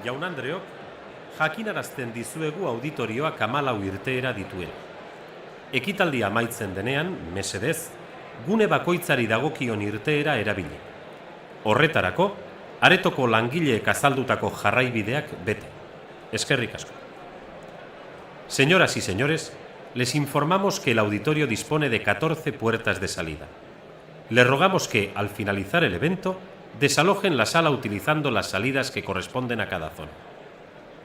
Jaun-andreok, jakinarazten dizuegu auditorioak 14 irteera dituela. Ekitaldia amaitzen denean, mesedez, gune bakoitzari dagokion irteera erabili. Horretarako, aretoko langileek azaldutako jarraibideak bete. Eskerrik asko. Señoras y señores, les informamos que el auditorio dispone de 14 puertas de salida. Les rogamos que, al finalizar el evento, desalojen la sala utilizando las salidas que corresponden a cada zona.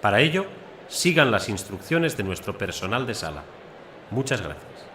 Para ello, sigan las instrucciones de nuestro personal de sala. Muchas gracias.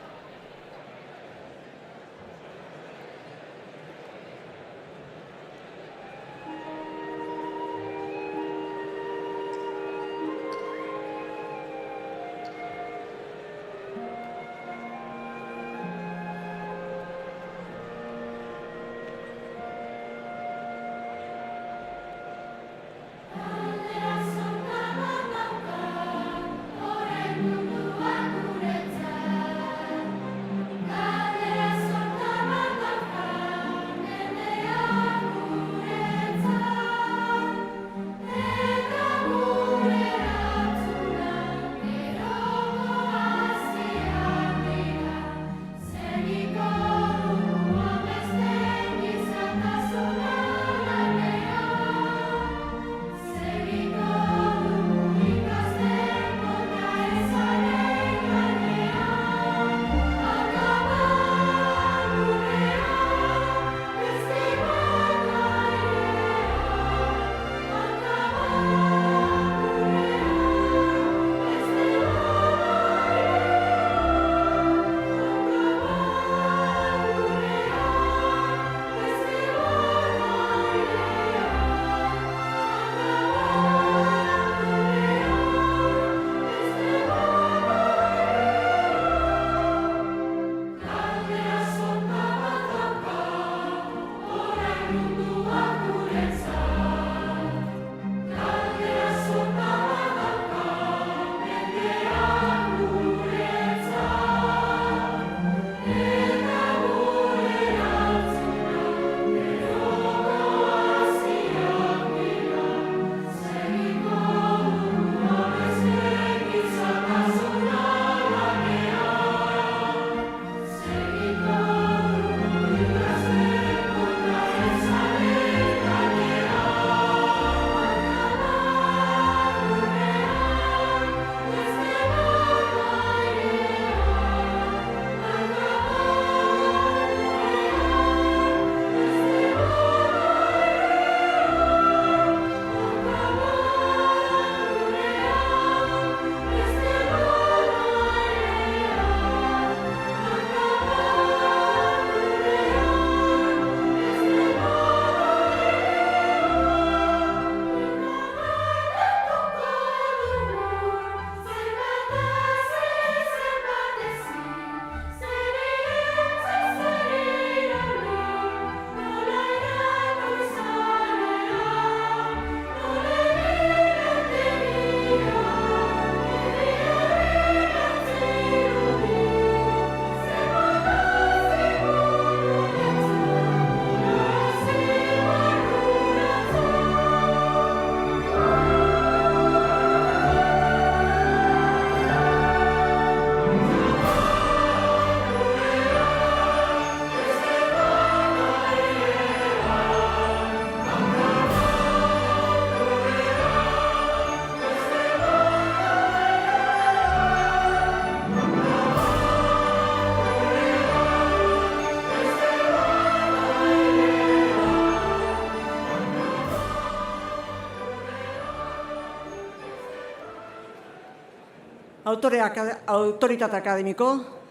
Autoritate akademiko,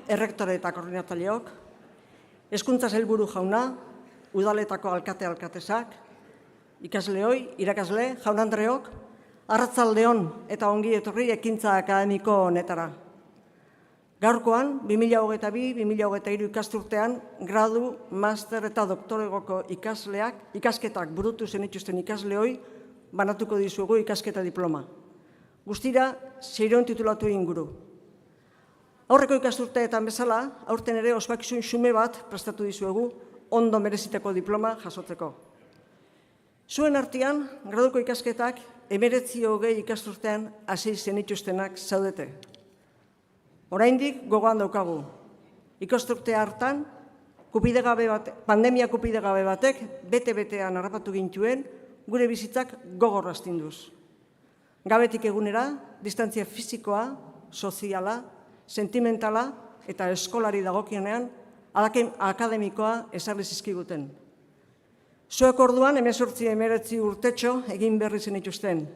errektore eta koordinatzaileok, hezkuntza sailburu jauna, udaletako alkatesak, ikasleoi, irakasle, jaun-andreok, arratzaldeon eta ongi etorri ekintza akademiko honetara. Gaurkoan, 2022-2023 ikasturtean, gradu, master eta doktoregoko ikasketak burutu zenituzten ikasleoi, banatuko dizuegu ikasketa diploma. Guztira, 600 titulatu inguru. Aurreko ikasturteetan bezala, aurten ere ospakizun xume bat prestatu dizuegu ondo mereziteko diploma jasotzeko. Zuen artean, graduko ikasketak 19-20 ikasturtean hasi zenituztenak zaudete. Oraindik gogoan daukagu. Ikasturte hartan, pandemia kupidegabe batek bete-betean harrapatu gintuen gure bizitzak gogor astinduz. Gabetik egunera, distantzia fisikoa, soziala, sentimentala eta eskolari dagokionean akademikoa ezarri zizkiguten. Zuek orduan 18-19 urtetxo egin berri zenituzten.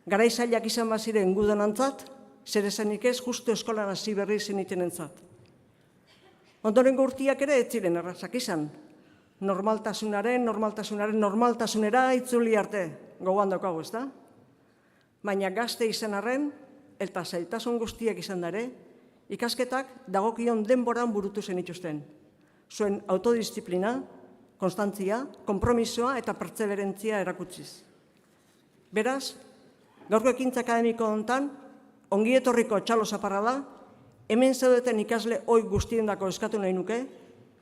Garaizaiak izan baziren gudenantzat, zer esanik ez justu eskolan hasi berri zenitenentzat. Ondorengo urtiak ere ez ziren errazak izan. Normaltasunera itzuli arte gogoan daukagu, ezta? Baina gazte izan arren, eta zailtasun guztiak izan dare, ikasketak dagokion denboran burutu zenituzten. Zuen autodisziplina, konstantzia, konpromisoa eta pertseberentzia erakutsiz. Beraz, gaurko ekintza akademiko hontan, ongi etorriko txalo zaparra da, hemen zaudeten ikasle ohi guztiendako eskatu nahi nuke,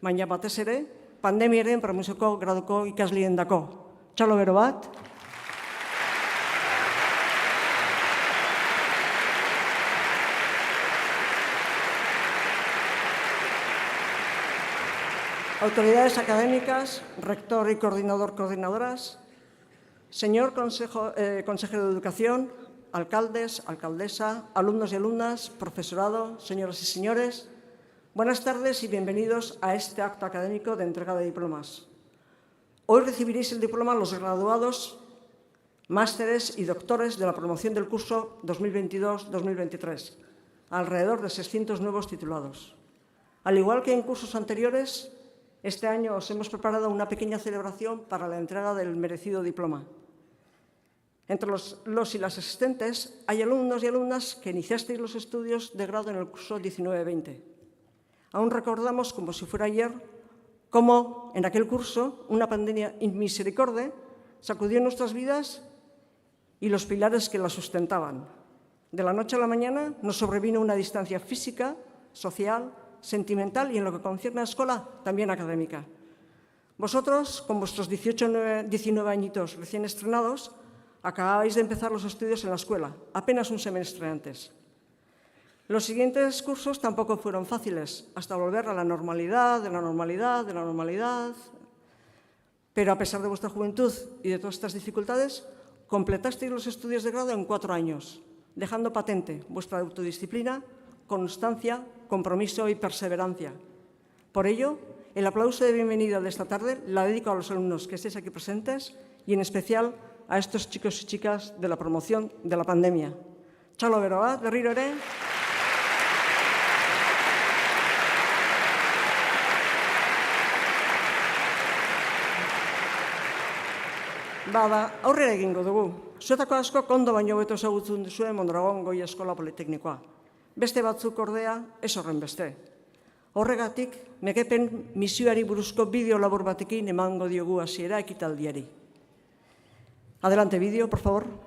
baina batez ere, pandemiaren promozioko graduko ikasliendako. Txalo bero bat. Autoridades académicas, rector y coordinadoras, señor consejero de Educación, alcaldes, alcaldesa, alumnos y alumnas, profesorado, señoras y señores, buenas tardes y bienvenidos a este acto académico de entrega de diplomas. Hoy recibiréis el diploma los graduados, másteres y doctores de la promoción del curso 2022-2023, alrededor de 600 nuevos titulados. Al igual que en cursos anteriores, este año os hemos preparado una pequeña celebración para la entrega del merecido diploma. Entre los y las asistentes hay alumnos y alumnas que iniciasteis los estudios de grado en el curso 19-20. Aún recordamos, como si fuera ayer, cómo en aquel curso una pandemia inmisericorde sacudió nuestras vidas y los pilares que la sustentaban. De la noche a la mañana nos sobrevino una distancia física, social, sentimental y en lo que concierne a la escuela, también académica. Vosotros, con vuestros 19 añitos recién estrenados, acabáis de empezar los estudios en la escuela, apenas un semestre antes. Los siguientes cursos tampoco fueron fáciles, hasta volver a la normalidad, de la normalidad. Pero a pesar de vuestra juventud y de todas estas dificultades, completasteis los estudios de grado en 4 años, dejando patente vuestra autodisciplina, constancia, compromiso y perseverancia. Por ello, el aplauso de bienvenida de esta tarde la dedico a los alumnos que estéis aquí presentes y en especial a estos chicos y chicas de la promoción de la pandemia. Txalo bero bat, berriro ere. Bada, aurrera egingo dugu. Zuetako asko ondo baino hobeto ezagutzen duzuen Mondragon Goi Eskola Politeknikoa. Beste batzuk ordea, ez horren beste. Horregatik, Mekepen misioari buruzko bideo labur batekin emango diogu hasiera ekitaldiari. Adelante, vídeo, por favor.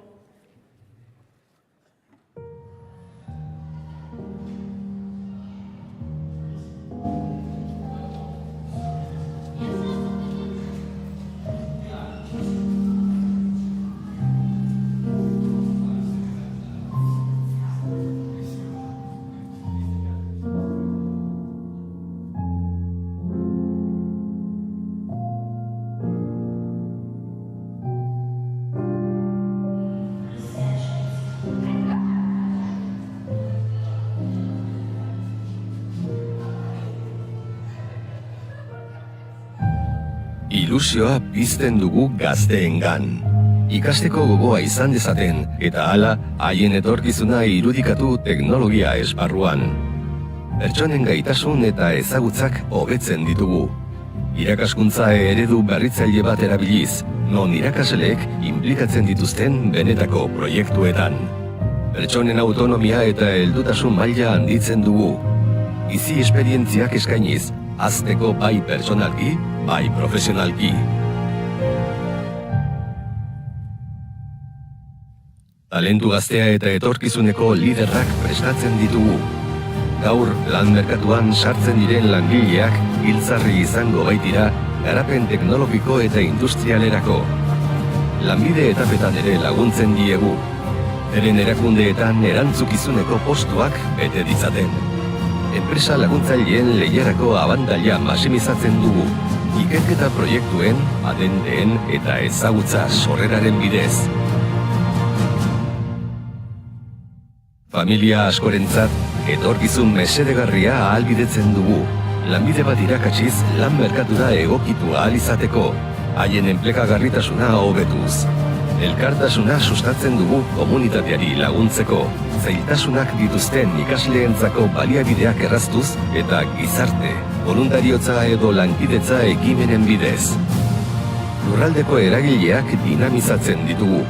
Ilusioa pizten dugu gazteengan. Ikasteko gogoa izan dezaten eta hala haien etorkizuna irudikatu teknologia esparruan. Pertsonen gaitasun eta ezagutzak hobetzen ditugu. Irakaskuntza eredu berritzaile bat erabiliz, non irakasleek inplikatzen dituzten benetako proiektuetan. Pertsonen autonomia eta heldutasun maila handitzen dugu. Bizi esperientziak eskainiz, hazteko bai pertsonalki, bai profesionalki. Talentu gaztea eta etorkizuneko liderrak prestatzen ditugu. Gaur lan merkatuan sartzen diren langileak giltzarri izango baitira garapen teknologiko eta industrialerako. Lanbide etapetan ere laguntzen diegu. Beren erakundeetan erantzukizuneko postuak bete ditzaten. Enpresa laguntzaileen lehiarako abantaila maximizatzen dugu. Ikerketa proiektuen, patenteen eta ezagutza sorreraren bidez. Familia askorentzat, etorkizun mesedegarria ahalbidetzen dugu. Lanbide bat irakatsiz, lan merkatura egokitu ahal izateko. Haien enplekagarritasuna hobetuz. Elkartasuna sustatzen dugu komunitateari laguntzeko, zailtasunak dituzten ikasleentzako baliabideak erraztuz eta gizarte, boluntariotza edo lankidetza ekimenen bidez. Lurraldeko eragileak dinamizatzen ditugu,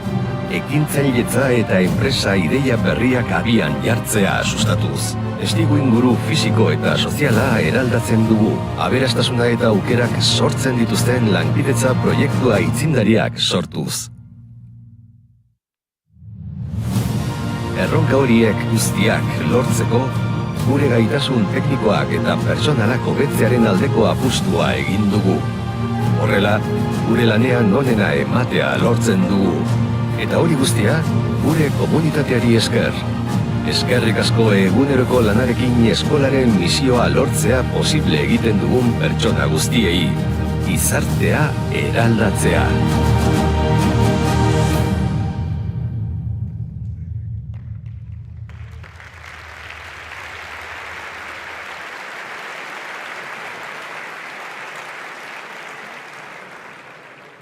ekintzailetza eta enpresa ideia berriak abian jartzea sustatuz. Estigu inguru fisiko eta soziala eraldatzen dugu, aberastasuna eta aukerak sortzen dituzten lankidetza proiektua aitzindariak sortuz. Erronka horiek guztiak lortzeko, gure gaitasun teknikoak eta pertsonalak hobetzearen aldeko apustua egin dugu. Horrela, gure lanean onena ematea lortzen dugu. Eta hori guztia, gure komunitateari esker. Eskerrik asko eguneroko lanarekin eskolaren misioa lortzea posible egiten dugun pertsona guztiei. Gizartea eraldatzea.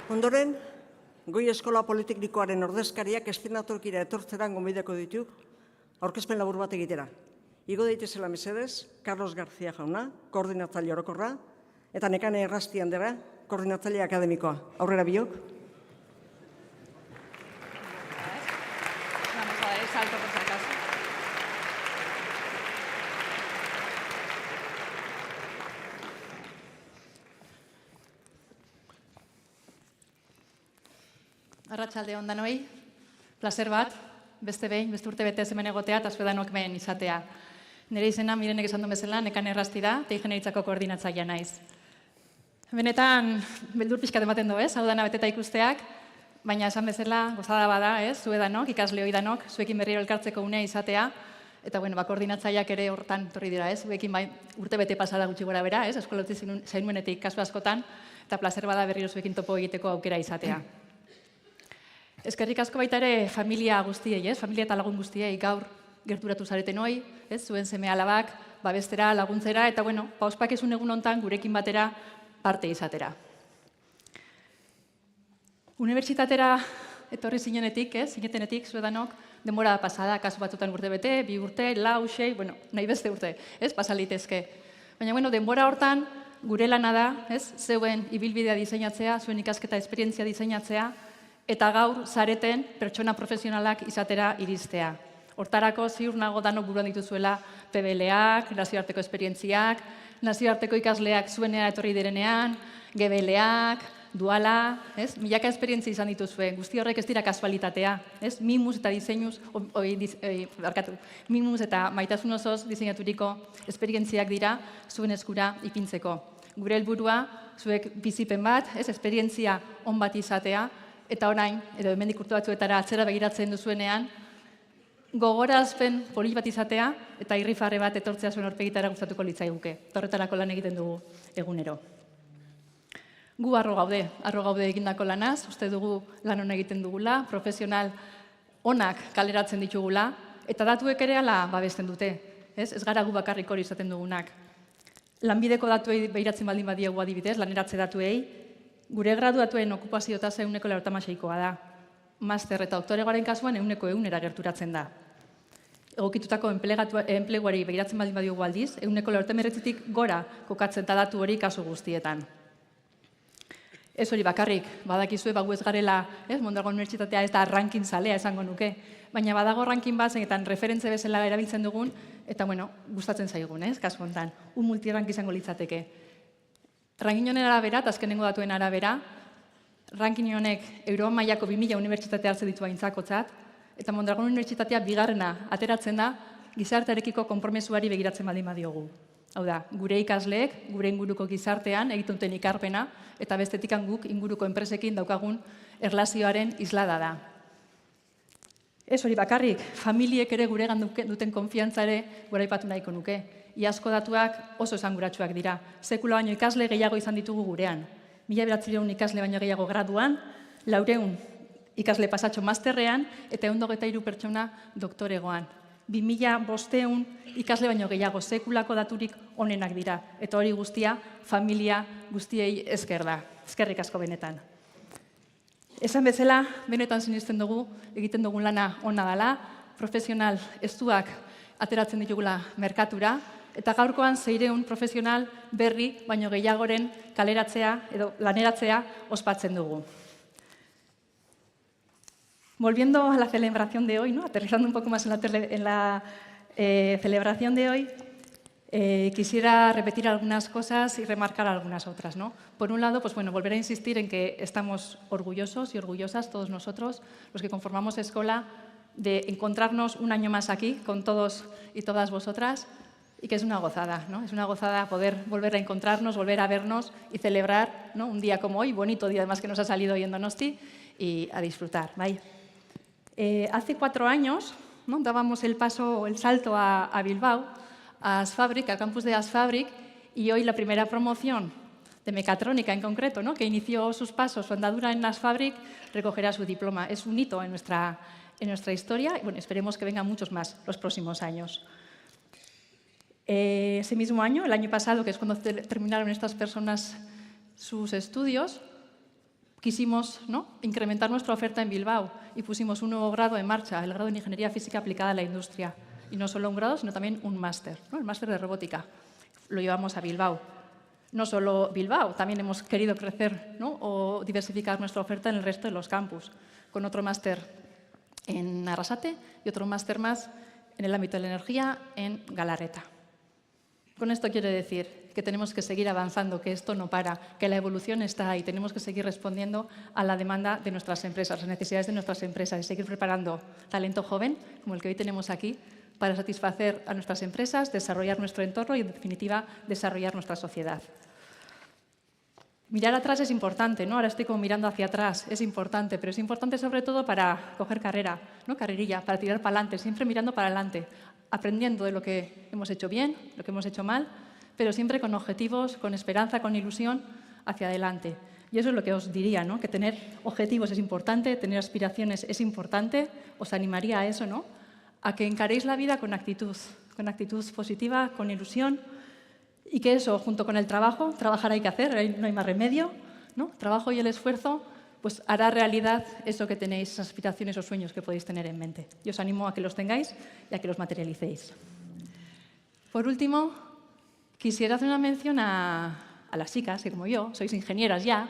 Ondoren, Goi Eskola Politeknikoaren ordezkariak eszenatokira etortzeran gonbidatuko ditu aurkezpen labur bat egitera. Igo daitezela mesedez, Carlos García jauna, koordinatzaile orokorra, eta Nekane Errasti andrea, koordinatzaile akademikoa. Aurrera biok. Vamos a dar el salto por si acaso. Arratsalde on danoi, plazer bat, beste behin, beste urte bete hemen egotea eta zuedanok hemen izatea. Nire izena, Mirenek esan duen bezala, Nekane Errasti da, eta ingeniaritzako koordinatzailea naiz. Benetan, beldur pixkat ematen du, ez? Hau dana beteta ikusteak, baina esan bezala, gozada bada, ez? Zuedanok, ikasle oidanok, zuekin berriro elkartzeko unea izatea, eta, bueno, koordinatzaileak ere hortan torri dira, ez? Zuekin bai, urte bete pasada gutxi gora bera, ez? Eskola utzi zainuenetik kasu askotan, eta plazer bada berriro zuekin topo egiteko aukera izatea. Eskerrik asko baita ere familia guztiei, ez? Familia eta lagun guztiei gaur gerturatu zareten hoi, ez? Zuen seme alabak, babestera, laguntzera, eta bueno, ospakizun egun hontan gurekin batera parte izatera. Unibertsitatera etorri zinenetik, ez? Zinetenetik, zuedanok, denbora pasada, kasu batzutan urte bete, 2 urte, 4, 6, bueno, nahi beste urte, ez? Pasa litezke. Baina, bueno, denbora hortan gure lana da, ez? Zeuen ibilbidea diseinatzea, zuen ikasketa esperientzia diseinatzea, eta gaur zareten pertsona profesionalak izatera iristea. Hortarako ziur nago danok buruan dituzuela PBL-ak, nazioarteko esperientziak, nazioarteko ikasleak zuenera etorri direnean, GBL-ak, duala, ez? Milaka esperientzia izan dituzue, guzti horrek ez dira kasualitatea, ez? Mimus eta diseinuz, mimus eta maitasun osoz diseinaturiko esperientziak dira zuen eskura ipintzeko. Gure helburua, zuek bizipen bat, ez? Esperientzia on bat izatea, eta orain, edo hemendik urte batzuetara atzera begiratzen duzuenean, gogorazpen polit bat izatea eta irrifarre bat etortzea zuen aurpegitara gustatuko litzaiguke. Horretarako lan egiten dugu egunero. Gu harro gaude egindako lanaz, uste dugu lan hona egiten dugula, profesional onak kaleratzen ditugula, eta datuek ere hala babesten dute. Ez gara gu bakarrik hori izaten dugunak. Lanbideko datuei behiratzen baldin badiegu adibidez, laneratze datuei, gure graduatuen okupazio tasa 96%koa da. Master eta doktoregoaren kasuan 100% gerturatzen da. Egokitutako enpleguari begiratzen baldin badiogu aldiz, 99%tik gora kokatzen da datu hori kasu guztietan. Ez hori bakarrik, badakizue bagu ez garela, Mondragon Unibertsitatea ez da ranking zalea esango nuke, baina badago ranking bat zenetan referentze bezala erabiltzen dugun, eta bueno, gustatzen zaigun, kasu hontan, multirank izango litzateke. Ranking honen arabera, eta azkenengo datuen arabera, ranking honek Europan mailako 2000 unibertsitate hartzen ditu aintzakotzat, eta Mondragon Unibertsitatea bigarrena ateratzen da gizartearekiko konpromesuari begiratzen baldin badiogu. Hau da, gure ikasleek, gure inguruko gizartean egiten duten ikarpena, eta bestetikan guk inguruko enpresekin daukagun erlazioaren islada da. Ez hori bakarrik, familiek ere guregan duten konfiantza ere goraipatu nahiko nuke. Iazko datuak oso esanguratsuak dira. Sekula baino ikasle gehiago izan ditugu gurean. 1900 ikasle baino gehiago graduan, 400 ikasle pasatxo masterrean eta 123 pertsona doktoregoan. 2500 ikasle baino gehiago sekulako daturik onenak dira. Eta hori guztia, familia guztiei esker da. Eskerrik asko benetan. Esan bezala, benetan sinisten dugu, egiten dugun lana ona dela, profesional estuak ateratzen ditugula merkatura, eta gaurkoan 600 profesional berri baino gehiagoren kaleratzea edo laneratzea ospatzen dugu. Volviendo a la celebración de hoy, ¿no? Aterrizando un poco más en la celebración de hoy, quisiera repetir algunas cosas y remarcar algunas otras, ¿no? Por un lado, pues bueno, volver a insistir en que estamos orgullosos y orgullosas, todos nosotros, los que conformamos Escola, de encontrarnos un año más aquí con todos y todas vosotras y que es una gozada, ¿no? Es una gozada poder volver a encontrarnos, volver a vernos y celebrar, ¿no? Un día como hoy, bonito día además que nos ha salido hoy en Donosti, y a disfrutar, ¿vale? Hace 4 años, ¿no? Dábamos el salto a Bilbao, a Asfabric, al campus de Asfabric, y hoy la primera promoción de mecatrónica en concreto, ¿no? Que inició sus pasos, su andadura en Asfabric, recogerá su diploma. Es un hito en nuestra historia y bueno, esperemos que vengan muchos más los próximos años. Ese mismo año, el año pasado, que es cuando terminaron estas personas sus estudios, quisimos, ¿no? Incrementar nuestra oferta en Bilbao y pusimos un nuevo grado en marcha, el grado en Ingeniería Física Aplicada a la Industria. Y no solo un grado, sino también un máster, ¿no? El máster de robótica. Lo llevamos a Bilbao. No solo Bilbao, también hemos querido crecer, ¿no? O diversificar nuestra oferta en el resto de los campus, con otro máster en Arrasate y otro máster más en el ámbito de la energía en Galarreta. Con esto quiero decir que tenemos que seguir avanzando, que esto no para, que la evolución está ahí. Tenemos que seguir respondiendo a la demanda de nuestras empresas, las necesidades de nuestras empresas y seguir preparando talento joven, como el que hoy tenemos aquí, para satisfacer a nuestras empresas, desarrollar nuestro entorno y, en definitiva, desarrollar nuestra sociedad. Mirar atrás es importante, ¿no? Ahora estoy como mirando hacia atrás, es importante, pero es importante sobre todo para coger carrera, ¿no? Carrerilla, para tirar para adelante, siempre mirando para adelante, aprendiendo de lo que hemos hecho bien, lo que hemos hecho mal, pero siempre con objetivos, con esperanza, con ilusión hacia adelante. Y eso es lo que os diría, ¿no? Que tener objetivos es importante, tener aspiraciones es importante, os animaría a eso, ¿no? A que encaréis la vida con actitud positiva, con ilusión, y que eso, junto con el trabajo, trabajar hay que hacer, no hay más remedio, ¿no? Trabajo y el esfuerzo, pues hará realidad eso que tenéis, esas aspiraciones o sueños que podéis tener en mente. Y os animo a que los tengáis y a que los materialicéis. Por último, quisiera hacer una mención a las chicas, que como yo, sois ingenieras ya,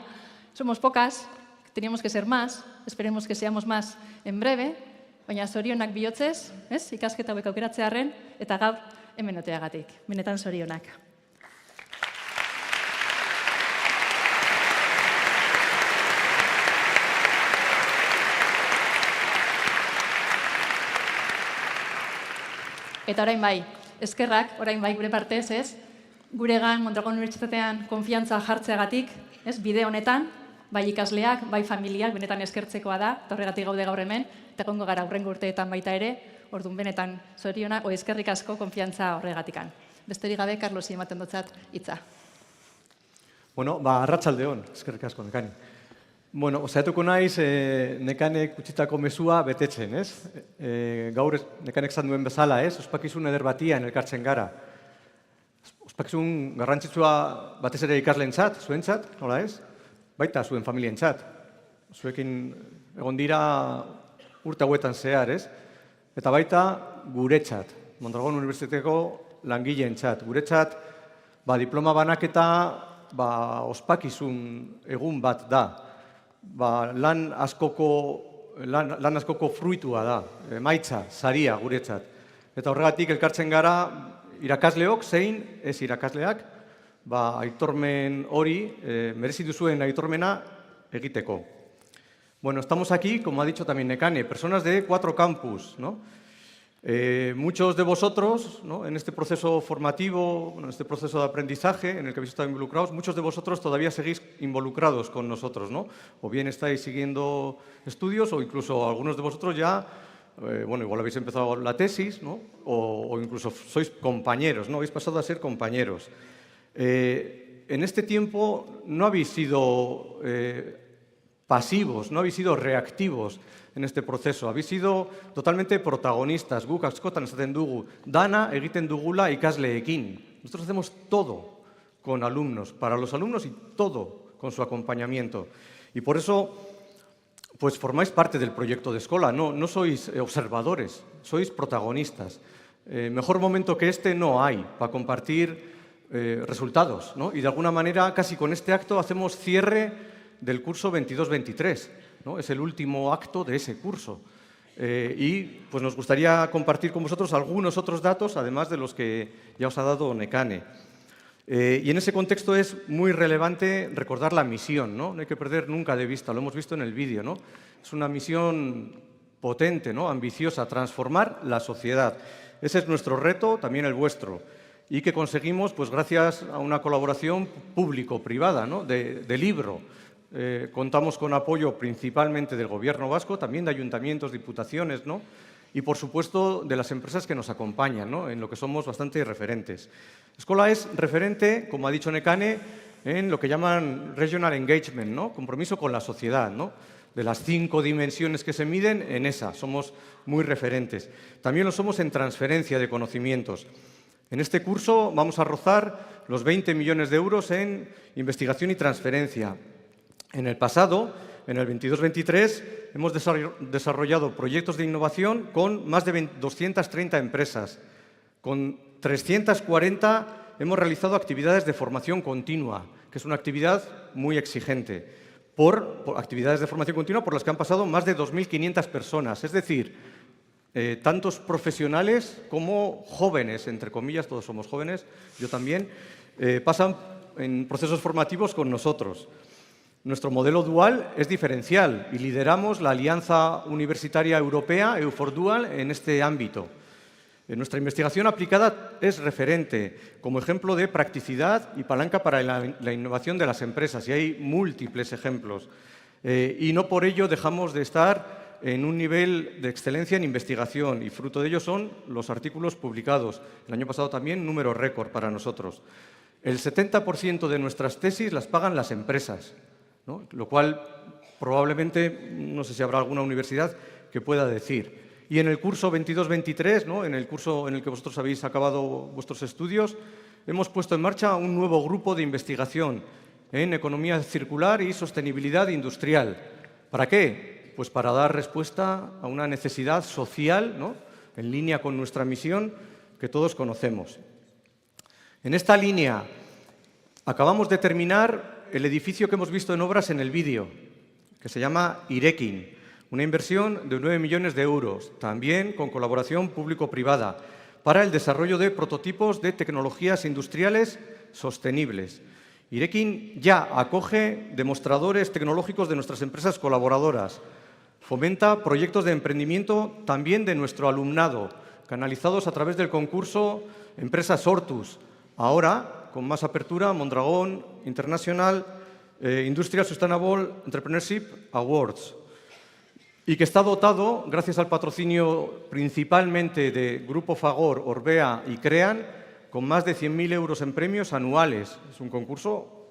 somos pocas, teníamos que ser más, esperemos que seamos más en breve, baina zorionak bihotzez, ikasketa hauek aukeratzearren, eta gaur hemen oteagatik. Benetan zorionak. Eta orain bai, eskerrak, orain bai gure partez, guregan Mondragon Unibertsitatean konfiantza jartzeagatik, bide honetan, bai ikasleak, bai familiak, benetan eskertzekoa da, eta horregatik gaude gaur hemen, eta egongo gara hurrengo urteetan baita ere, orduan benetan zorionak, eskerrik asko konfiantza horregatikan. Besterik gabe, Carlosi ematen dutzat hitza. Bueno, arratsaldeon, eskerrik asko, Nekani. Bueno, saiatuko naiz, Nekanek utzitako mezua betetzen, ez? Gaur Nekanek esan duen bezala, ez? Ospakizun eder batian elkartzen gara. Ospakizun garrantzitsua batez ere ikasleentzat, zuentzat, nola ez? Baita zuen familientzat. Zuekin egon dira urte hauetan zehar, ez? Eta baita guretzat, Mondragon Unibertsitateko langileentzat. Guretzat, diploma banaketa ospakizun egun bat da. Lan askoko fruitua da, emaitza, saria guretzat. Eta horregatik elkartzen gara irakasleok, zein ez irakasleak, aitormen hori, merezi duzuen aitormena egiteko. Bueno, estamos aquí, como ha dicho también Nekane, personas de 4 campus, ¿no? Muchos de vosotros, ¿no? En este proceso formativo, en este proceso de aprendizaje en el que habéis estado involucrados, muchos de vosotros todavía seguís involucrados con nosotros, ¿no? O bien estáis siguiendo estudios o incluso algunos de vosotros ya bueno, igual habéis empezado la tesis, ¿no? O incluso sois compañeros, ¿no? Habéis pasado a ser compañeros. En este tiempo no habéis sido pasivos, no habéis sido reactivos en este proceso, habéis sido totalmente protagonistas. Guk askotan esaten dugu, dana egiten dugula ikasleekin. Nosotros hacemos todo con alumnos, para los alumnos y todo con su acompañamiento. Y por eso, pues formáis parte del proyecto de Escola, no sois observadores, sois protagonistas. Mejor momento que este no hay para compartir resultados, ¿no? Y de alguna manera, casi con este acto, hacemos cierre del curso 22-23, ¿no? Es el último acto de ese curso. Y pues nos gustaría compartir con vosotros algunos otros datos, además de los que ya os ha dado Nekane. Y en ese contexto es muy relevante recordar la misión, ¿no? No hay que perder nunca de vista, lo hemos visto en el vídeo, ¿no? Es una misión potente, ¿no? Ambiciosa, transformar la sociedad. Ese es nuestro reto, también el vuestro, y que conseguimos pues gracias a una colaboración público-privada, ¿no? de Libro. Contamos con apoyo principalmente del Gobierno vasco, también de ayuntamientos, diputaciones, ¿no? Y, por supuesto, de las empresas que nos acompañan, ¿no? En lo que somos bastante referentes. Escola es referente, como ha dicho Nekane, en lo que llaman Regional Engagement, ¿no? Compromiso con la sociedad, ¿no? De las 5 dimensiones que se miden, en esa somos muy referentes. También lo somos en transferencia de conocimientos. En este curso vamos a rozar los 20 millones de euros en investigación y transferencia. En el pasado, en el 22-23, hemos desarrollado proyectos de innovación con más de 230 empresas. Con 340 hemos realizado actividades de formación continua, que es una actividad muy exigente. Por actividades de formación continua por las que han pasado más de 2.500 personas. Es decir, tantos profesionales como jóvenes, entre comillas, todos somos jóvenes, yo también, pasan en procesos formativos con nosotros. Nuestro modelo dual es diferencial y lideramos la Alianza Universitaria Europea, EUFOR-Dual, en este ámbito. Nuestra investigación aplicada es referente como ejemplo de practicidad y palanca para la innovación de las empresas, y hay múltiples ejemplos. Y no por ello dejamos de estar en un nivel de excelencia en investigación, y fruto de ello son los artículos publicados. El año pasado también número récord para nosotros. El 70% de nuestras tesis las pagan las empresas, ¿no? Lo cual probablemente, no sé si habrá alguna universidad que pueda decir. Y en el curso 22-23, ¿no? En el curso en el que vosotros habéis acabado vuestros estudios, hemos puesto en marcha un nuevo grupo de investigación en economía circular y sostenibilidad industrial. ¿Para qué? Pues para dar respuesta a una necesidad social, ¿no? En línea con nuestra misión que todos conocemos. En esta línea acabamos de terminar el edificio que hemos visto en obras en el vídeo, que se llama Irekin, una inversión de 9 millones de euros, también con colaboración público-privada, para el desarrollo de prototipos de tecnologías industriales sostenibles. Irekin ya acoge demostradores tecnológicos de nuestras empresas colaboradoras, fomenta proyectos de emprendimiento también de nuestro alumnado, canalizados a través del concurso Empresas Hortus, ahora con más apertura, Mondragón International Industrial Sustainable Entrepreneurship Awards, y que está dotado, gracias al patrocinio principalmente de Grupo Fagor, Orbea y CREAN, con más de 100.000 euros en premios anuales. Es un concurso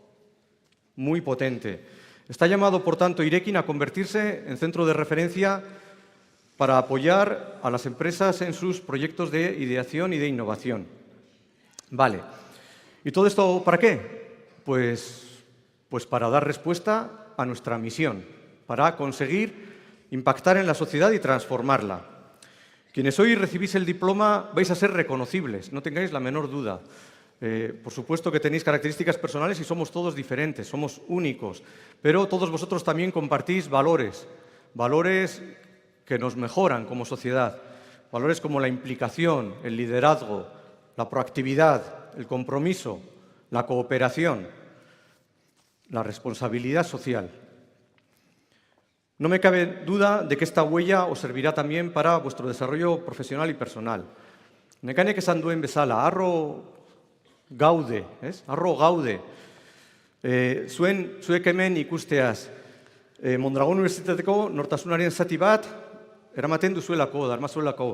muy potente. Está llamado, por tanto, Irekin a convertirse en centro de referencia para apoyar a las empresas en sus proyectos de ideación y de innovación. Vale. ¿Y todo esto para qué? Pues para dar respuesta a nuestra misión, para conseguir impactar en la sociedad y transformarla. Quienes hoy recibís el diploma vais a ser reconocibles, no tengáis la menor duda. Por supuesto que tenéis características personales y somos todos diferentes, somos únicos, pero todos vosotros también compartís valores que nos mejoran como sociedad, valores como la implicación, el liderazgo, la proactividad, el compromiso, la cooperación, la responsabilidad social. No me cabe duda de que esta huella os servirá también para vuestro desarrollo profesional y personal. Nekanek esan duen bezala, arro gaude, arro gaude. Zuek hemen ikusteaz, Mondragon Unibertsitateko nortasunaren zati bat eramaten duzuelako, darmazuelako.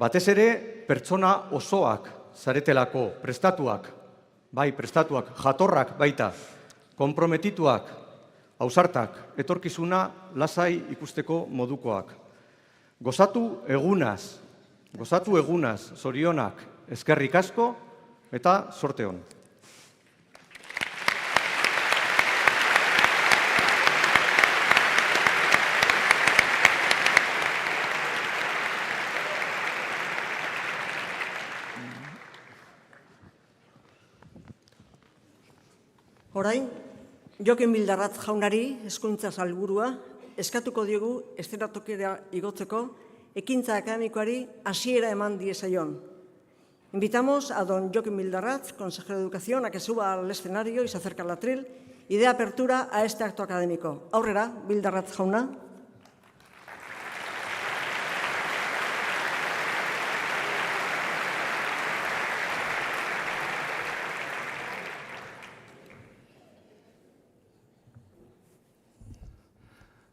Batez ere, pertsona osoak zaretelako, prestatuak, jatorrak baita, konprometituak, ausartak, etorkizuna lasai ikusteko modukoak. Gozatu egunaz, zorionak, eskerrik asko eta sorte on. Orain, Jokin Bildarratz jaunari, hezkuntza sailburua, eskatuko diogu eszenatokira igotzeko ekintza akademikoari hasiera eman diezaion. Invitamos a don Jokin Bildarratz, consejero de Educación, a que suba al escenario y se acerque al atril y dé apertura a este acto académico. Aurrera, Bildarratz jauna.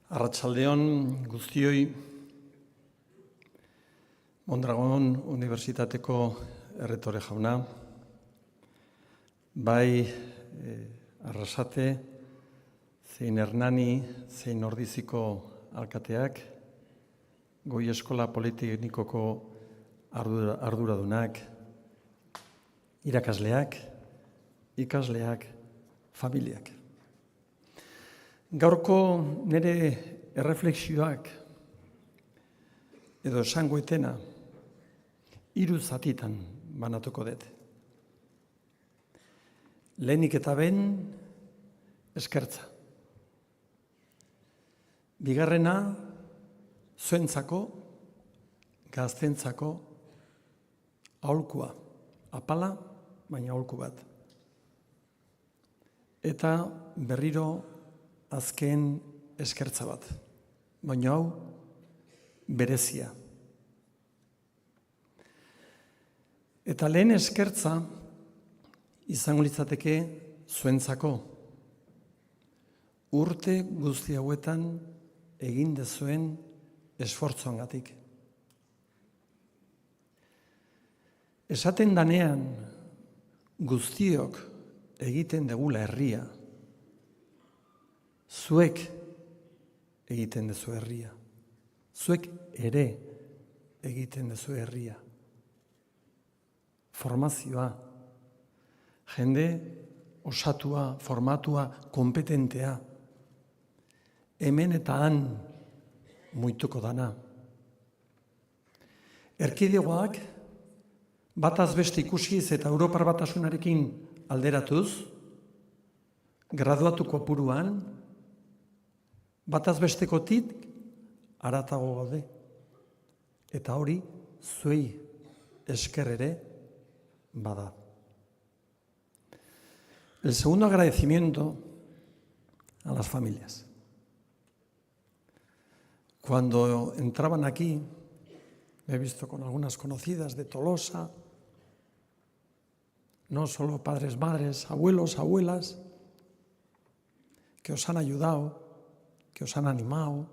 Arratsaldeon guztioi, Mondragon Unibertsitateko erretore jauna, bai Arrasate, zein Hernani, zein Ordiziko alkateak, Goi Eskola Politeknikoko arduradunak, irakasleak, ikasleak, familiak. Gaurko nire erreflexioak edo esangoetena 3 zatitan banatuko dut. Lehenik eta behin eskertza. Bigarrena zuentzako, gaztentzako aholkua, apala, baina aholku bat. Eta berriro azken eskertza bat, baina hau berezia. Eta lehen eskertza izango litzateke zuentzako. Urte guzti hauetan egin dezuen esfortzuangatik. Esaten danean guztiok egiten degula herria, zuek egiten dezu herria. Zuek ere egiten dezu herria. Formazioa, jende osatua, formatua, kompetentea. Hemen eta han muituko dana. Erkidegoak bataz beste ikusiz eta Europar Batasunarekin alderatuz, graduatu kopuruan, bataz bestekotik haratago gaude. Eta hori zuei esker ere bada. El segundo agradecimiento a las familias. Cuando entraban aquí, me he visto con algunas conocidas de Tolosa, no solo padres, madres, abuelos, abuelas, que os han ayudado, que os han animado,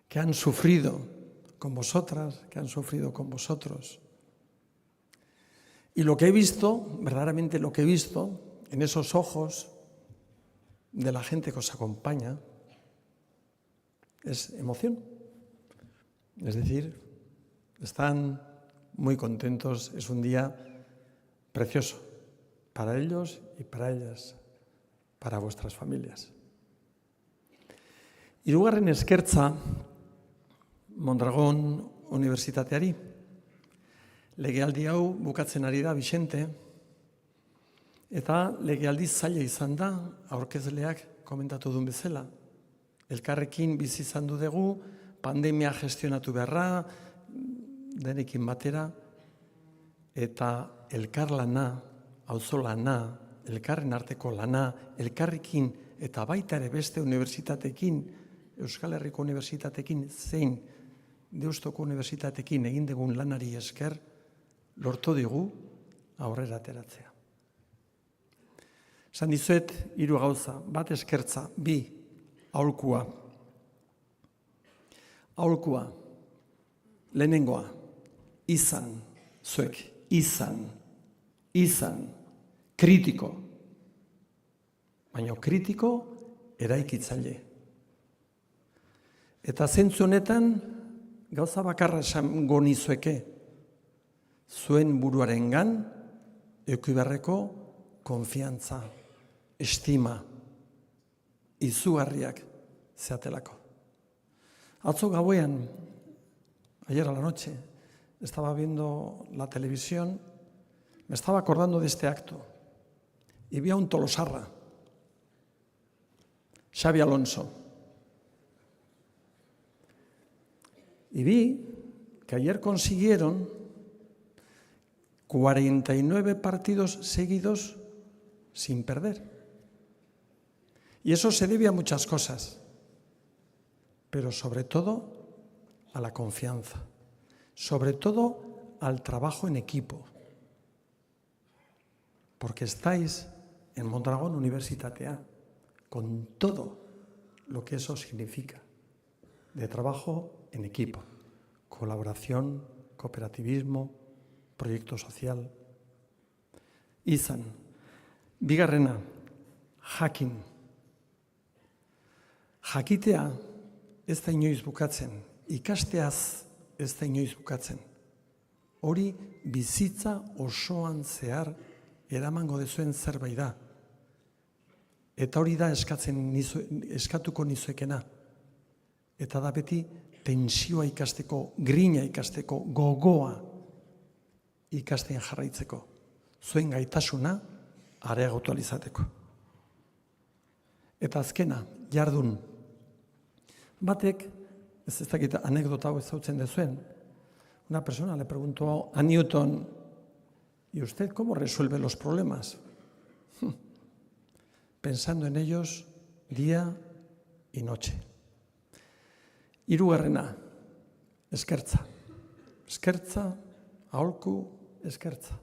que han sufrido con vosotras, que han sufrido con vosotros. Y lo que he visto, verdaderamente lo que he visto en esos ojos de la gente que os acompaña, es emoción. Es decir, están muy contentos, es un día precioso para ellos y para ellas, para vuestras familias. Hirugarren eskertza Mondragon Unibertsitateari. Legealdi hau bukatzen ari da Vicente, eta legealdi zaila izan da, aurkezleak komentatu duen bezala. Elkarrekin bizi izan dugu, pandemia gestionatu beharra, denekin batera, eta elkarlana, auzolana, elkarren arteko lana, elkarrekin eta baita ere beste unibertsitatekin, Euskal Herriko Unibertsitatekin, zein Deustoko Unibertsitatekin egin dugun lanari esker, lortu digu aurrera ateratzea. Esan dizuet 3 gauza, bat eskertza, 2 aholkua. Aholkua, lehenengoa, izan, zuek, izan, kritiko. Baina kritiko eraikitzaile. Eta zentzu honetan, gauza bakarra esango nizueke, zuen buruarengan eduki beharreko konfiantza, estima, izugarriak zeatelako. Atzo gauean, ayer a la noche, estaba viendo la televisión, me estaba acordando de este acto y vi a un tolosarra, Xabi Alonso. Y vi que ayer consiguieron 49 partidos seguidos sin perder. Y eso se debe a muchas cosas, pero sobre todo a la confianza, sobre todo al trabajo en equipo, porque estáis en Mondragón Universitatea con todo lo que eso significa de trabajo en equipo, colaboración, cooperativismo, proyecto social. Izan, bigarrena, jakin. Jakitea ez da inoiz bukatzen, ikasteaz ez da inoiz bukatzen. Hori bizitza osoan zehar eramango dezuen zerbait da. Eta hori da eskatuko nizuekena. Eta da beti tensioa ikasteko, grina ikasteko, gogoa ikasten jarraitzeko. Zuen gaitasuna areagotu alizateko. Eta azkena, jardun. Batek, ez dakit anekdota hau ezautzen dezuen, una persona le preguntó a Newton, ¿y usted cómo resuelve los problemas? Pensando en ellos día y noche. Hirugarrena, eskertza. Eskertza, aholku, eskertza.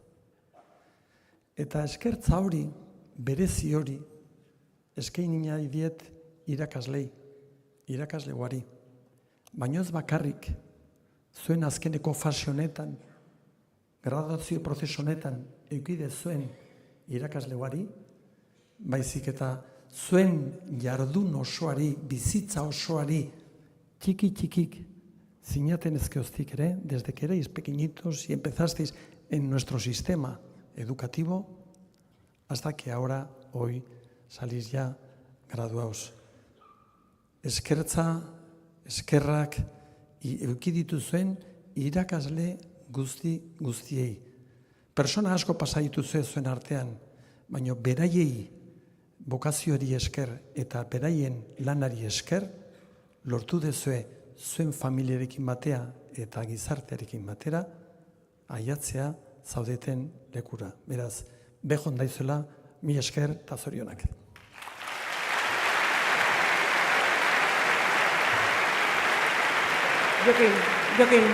Eta eskertza hori, berezi hori, eskaini nahi diet irakaslegoari. Baina ez bakarrik, zuen azkeneko fase honetan, graduazio prozesu honetan, eukide zuen irakaslegoari, baizik eta zuen jardun osoari, bizitza osoari, txiki-txikik, zinaten ezkeoztik ere, desde que erais pequeñitos y empezasteis en nuestro sistema educativo, hasta que ahora, hoy, salís ya graduados. Eskertza, eskerrak, eukiditu zuen irakasle guztiei. Persona asko pasaitu zuen artean, baina beraiei bokazioari esker eta beraien lanari esker, lortu dezue zuen familiarekin batea eta gizartearekin batera, aiatzea zaudeten lekura. Beraz, behon daizuela, mi esker eta zorionak. Jokin,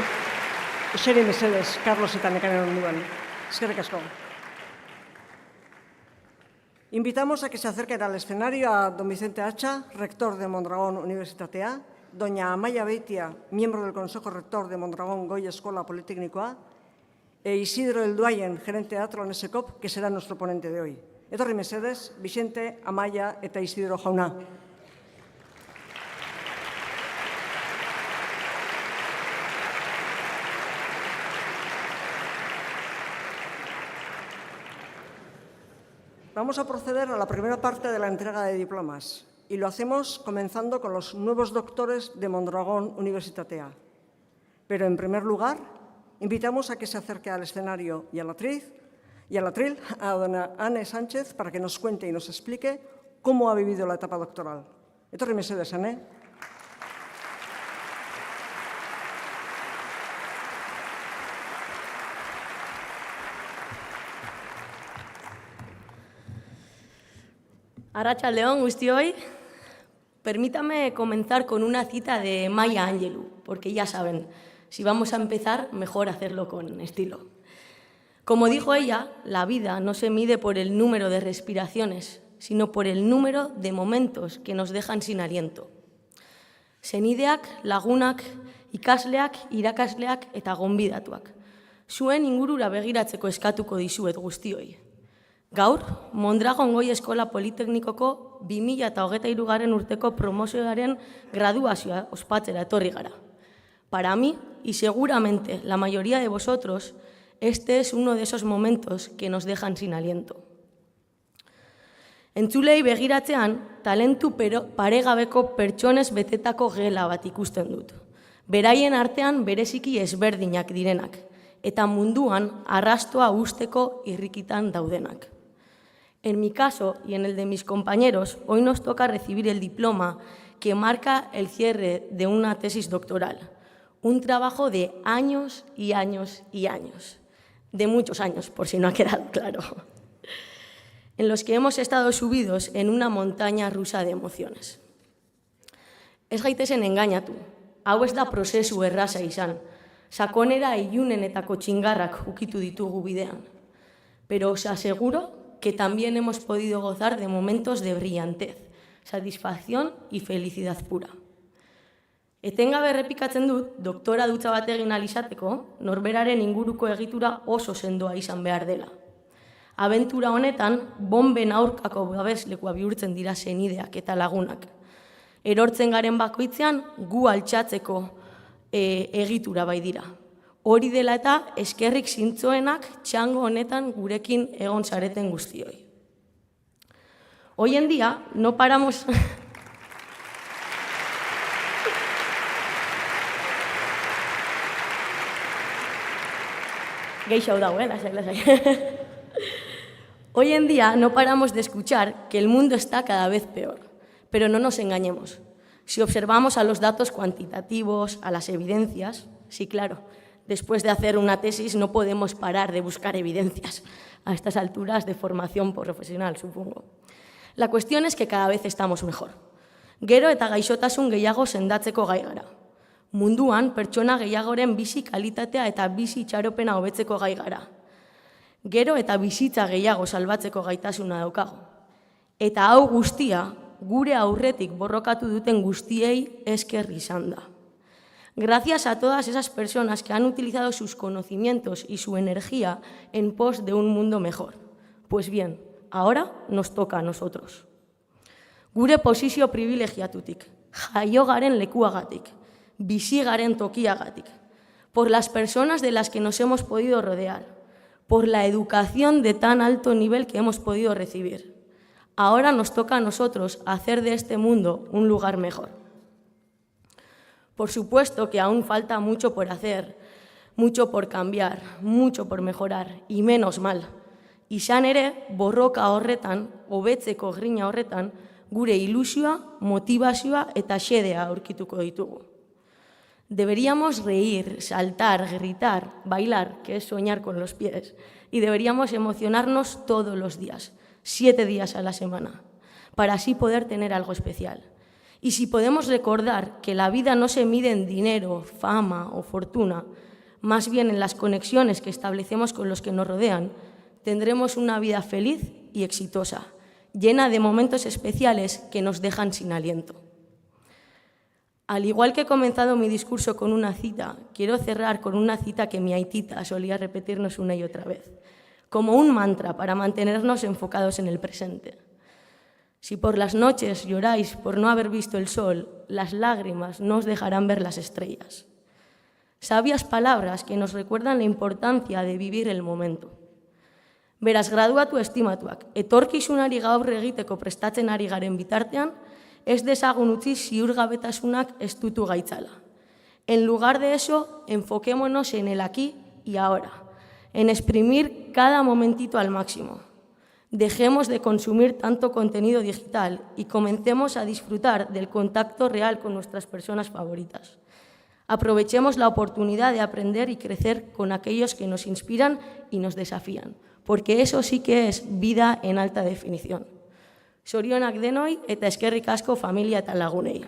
eseri mesedez, Carlos eta Nekanen onduan. Eskerrik asko. Invitamos a que se acerquen al escenario a don Vicente Hacha, rector de Mondragón Universitatea, doña Amaia Beitia, miembro del Consejo Rector de Mondragón Goi Eskola Politeknikoa, e Isidro Elduaien, gerente de Athlon Esecop, que será nuestro ponente de hoy. Etorri mesedez, Vicente, Amaia eta Isidro jauna. Vamos a proceder a la primera parte de la entrega de diplomas y lo hacemos comenzando con los nuevos doctores de Mondragón Universitatea. Pero en primer lugar, invitamos a que se acerque al escenario y al atril a dona Ane Sánchez para que nos cuente y nos explique cómo ha vivido la etapa doctoral. Etorri mesedez, Ane. Arratsaldeon guztioi, permítame comenzar con una cita de Maya Angelou, porque ya saben, si vamos a empezar, mejor hacerlo con estilo. Como dijo ella, la vida no se mide por el número de respiraciones, sino por el número de momentos que nos dejan sin aliento. Senideak, lagunak, ikasleak, irakasleak eta gonbidatuak. Zuen ingurura begiratzeko eskatuko dizuet guztioi. Gaur, Mondragon Goi Eskola Politeknikoko 2023 urteko promozioaren graduazioa ospatzera etorri gara. Para mí, y seguramente la mayoría de vosotros, este es uno de esos momentos que nos dejan sin aliento. Entzulei begiratzean, talentu paregabeko pertsonez betetako gela bat ikusten dut. Beraien artean bereziki ezberdinak direnak, eta munduan arrastoa usteko irrikitan daudenak. En mi caso y en el de mis compañeros, hoy nos toca recibir el diploma que marca el cierre de una tesis doctoral. Un trabajo de años y años y años. De muchos años, por si no ha quedado claro. En los que hemos estado subidos en una montaña rusa de emociones. Ez gaitezen engainatu, hau ez da prozesu erraza izan, sakonera ilunenetako txingarrak ukitu ditugu bidean. Pero os aseguro que también hemos podido gozar de momentos de brillantez, satisfacción y felicidad pura. Etengabe errepikatzen dut, doktora dutza bat egin alizateko, norberaren inguruko egitura oso sendoa izan behar dela. Abentura honetan, bonben aurkako babeslekua bihurtzen dira senideak eta lagunak. Erortzen garen bakoitzean, gu altxatzeko egitura bai dira. Hori dela eta eskerrik zintzoenak txango honetan gurekin egon zareten guztioi. Hoy en día no paramos... Geixo dago, lasai. Hoy en día no paramos de escuchar que el mundo está cada vez peor, pero no nos engañemos. Si observamos a los datos cuantitativos, a las evidencias, sí, claro, después de hacer una tesis no podemos parar de buscar evidencias a estas alturas de formación profesional, supongo. La cuestión es que cada vez estamos mejor. Gero eta gaixotasun gehiago sendatzeko gai gara. Munduan pertsona gehiagoren bizi kalitatea eta bizi itxaropena hobetzeko gai gara. Gero eta bizitza gehiago salbatzeko gaitasuna daukago. Eta hau guztia, gure aurretik borrokatu duten guztiei esker izan da. Gracias a todas esas personas que han utilizado sus conocimientos y su energía en pos de un mundo mejor. Pues bien, ahora nos toca a nosotros. Gure posizio privilegiatutik, jaio garen lekuagatik, bizi garen tokiagatik, por las personas de las que nos hemos podido rodear, por la educación de tan alto nivel que hemos podido recibir. Ahora nos toca a nosotros hacer de este mundo un lugar mejor. Por supuesto que aún falta mucho por hacer, mucho por cambiar, mucho por mejorar, y menos mal. Izan ere, borroka horretan, hobetzeko grina horretan, gure ilusioa, motivazioa eta xedea aurkituko ditugu. Deberíamos reír, saltar, gritar, bailar, que es soñar con los pies, y deberíamos emocionarnos todos los días, 7 días a la semana, para así poder tener algo especial. Y si podemos recordar que la vida no se mide en dinero, fama o fortuna, más bien en las conexiones que establecemos con los que nos rodean, tendremos una vida feliz y exitosa, llena de momentos especiales que nos dejan sin aliento. Al igual que he comenzado mi discurso con una cita, quiero cerrar con una cita que mi aitita solía repetirnos una y otra vez, como un mantra para mantenernos enfocados en el presente. Si por las noches lloráis por no haber visto el sol, las lágrimas no os dejarán ver las estrellas. Sabias palabras que nos recuerdan la importancia de vivir el momento. Beraz, graduatu estimatuak, etorkizunari gaur egiteko prestatzen ari garen bitartean, ez dezagun utzi ziurgabetasunak estutu gaitzala. En lugar de eso, enfoquémonos en el aquí y ahora, en exprimir cada momentito al máximo. Dejemos de consumir tanto contenido digital y comencemos a disfrutar del contacto real con nuestras personas favoritas. Aprovechemos la oportunidad de aprender y crecer con aquellos que nos inspiran y nos desafían, porque eso sí que es vida en alta definición. Zorionak denoi eta eskerrik asko familia eta lagunei.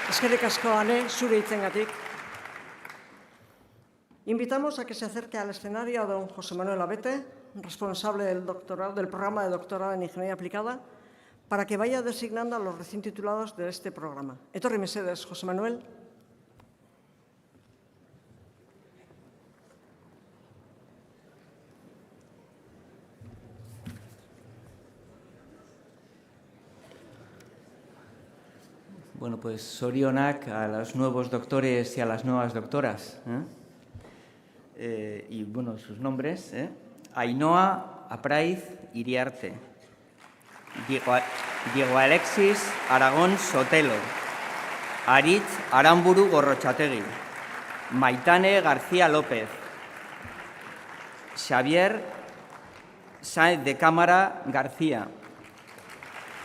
Eskerrik asko, Ale, zure hitzengatik. Invitamos a que se acerque al escenario a don José Manuel Abete, responsable del programa de doctorado en Ingeniería Aplicada, para que vaya designando a los recién titulados de este programa. Etorri mesedez, José Manuel. Bueno, pues sorionak a los nuevos doctores y a las nuevas doctoras. Y bueno, sus nombres, Ainhoa Apraiz Iriarte, Diego Alexis Aragón Sotelo, Aritz Aramburu Gorrotxategi, Maitane García López, Xavier Sáenz de Cámara García,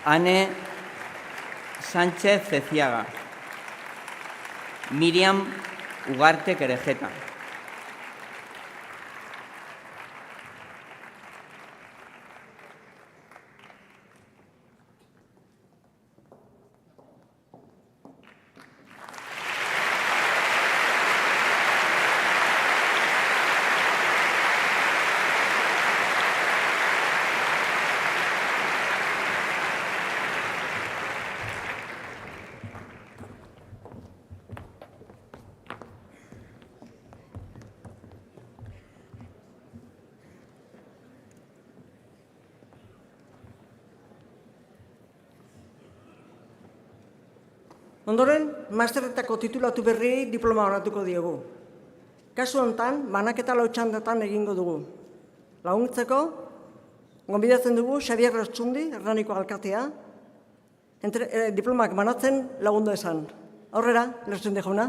Anne Sánchez Ceciaga, Miriam Ugarte Querejeta. Ondoren, masterretako titulatu berriei diploma onartuko diegu. Kasu honetan, banaketa lau txandatan egingo dugu. Laguntzeko, gonbidatzen dugu Xabier Lertxundi, Hernaniko alkatea, diplomak banatzen lagundu esan. Aurrera, Lertxundi jauna.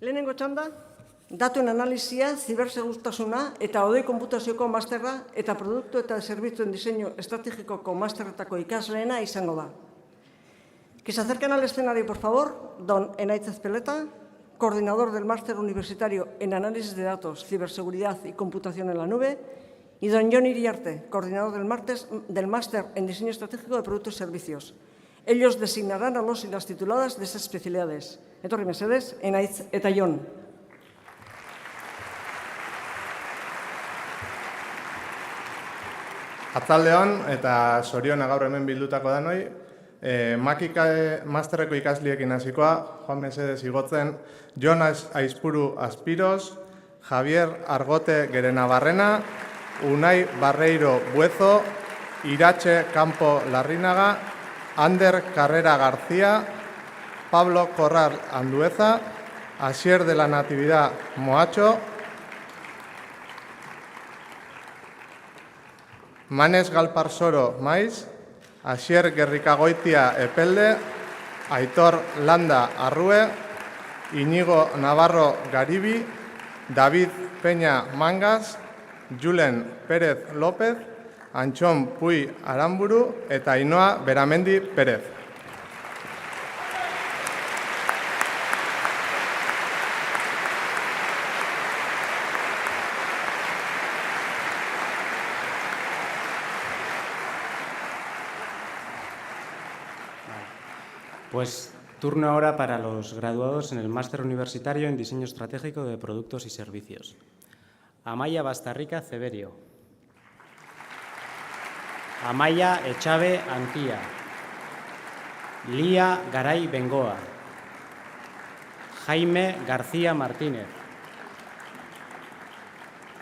Lehenengo txanda, datuen analizia, zibersegurtasuna eta hodei konputazioko masterra eta produktu eta zerbitzuen diseinu estrategikoko masterretako ikasleena izango da. Que se acerquen al escenario, por favor, don Enaitz Ezpeleta, coordinador del Máster Universitario en Análisis de Datos, Ciberseguridad y Computación en la Nube, y don Jon Iriarte, coordinador del Máster en Diseño Estratégico de Productos y Servicios. Ellos designarán a los y las tituladas de esas especialidades. Etorri mesedez, Enaitz eta Jon. Atzaldeon eta soriona gaur hemen bildutako danoi, Makika masterreko ikasliekin hasikoa, Joan mesedez igotzen, Jon Aizpuru Aspiros, Javier Argote Gerenabarrena, Unai Barreiro Buezo, Iratxe Campo Larrinaga, Ander Carrera García, Pablo Corral Andueza, Asier de la Natividad Moacho, Manes Galparsoro Maiz, Asier Gerrikagoitia Epelde, Aitor Landa Arrue, Iñigo Navarro Garibi, David Peña Mangas, Julen Pérez López, Antxon Puy Aramburu eta Ainhoa Beramendi Pérez. Pues turno ahora para los graduados en el Máster Universitario en Diseño Estratégico de Productos y Servicios. Amaya Bastarrica Ceberio. Amaya Echave Antía. Lía Garay Bengoa. Jaime García Martínez.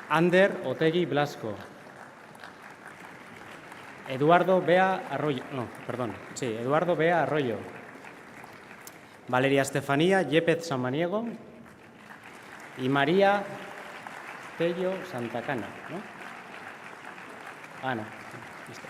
Ander Otegi Blasco. Eduardo Bea Arroyo. Valeria Estefanía Yepez Samaniego y María Tello Santacana, ¿no? Ah, no. Listo.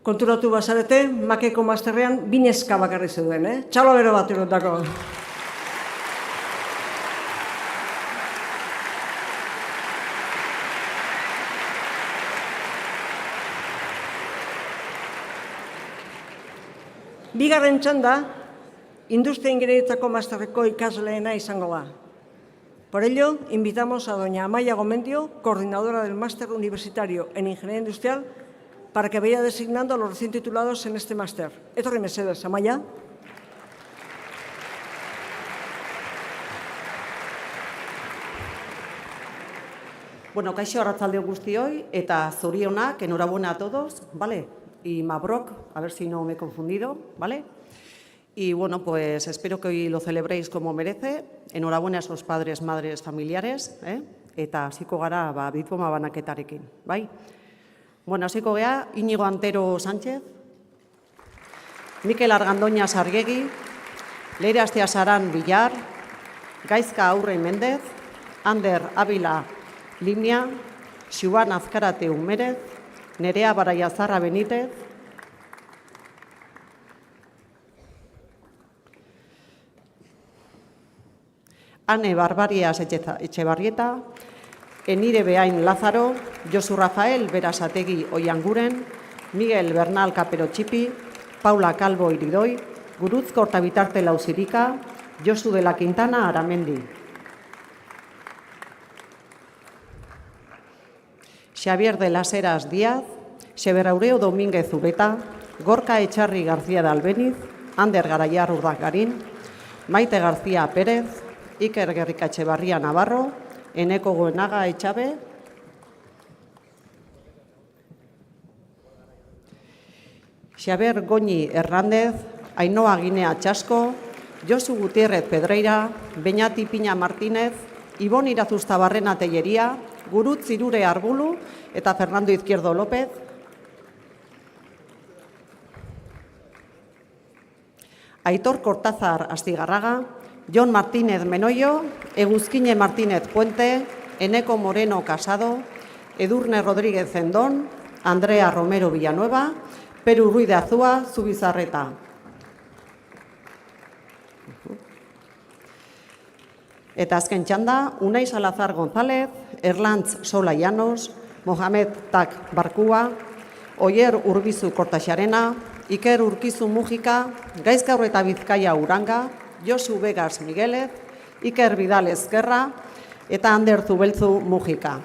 Konturatu bazarete, makeko masterrean bineska bakarri zeuden, Txalo bero bat urutako. Bigarren txanda, industria ingenieritzako masterreko ikasleena izango da. Por ello, invitamos a doña Amaia Gomendio, coordinadora del Máster Universitario en Ingeniería Industrial, para que vaya designando a los recién titulados en este máster. Etorri mesedez, Amaia. Bueno, kaixo arratsalde guztioi eta zorionak, enhorabuena a todos, ¿vale? Y Mabrok, a ver si no me he confundido, ¿vale? Y bueno, pues espero que hoy lo celebréis como merece. Enhorabuena a esos padres, madres, familiares, eta hasiko gara diploma banaketarekin, bai? Bueno, hasiko gea, Íñigo Antero Sánchez, Mikel Argandoña Sargegi, Leire Astiasaran Villar, Gaizka Aurre Mendez, Ander Ávila Limia, Xuan Azkarate Humerez, Nerea Baraiazarra Benítez, Ane Barbarias Etxebarrieta, Enire Beain Lázaro, Josu Rafael Berasategui Oianguren, Miguel Bernal Kapero Txipi, Paula Calvo Iridoi, Guruzko Hortabitarte Lauzirika, Josu de la Quintana Aramendi. Xavier de las Heras Díaz, Xeberaureo Domínguez Zubeta, Gorka Etxarri García de Albeniz, Ander Garayar Urdagarín, Maite García Pérez, Iker Gerrika Etxebarria Navarro, Eneko Goenaga Etxabe, Xaber Goñi Hernández, Ainhoa Guinea Txasko, Josu Gutierrez Pedreira, Beñati Piña Martínez, Ibon Irazustabarrena Tellería, Gurutz Irure Arbulu eta Fernando Izquierdo López, Aitor Cortázar Astigarraga, Jon Martínez Menoyo, Eguzkine Martínez Puente, Eneko Moreno Casado, Edurne Rodríguez Zendón, Andrea Romero Villanueva, Peru Ruiz de Azúa Zubizarreta. Eta azken txanda, Unai Salazar González, Erlantz Sola Llanos, Mohamed Tak Barkua, Oier Urbizu Kortaxarena, Iker Urkizu Mujika, Gaizka Urreta Bizkaia Uranga, Josu Vegas Miguelez, Iker Vidal Ezkerra eta Ander Zubeltzu Mujika.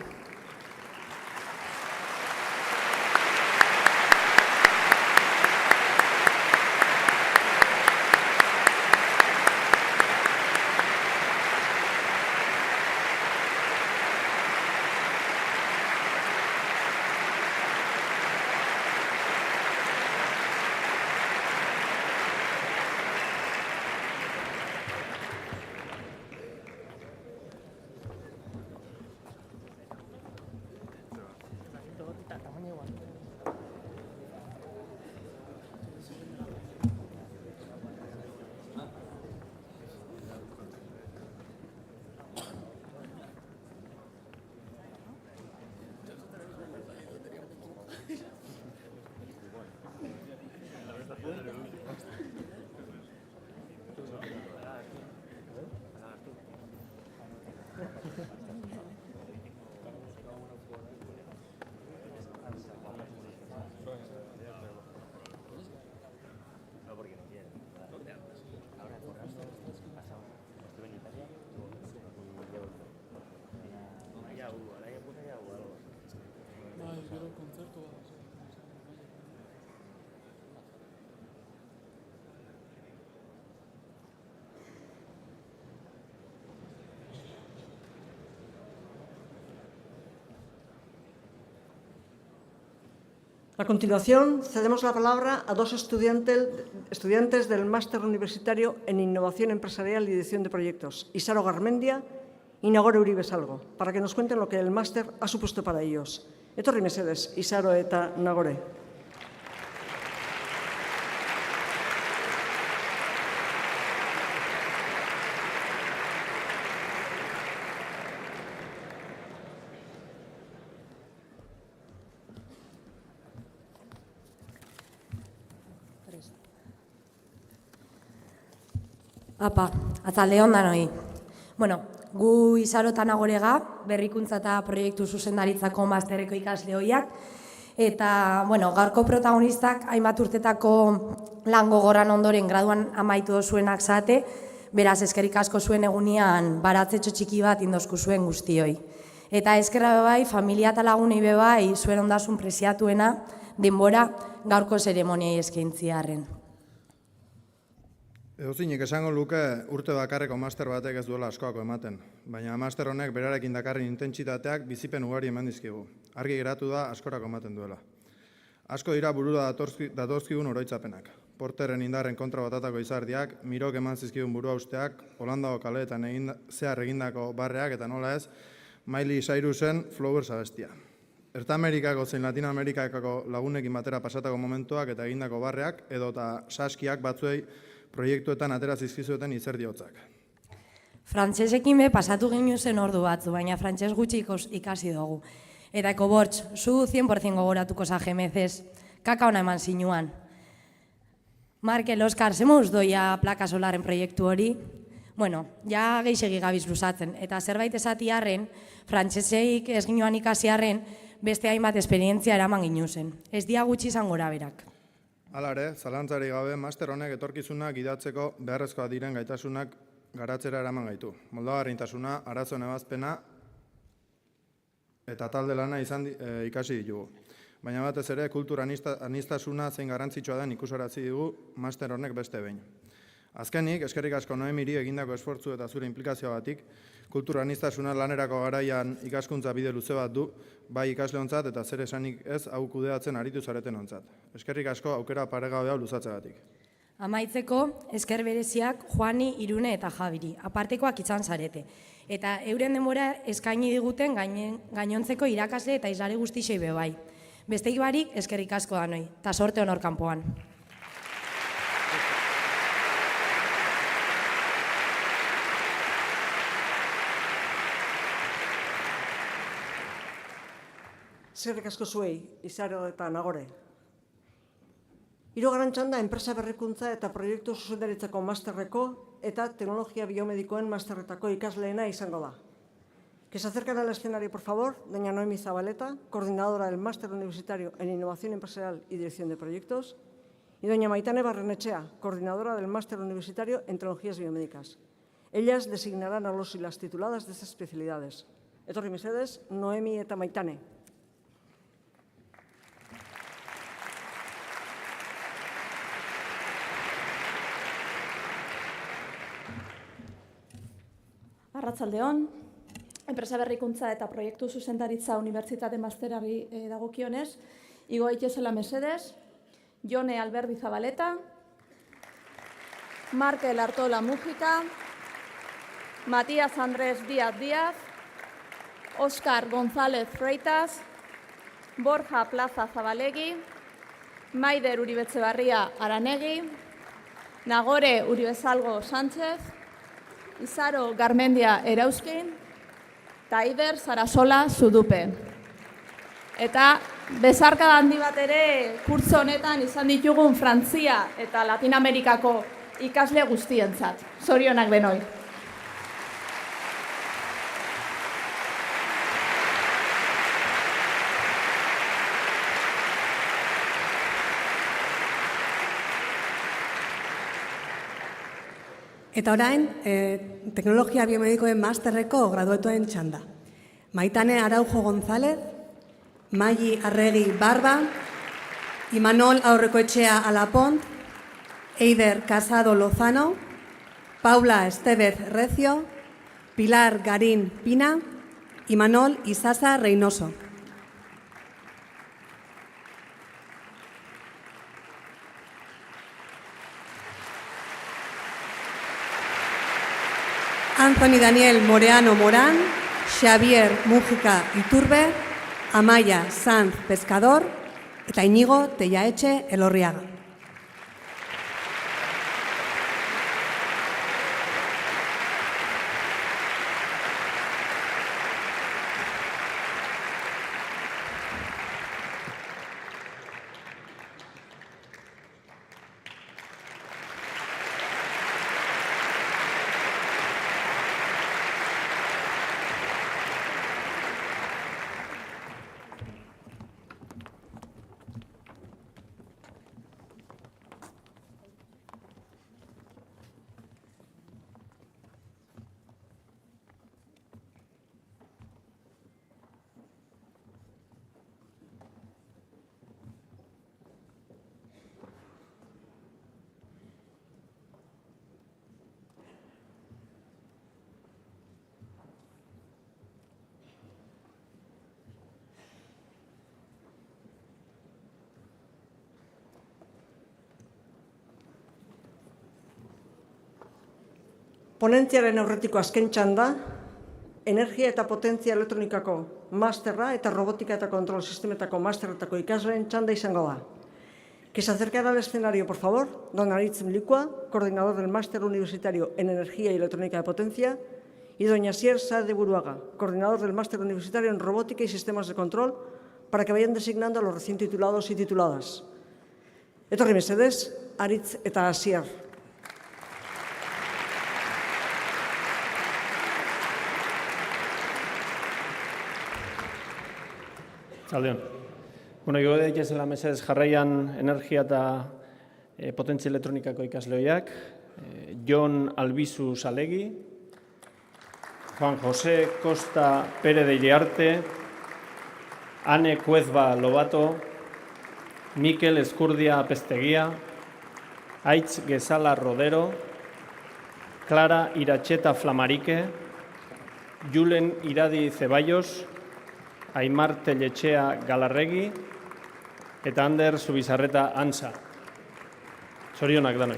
A continuación, cedemos la palabra a dos estudiantes del Máster Universitario en Innovación Empresarial y Dirección de Proyectos, Isaro Garmendia y Nagore Uribe Salgo, para que nos cuenten lo que el máster ha supuesto para ellos. Etorri mesedez, Isaro eta Nagore. Apa, atzalde hon danoi. Bueno, gu Izarotan Agorega, berrikuntza eta proiektu zuzendaritzako masterreko ikasle hoiak, eta, bueno, gaurko protagonistak hainbat urtetako lan gogoran ondoren graduan amaitu dozuenak zate, beraz eskerrik asko zuen egunean baratzetxo txiki bat indosku zuen guztioi. Eta eskerra bai, familia eta lagunei bai, zuen ondasun preziatuena, denbora gaurko zeremoniai eskaintziarren. Edozinik esango luke urte bakarreko master batek ez duela askoako ematen, baina master honek berarekin dakarren intentsitateak bizipen ugari eman dizkigu. Argi geratu da askorako ematen duela. Asko dira burura datozkigun oroitzapenak. Porteren indarren kontra batatako izardiak, mirok eman zizkigun burua usteak, Holandako kaleetan zehar egindako barreak eta nola ez, Miley Cyrusen Flowers abestia. Erta-Amerikako zein Latinoamerikako lagunekin batera pasatako momentuak eta egindako barreak, edota saskiak batzuei proiektuetan atera zizkizueten izerdiotzak. Frantsesekin be pasatu ginen zen ordu batzu, baina frantses gutxi ikasi dugu. Eta eko bortz, zu 100% gogoratuko za GMCs, kaka ona eman zinuan. Markel, Oskar, zemuz doia plaka solaren proiektu hori? Bueno, ja geixegi gabiz luzatzen, eta zerbait esati harren, frantseseik ez ginoan ikasi harren, beste hainbat esperientzia eraman ginu zen. Ez dia gutxi izan gora berak. Halare, zalantzari gabe, master honek etorkizunak idatzeko beharrezkoa diren gaitasunak garatzera eraman gaitu. Moldagarrintasuna, arazoen ebazpena eta talde lana ikasi ditugu. Baina batez ere, kultura aniztasuna zein garrantzitsua den ikusarazi digu master honek beste behin. Azkenik, eskerrik asko Noemiri egindako esfortzu eta zure implikazioagatik, kultura aniztasuna lanerako garaian ikaskuntza bide luze bat du, bai ikasleontzat eta zer esanik ez hau kudeatzen aritu zareten ontzat. Eskerrik asko aukera paregabe hau luzatzeagatik. Amaitzeko, esker bereziak Juani, Irune eta Javiri, apartekoak izan zarete. Eta euren denbora eskaini diguten gainontzeko irakasle eta islari guztixei bebai. Besteik barik, eskerrik asko danoi, eta sorte honor kanpoan. Eskerrik asko zuei, Izaro eta Nagore. Hirugarren txanda, enpresa berrikuntza eta proiektu zuzendaritzako masterreko eta teknologia biomedikoen masterretako ikasleena izango da. Que se acerquen al escenario, por favor, doña Noemi Zabaleta, coordinadora del Máster Universitario en Innovación Empresarial y Dirección de Proyectos, y doña Maitane Barrenechea, coordinadora del Máster Universitario en Tecnologías Biomédicas. Ellas designarán a los y las tituladas de estas especialidades. Etorri mesedez, Noemi eta Maitane. Arratsaldeon, enpresa berrikuntza eta proiektu zuzendaritza unibertsitate masterari dagokionez, igo daitezela mesedez, Jone Alberdi Zabaleta, Markel Artola Mujika, Matías Andrés Díaz Díaz, Óscar González Freitas, Borja Plaza Zabalegi, Maider Uribetxebarria Aranegi, Nagore Uribezalgo Sánchez, Izaro Garmendia Erauzkin, eta Iber Sarasola Zudupe. Eta bezarka handi bat ere kurtso honetan izan ditugun Frantzia eta Latinamerikako ikasle guztientzat. Zorionak denoi. Eta orain, teknologia biomedikoen masterreko graduatuen txanda. Maitane Araujo González, Mayi Arregi Barba, Imanol Aurrekoetxea Alapont, Eider Casado Lozano, Paula Estevez Recio, Pilar Garín Pina, Imanol Isasa Reynoso. Anthony Daniel Moreano Morán, Xavier Mújica Iturbe, Amaya Sanz Pescador eta Iñigo Tellaetxe Elorriaga. Ponentziaren aurretiko azken txanda, energia eta potentzia elektronikako masterra eta robotika eta kontrol sistemetako masterretako ikasleen txanda izango da. Que se acercara al escenario, por favor, don Aritz Mlikua, coordinador del Máster Universitario en Energía y Electrónica de Potencia, y doña Asier Saez de Buruaga, coordinador del Máster Universitario en Robótica y Sistemas de Control, para que vayan designando a los recién titulados y tituladas. Etorri mesedez, Aritz eta Asier. Aldeon. Bueno, jo daitezela mesedez jarraian energia eta potentzia elektronikako ikasleoiak, Jon Albizu Salegi, Juan José Costa Pérez de Iriarte, Ane Cuezba Lobato, Mikel Eskurdia Pesteguía, Aitz Gezala Rodero, Clara Iracheta Flamarique, Julen Iradi Ceballos, Aimar Telletxea Galarregi eta Ander Zubizarreta Ansa. Zorionak danoi.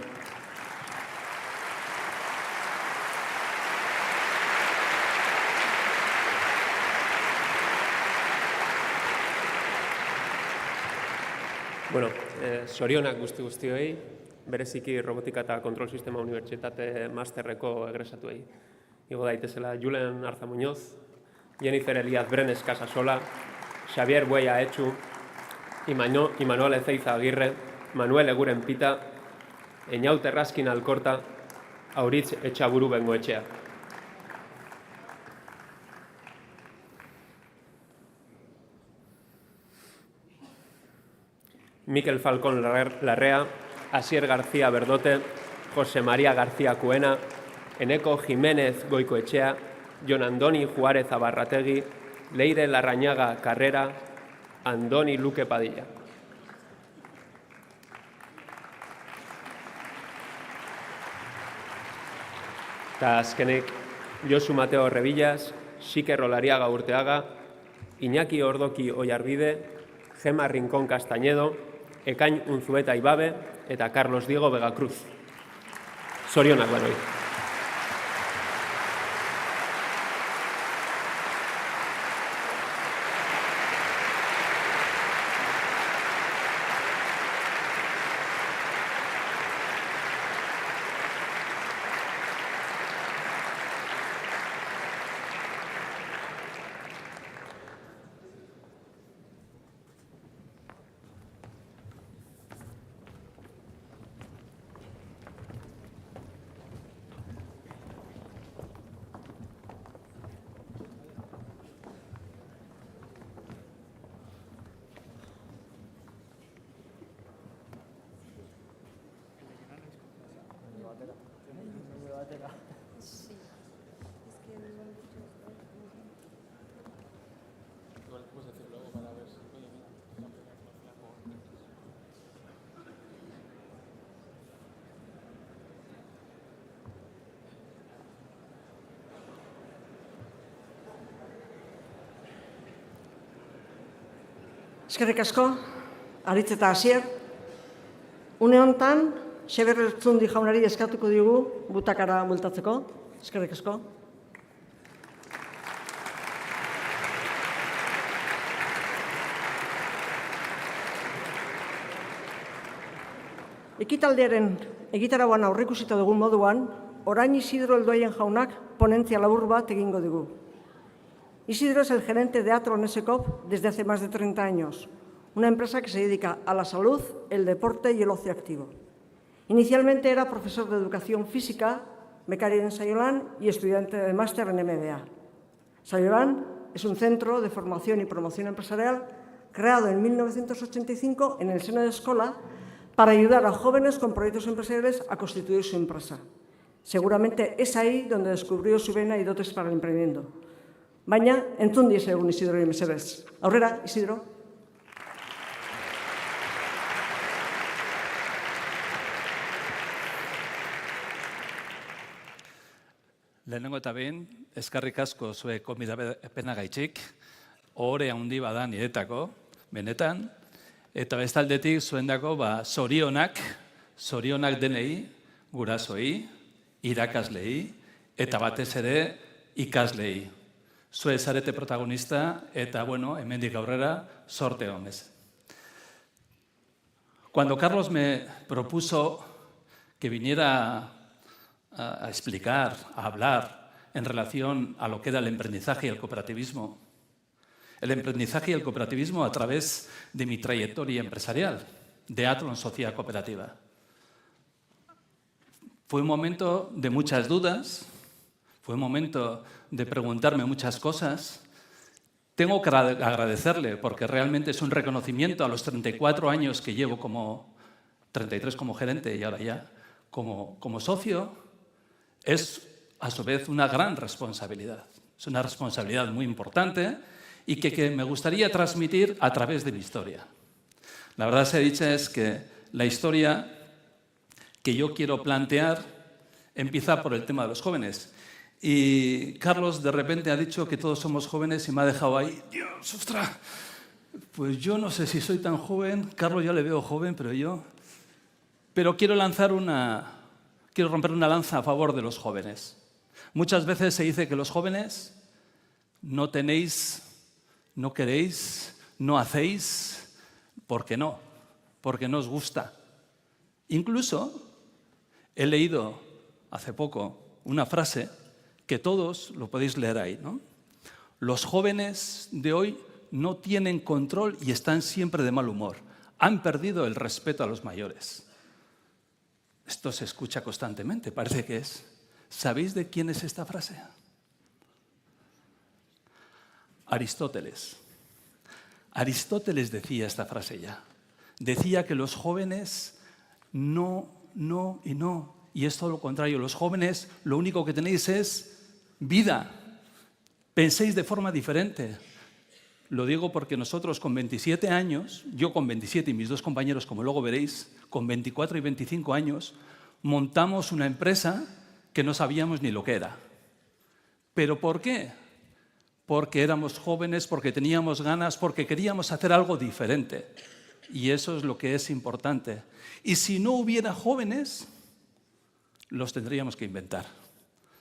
Bueno, zorionak guztioi, bereziki robotika eta kontrol sistema unibertsitate masterreko egresatuei. Igo daitezela Julen Arza Muñoz, Jennifer Elíaz Brenes Casasola, Xavier Buella Etxu, Imanuel Ezeiza Agirre, Manuel Eguren Pita, Eñau Terraskin Alkorta, Auritz Etxaburu Bengoetxea. Mikel Falcón Larrea, Asier García Berdote, José María García Cuena, Eneko Jiménez Goikoetxea, Jon Andoni Juárez Abarrategi, Leire Larrañaga Carrera, Andoni Luque Padilla. Eta azkenik, Josu Mateo Rebillas, Xiker Olariaga Urteaga, Iñaki Ordoki Oiarbide, Gema Rincón Castañedo, Ekain Unzueta Ibabe eta Carlos Diego Vegacruz. Zorionak danoi. Eskerrik asko, Aritz eta Asier. Une honetan, Xeber Lertzundi jaunari eskatuko digu butakara bueltatzeko. Eskerrik asko. Ekitaldiaren egitarauan aurreikusita dugun moduan, orain Isidro Eldoaien jaunak ponentzia labur bat egingo dugu. Isidro es el gerente de Atron Esecop desde hace más de 30 años, una empresa que se dedica a la salud, el deporte y el ocio activo. Inicialmente era profesor de educación física, becario en Saiolan y estudiante de máster en MBA. Saiolan es un centro de formación y promoción empresarial creado en 1985 en el seno de Escola para ayudar a jóvenes con proyectos empresariales a constituir su empresa. Seguramente es ahí donde descubrió su vena y dotes para el emprendimiento. Baina, entzun diezagun Isidrori mesedez. Aurrera, Isidro. Lehenengo eta behin, eskarrik asko zuek gonbidapena gaitxik, ohore handi bada niretako, benetan, eta bestaldetik zuendako zorionak denei, gurasoi, irakaslei, eta batez ere ikaslei. Zue zarete protagonista eta, bueno, hemendik aurrera, sorte honez. Cuando Carlos me propuso que viniera a explicar, a hablar en relación a lo que era el emprendizaje y el cooperativismo a través de mi trayectoria empresarial, de Athlon Sociedad Cooperativa. Fue un momento de muchas dudas, fue un momento de preguntarme muchas cosas. Tengo que agradecerle porque realmente es un reconocimiento a los 34 años que llevo 33 como gerente y ahora ya como socio. Es a su vez una gran responsabilidad. Es una responsabilidad muy importante y que me gustaría transmitir a través de mi historia. La verdad sea dicha es que la historia que yo quiero plantear empieza por el tema de los jóvenes. Y Carlos de repente ha dicho que todos somos jóvenes y me ha dejado ahí. Dios, ostras, pues yo no sé si soy tan joven. Carlos ya le veo joven, pero quiero romper una lanza a favor de los jóvenes. Muchas veces se dice que los jóvenes no tenéis, no queréis, no hacéis, porque no os gusta. Incluso he leído hace poco una frase que todos lo podéis leer ahí, ¿no? Los jóvenes de hoy no tienen control y están siempre de mal humor. Han perdido el respeto a los mayores. Esto se escucha constantemente, parece que es. ¿Sabéis de quién es esta frase? Aristóteles. Aristóteles decía esta frase ya. Decía que los jóvenes no y no. Y es todo lo contrario. Los jóvenes lo único que tenéis es vida. Penséis de forma diferente. Lo digo porque nosotros con 27 años, yo con 27 y mis dos compañeros, como luego veréis, con 24 y 25 años, montamos una empresa que no sabíamos ni lo que era. ¿Pero por qué? Porque éramos jóvenes, porque teníamos ganas, porque queríamos hacer algo diferente. Y eso es lo que es importante. Y si no hubiera jóvenes, los tendríamos que inventar.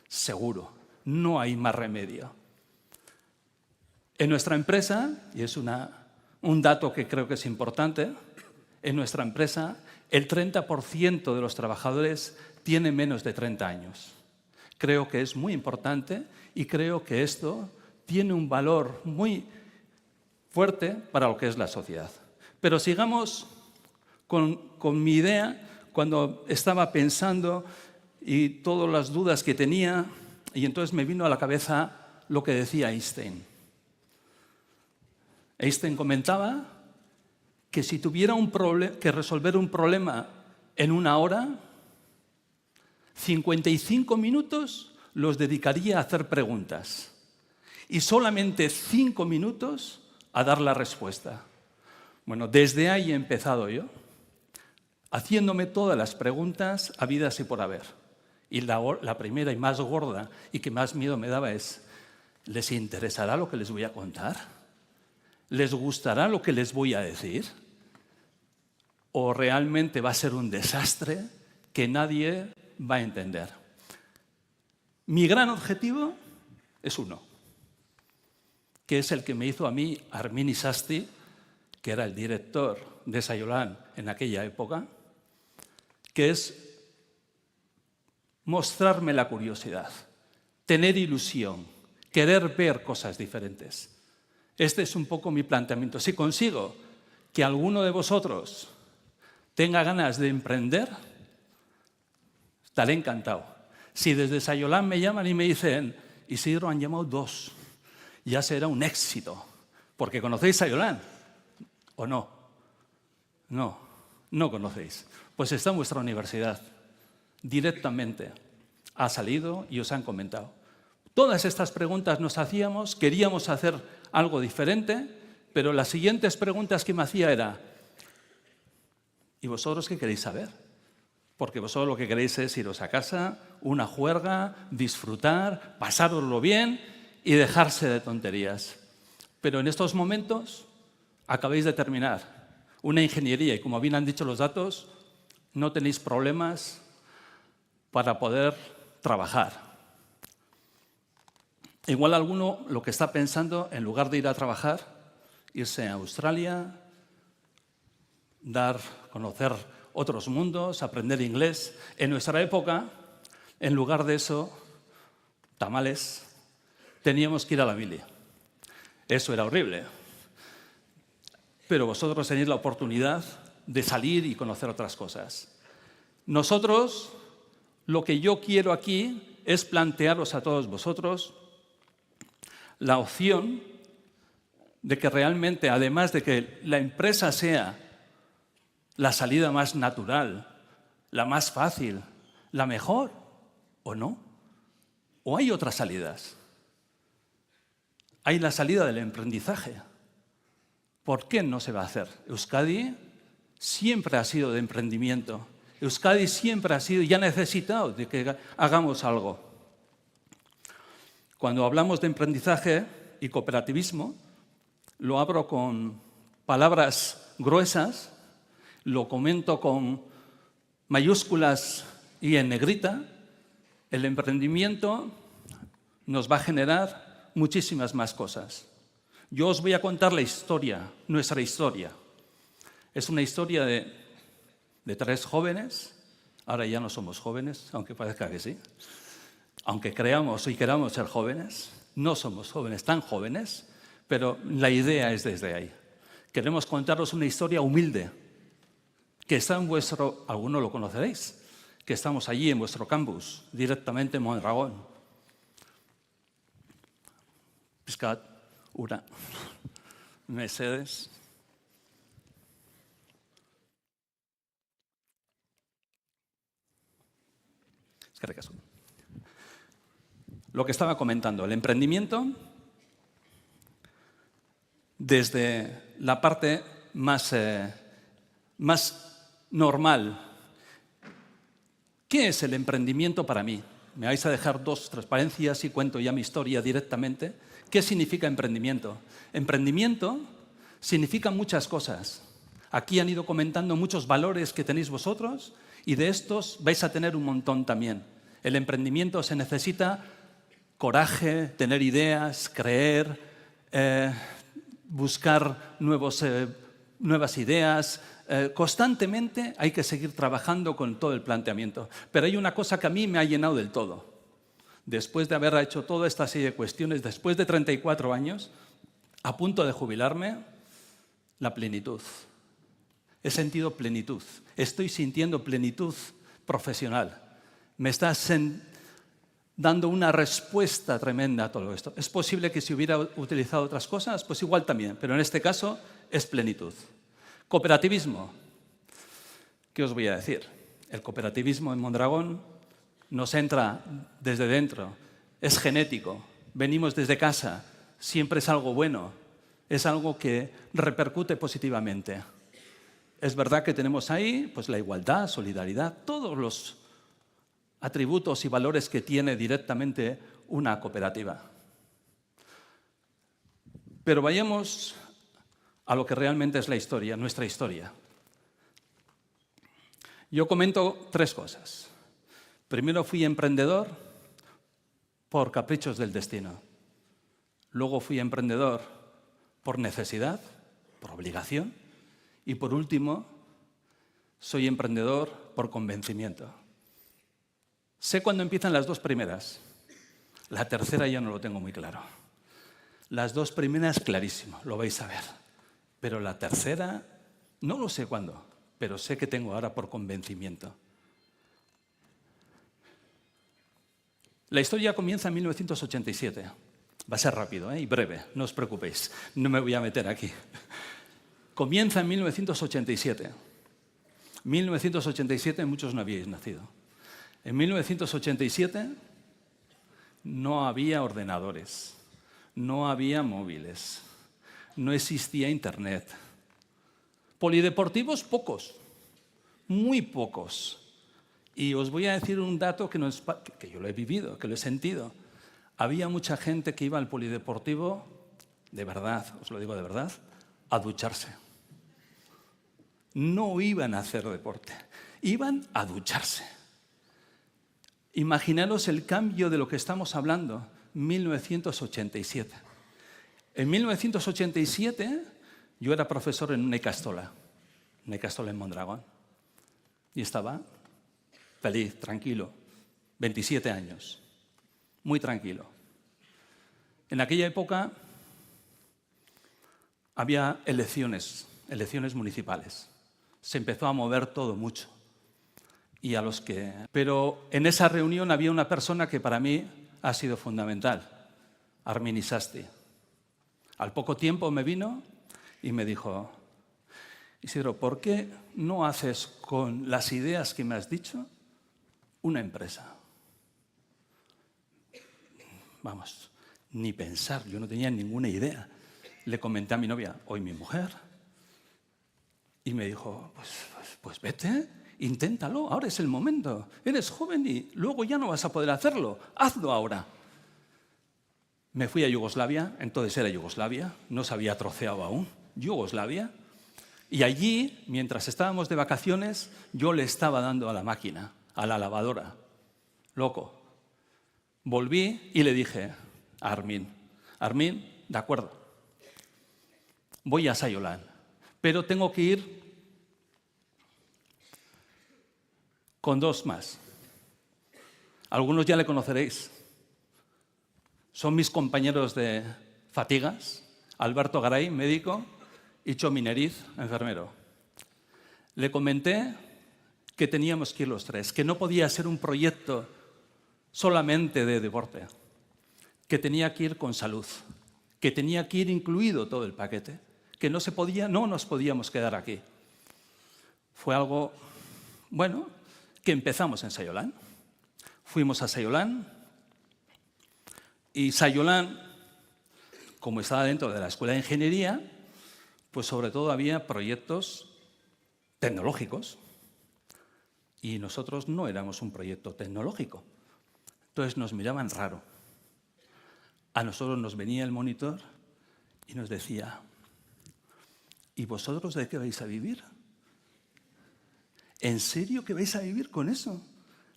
Seguro. No hay más remedio. En nuestra empresa, y es un dato que creo que es importante, en nuestra empresa el 30% de los trabajadores tiene menos de 30 años. Creo que es muy importante y creo que esto tiene un valor muy fuerte para lo que es la sociedad. Pero sigamos con mi idea cuando estaba pensando y todas las dudas que tenía, y entonces me vino a la cabeza lo que decía Einstein. Einstein comentaba que si tuviera que resolver un problema en una hora, 55 minutos los dedicaría a hacer preguntas y solamente 5 minutos a dar la respuesta. Bueno, desde ahí he empezado yo, haciéndome todas las preguntas habidas y por haber. Y la primera y más gorda y que más miedo me daba es, ¿les interesará lo que les voy a contar? ¿Les gustará lo que les voy a decir? ¿O realmente va a ser un desastre que nadie va a entender? Mi gran objetivo es uno, que es el que me hizo a mí Armin Sasti, que era el director de Saiolan en aquella época, que es mostrarme la curiosidad, tener ilusión, querer ver cosas diferentes. Este es un poco mi planteamiento. Si consigo que alguno de vosotros tenga ganas de emprender, estaré encantado. Si desde Saiolan me llaman y me dicen, Isidro, han llamado 2, ya será un éxito, porque ¿conocéis Saiolan? ¿O no? No conocéis. Pues está en vuestra universidad. Directamente ha salido y os han comentado. Todas estas preguntas nos hacíamos, queríamos hacer algo diferente, pero las siguientes preguntas que me hacía era, ¿y vosotros qué queréis saber? Porque vosotros lo que queréis es iros a casa, una juerga, disfrutar, pasároslo bien y dejarse de tonterías. Pero en estos momentos acabáis de terminar una ingeniería y, como bien han dicho los datos, no tenéis problemas para poder trabajar. Igual alguno lo que está pensando, en lugar de ir a trabajar, irse a Australia, conocer otros mundos, aprender inglés. En nuestra época, en lugar de eso, tamales, teníamos que ir a la mili. Eso era horrible. Pero vosotros tenéis la oportunidad de salir y conocer otras cosas. Nosotros, lo que yo quiero aquí es plantearos a todos vosotros la opción de que realmente, además de que la empresa sea la salida más natural, la más fácil, la mejor, ¿o no? ¿O hay otras salidas? Hay la salida del emprendizaje. ¿Por qué no se va a hacer? Euskadi siempre ha sido de emprendimiento. Euskadi siempre ha sido y ha necesitado de que hagamos algo. Cuando hablamos de emprendizaje y cooperativismo, lo abro con palabras gruesas, lo comento con mayúsculas y en negrita. El emprendimiento nos va a generar muchísimas más cosas. Yo os voy a contar la historia, nuestra historia. Es una historia de 3 jóvenes, ahora ya no somos jóvenes, aunque parezca que sí. Aunque creamos y queramos ser jóvenes, no somos jóvenes tan jóvenes, pero la idea es desde ahí. Queremos contaros una historia humilde, que está en vuestro, algunos lo conoceréis, que estamos allí en vuestro campus, directamente en Mondragón. Piscat, Ura, Mercedes. Es que recasco. Lo que estaba comentando, el emprendimiento, desde la parte más normal. ¿Qué es el emprendimiento para mí? Me vais a dejar 2 transparencias y cuento ya mi historia directamente. ¿Qué significa emprendimiento? Emprendimiento significa muchas cosas. Aquí han ido comentando muchos valores que tenéis vosotros y de estos vais a tener un montón también. El emprendimiento se necesita coraje, tener ideas, creer, buscar nuevas ideas. Constantemente hay que seguir trabajando con todo el planteamiento. Pero hay una cosa que a mí me ha llenado del todo. Después de haber hecho toda esta serie de cuestiones, después de 34 años, a punto de jubilarme, la plenitud. He sentido plenitud. Estoy sintiendo plenitud profesional. Me está dando una respuesta tremenda a todo esto. Es posible que si hubiera utilizado otras cosas, pues igual también, pero en este caso es plenitud. Cooperativismo. ¿Qué os voy a decir? El cooperativismo en Mondragón nos entra desde dentro, es genético, venimos desde casa, siempre es algo bueno, es algo que repercute positivamente. Es verdad que tenemos ahí pues, la igualdad, solidaridad, todos los atributos y valores que tiene directamente una cooperativa. Pero vayamos a lo que realmente es la historia, nuestra historia. Yo comento 3 cosas. Primero fui emprendedor por caprichos del destino. Luego fui emprendedor por necesidad, por obligación. Y por último, soy emprendedor por convencimiento. Sé cuándo empiezan las 2 primeras. La tercera ya no lo tengo muy claro. Las 2 primeras, clarísimo, lo vais a ver. Pero la tercera, no lo sé cuándo, pero sé que tengo ahora por convencimiento. La historia comienza en 1987. Va a ser rápido y breve, no os preocupéis, no me voy a meter aquí. Comienza en 1987. 1987 muchos no habíais nacido. En 1987 no había ordenadores, no había móviles, no existía internet. Polideportivos pocos, muy pocos. Y os voy a decir un dato que yo lo he vivido, que lo he sentido. Había mucha gente que iba al polideportivo, de verdad, os lo digo de verdad, a ducharse. No iban a hacer deporte, iban a ducharse. Imaginaros el cambio de lo que estamos hablando, 1987. En 1987 yo era profesor en una ikastola en Mondragón. Y estaba feliz, tranquilo, 27 años, muy tranquilo. En aquella época había elecciones municipales. Se empezó a mover todo mucho. Pero en esa reunión había una persona que para mí ha sido fundamental, Armin Isasti. Al poco tiempo me vino y me dijo: Isidro, ¿por qué no haces con las ideas que me has dicho una empresa? Vamos, ni pensar, yo no tenía ninguna idea. Le comenté a mi novia, hoy mi mujer, y me dijo, pues vete, inténtalo, ahora es el momento. Eres joven y luego ya no vas a poder hacerlo, hazlo ahora. Me fui a Yugoslavia, entonces era Yugoslavia, no se había troceado aún, Yugoslavia, y allí, mientras estábamos de vacaciones, yo le estaba dando a la máquina, a la lavadora, loco. Volví y le dije a Armin, de acuerdo, voy a Sayolán, pero tengo que ir con dos más. Algunos ya le conoceréis. Son mis compañeros de Fatigas, Alberto Garay, médico, y Chomi Neriz, enfermero. Le comenté que teníamos que ir los tres, que no podía ser un proyecto solamente de deporte, que tenía que ir con salud, que tenía que ir incluido todo el paquete, que no nos podíamos quedar aquí. Fue algo, bueno, que empezamos en Sayolán. Fuimos a Sayolán y Sayolán, como estaba dentro de la Escuela de Ingeniería, pues sobre todo había proyectos tecnológicos y nosotros no éramos un proyecto tecnológico. Entonces nos miraban raro. A nosotros nos venía el monitor y nos decía, ¿y vosotros de qué vais a vivir? ¿En serio que vais a vivir con eso?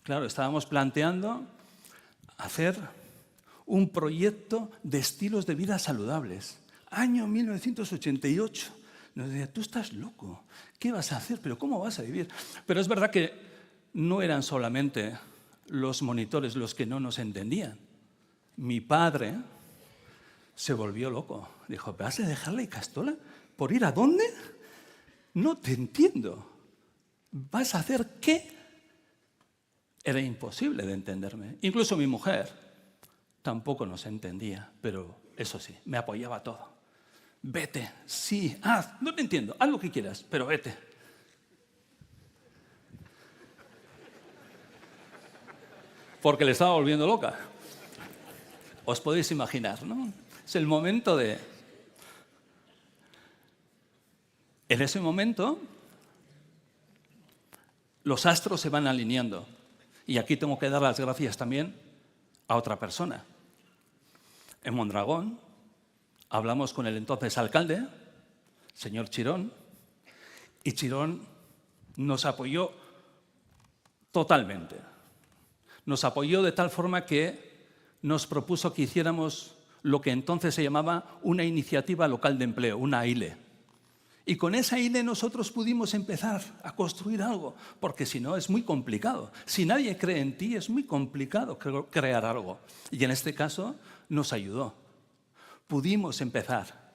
Claro, estábamos planteando hacer un proyecto de estilos de vida saludables. Año 1988. Nos decía, tú estás loco, ¿qué vas a hacer? ¿Pero cómo vas a vivir? Pero es verdad que no eran solamente los monitores los que no nos entendían. Mi padre se volvió loco. Dijo, ¿vas a dejar la ikastola? ¿Por ir a dónde? No te entiendo. ¿Vas a hacer qué? Era imposible de entenderme. Incluso mi mujer tampoco nos entendía, pero eso sí, me apoyaba todo. Vete, sí, haz, no te entiendo, haz lo que quieras, pero vete. Porque le estaba volviendo loca. Os podéis imaginar, ¿no? Es el momento de... En ese momento, los astros se van alineando. Y aquí tengo que dar las gracias también a otra persona. En Mondragón hablamos con el entonces alcalde, señor Chirón, y Chirón nos apoyó totalmente. Nos apoyó de tal forma que nos propuso que hiciéramos lo que entonces se llamaba una iniciativa local de empleo, una AILE. Y con esa AILE nosotros pudimos empezar a construir algo, porque si no es muy complicado. Si nadie cree en ti es muy complicado crear algo. Y en este caso nos ayudó. Pudimos empezar.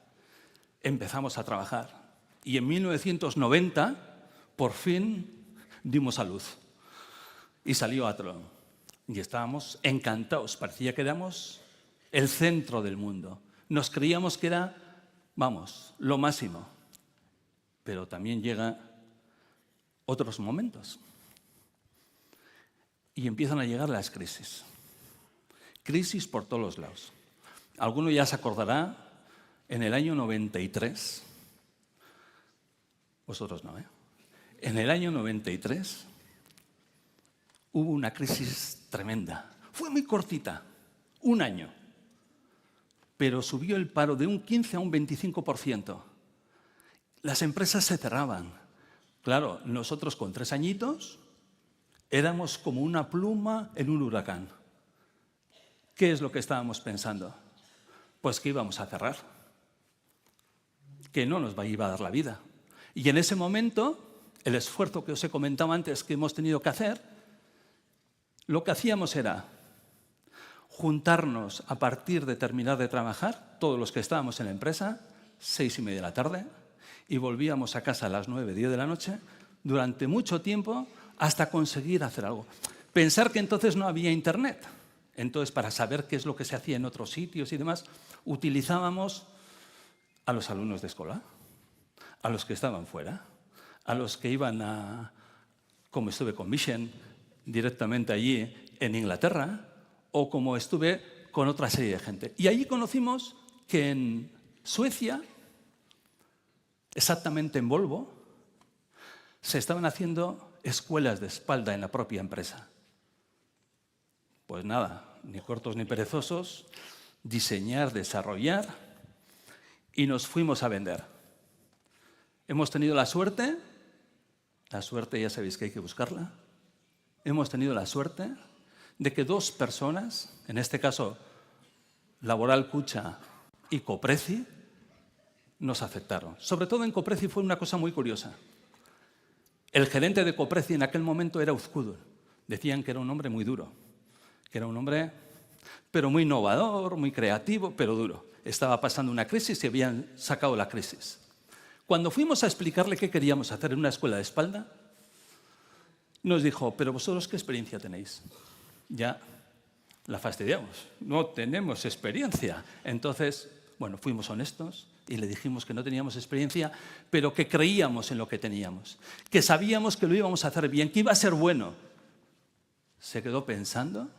Empezamos a trabajar. Y en 1990, por fin, dimos a luz. Y salió Athlon. Y estábamos encantados. Parecía que éramos el centro del mundo. Nos creíamos que era, vamos, lo máximo. Pero también llegan otros momentos. Y empiezan a llegar las crisis. Crisis por todos los lados. Alguno ya se acordará, en el año 93, vosotros no, ¿eh? En el año 93 hubo una crisis tremenda. Fue muy cortita, un año. Pero subió el paro de un 15 a un 25%. Las empresas se cerraban. Claro, nosotros con 3 añitos éramos como una pluma en un huracán. ¿Qué es lo que estábamos pensando? Pues que íbamos a cerrar, que no nos iba a dar la vida. Y en ese momento, el esfuerzo que os he comentado antes que hemos tenido que hacer, lo que hacíamos era juntarnos a partir de terminar de trabajar, todos los que estábamos en la empresa, 6:30 de la tarde, y volvíamos a casa a las 9, 10 de la noche, durante mucho tiempo, hasta conseguir hacer algo. Pensar que entonces no había Internet. Entonces, para saber qué es lo que se hacía en otros sitios y demás, utilizábamos a los alumnos de escuela, a los que estaban fuera, a los que iban a, como estuve con Mission, directamente allí en Inglaterra, o como estuve con otra serie de gente. Y allí conocimos que en Suecia, exactamente en Volvo, se estaban haciendo escuelas de espalda en la propia empresa. Pues nada, ni cortos ni perezosos, diseñar, desarrollar, y nos fuimos a vender. Hemos tenido la suerte ya sabéis que hay que buscarla, hemos tenido la suerte de que 2 personas, en este caso Laboral Cucha y Copreci, nos aceptaron. Sobre todo en Copreci fue una cosa muy curiosa. El gerente de Copreci en aquel momento era Uzkudur. Decían que era un hombre muy duro, que era un hombre, pero muy innovador, muy creativo, pero duro. Estaba pasando una crisis y habían sacado la crisis. Cuando fuimos a explicarle qué queríamos hacer en una escuela de espalda, nos dijo, pero vosotros, ¿qué experiencia tenéis? Ya la fastidiamos, no tenemos experiencia. Entonces, bueno, fuimos honestos y le dijimos que no teníamos experiencia, pero que creíamos en lo que teníamos, que sabíamos que lo íbamos a hacer bien, que iba a ser bueno. Se quedó pensando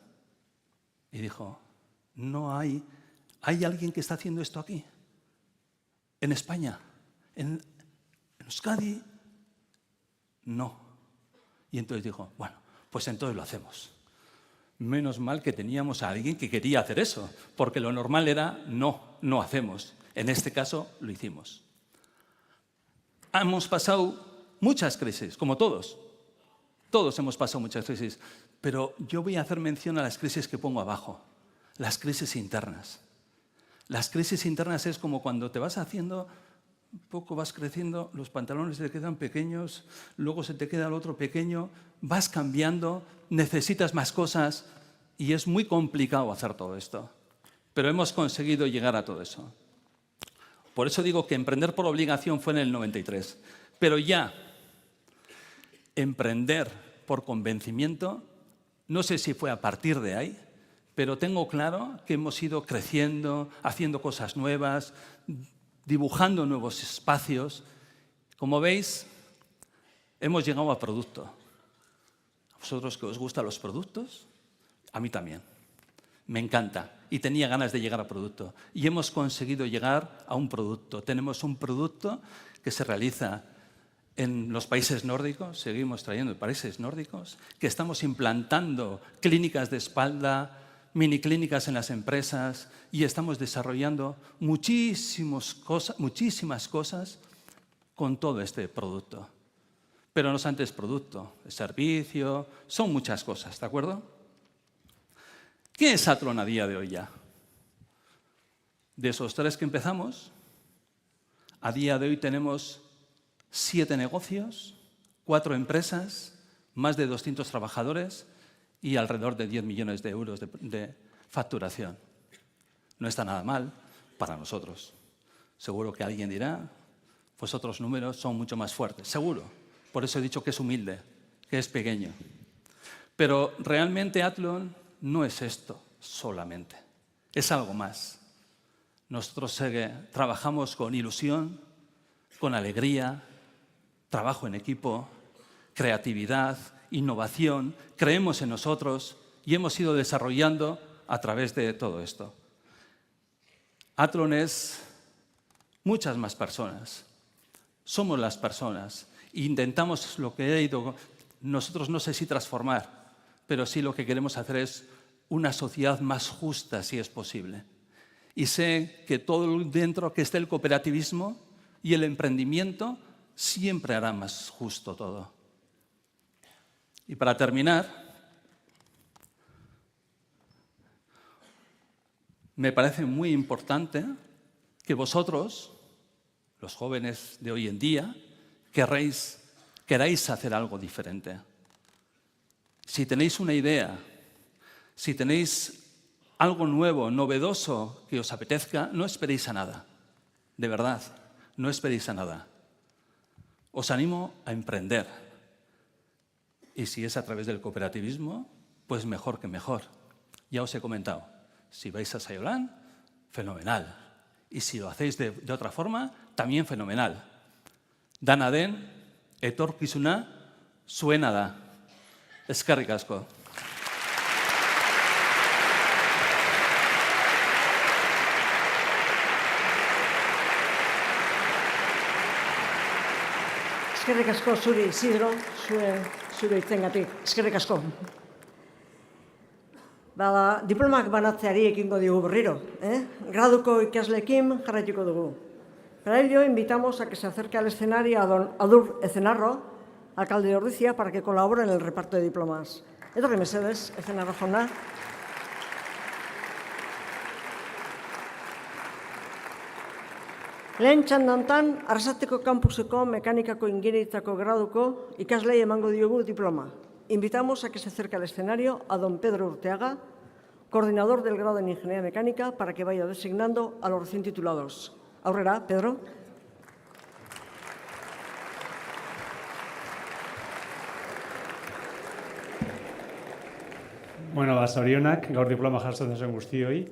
y dijo, ¿hay alguien que está haciendo esto aquí? ¿En España? ¿En Euskadi? No. Y entonces dijo, bueno, pues entonces lo hacemos. Menos mal que teníamos a alguien que quería hacer eso, porque lo normal era no hacemos. En este caso lo hicimos. Hemos pasado muchas crisis, como todos. Todos hemos pasado muchas crisis, pero yo voy a hacer mención a las crisis que pongo abajo, las crisis internas. Las crisis internas es como cuando te vas haciendo, un poco vas creciendo, los pantalones te quedan pequeños, luego se te queda el otro pequeño, vas cambiando, necesitas más cosas y es muy complicado hacer todo esto. Pero hemos conseguido llegar a todo eso. Por eso digo que emprender por obligación fue en el 93. Pero ya emprender por convencimiento, no sé si fue a partir de ahí, pero tengo claro que hemos ido creciendo, haciendo cosas nuevas, dibujando nuevos espacios. Como veis, hemos llegado a producto. ¿A vosotros que os gustan los productos? A mí también. Me encanta. Y tenía ganas de llegar a producto. Y hemos conseguido llegar a un producto. Tenemos un producto que se realiza en los países nórdicos, seguimos trayendo países nórdicos, que estamos implantando clínicas de espalda, mini clínicas en las empresas y estamos desarrollando muchísimas cosas con todo este producto. Pero no solamente es producto, es servicio, son muchas cosas, ¿de acuerdo? ¿Qué es Athlon a día de hoy ya? De esos 3 que empezamos, a día de hoy tenemos 7 negocios, 4 empresas, más de 200 trabajadores y alrededor de 10 millones de euros de facturación. No está nada mal para nosotros. Seguro que alguien dirá, pues otros números son mucho más fuertes. Seguro. Por eso he dicho que es humilde, que es pequeño. Pero realmente Athlon no es esto solamente. Es algo más. Nosotros trabajamos con ilusión, con alegría, trabajo en equipo, creatividad, innovación, creemos en nosotros y hemos ido desarrollando a través de todo esto. Athlon es muchas más personas. Somos las personas. Intentamos lo que he ido, nosotros no sé si transformar, pero sí lo que queremos hacer es una sociedad más justa, si es posible. Y sé que todo dentro que esté el cooperativismo y el emprendimiento siempre hará más justo todo. Y para terminar, me parece muy importante que vosotros, los jóvenes de hoy en día, queráis hacer algo diferente. Si tenéis una idea, si tenéis algo nuevo, novedoso que os apetezca, no esperéis a nada. De verdad, no esperéis a nada. Os animo a emprender. Y si es a través del cooperativismo, pues mejor que mejor. Ya os he comentado, si vais a Saiolan, fenomenal. Y si lo hacéis de otra forma, también fenomenal. Dana den, etorkizuna, zuena da. Eskerrik asko. Eskerrik asko zuri, Isidro, zure hitzengatik. Eskerrik asko. Diplomak banatzeari ekingo digu berriro. Graduko ikasleekin jarraituko dugu. Para ello, invitamos a que se acerque al escenario a don Adur Ezenarro, alcalde de Ordizia, para que colabore en el reparto de diplomas. Etorri mesedez, Ezenarro jauna. Lehen txandantan, Arrasateko kampuseko mekanikako ingeniaritzako graduko ikaslei emango diogu diploma. Invitamos a que se acerque al escenario a don Pedro Urteaga, coordinador del grado en Ingeniería Mecánica, para que vaya designando a los recién titulados. Aurrera, Pedro. Bueno, zorionak, gaur diploma jasotzen zuen guztioi,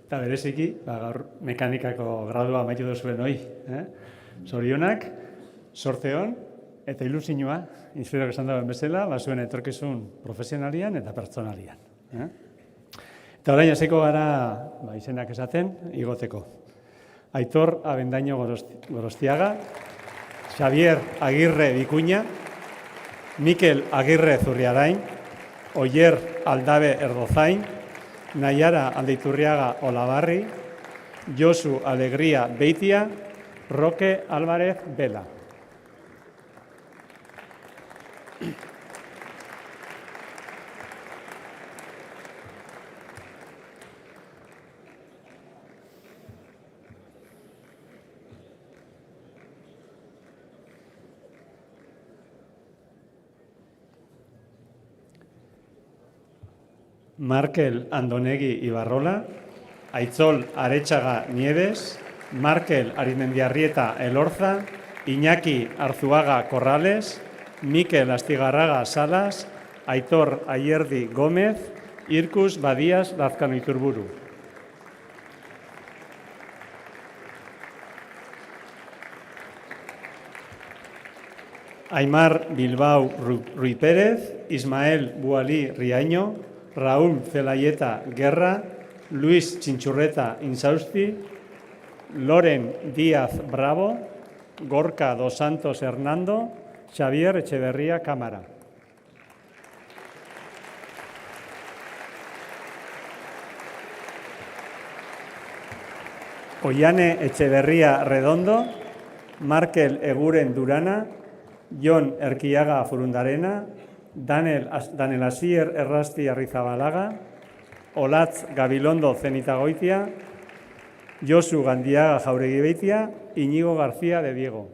eta bereziki, gaur mekanikako gradua amaitu duzuen hoi. Zorionak, sorteon eta ilusioa, inspirak esan dagoen bezala, zuen etorkizun profesionalian eta pertsonalian. Eta orain hasiko gara izenak esaten, igoteko. Aitor Abendaño Gorostiaga, Xavier Agirre Bikuña, Mikel Agirre Zurriarain, Oyer Aldabe Erdozain, Naiara Aldeiturriaga Olabarri, Josu Alegría Beitia, Roque Álvarez Vela. Markel Andonegi Ibarrola, Aitzol Aretxaga Nieves, Markel Arizmendiarrieta Elorza, Iñaki Arzuaga Corrales, Mikel Astigarraga Salas, Aitor Ayerdi Gómez, Irkus Badías Lazkano Iturburu. Aimar Bilbao Ruy Pérez, Ismael Bualí Riaño, Raúl Zelayeta Guerra, Luis Chinchurreta Insausti, Loren Díaz Bravo, Gorka dos Santos Hernando, Xavier Echeverría Cámara. Ollane Echeverría Redondo, Markel Eguren Durana, Jon Erquiaga Furundarena, Daniel Asier Errasti Arrizabalaga, Olatz Gabilondo Zenitagoitia, Josu Gandiaga Jauregui Beitia, Iñigo García de Diego.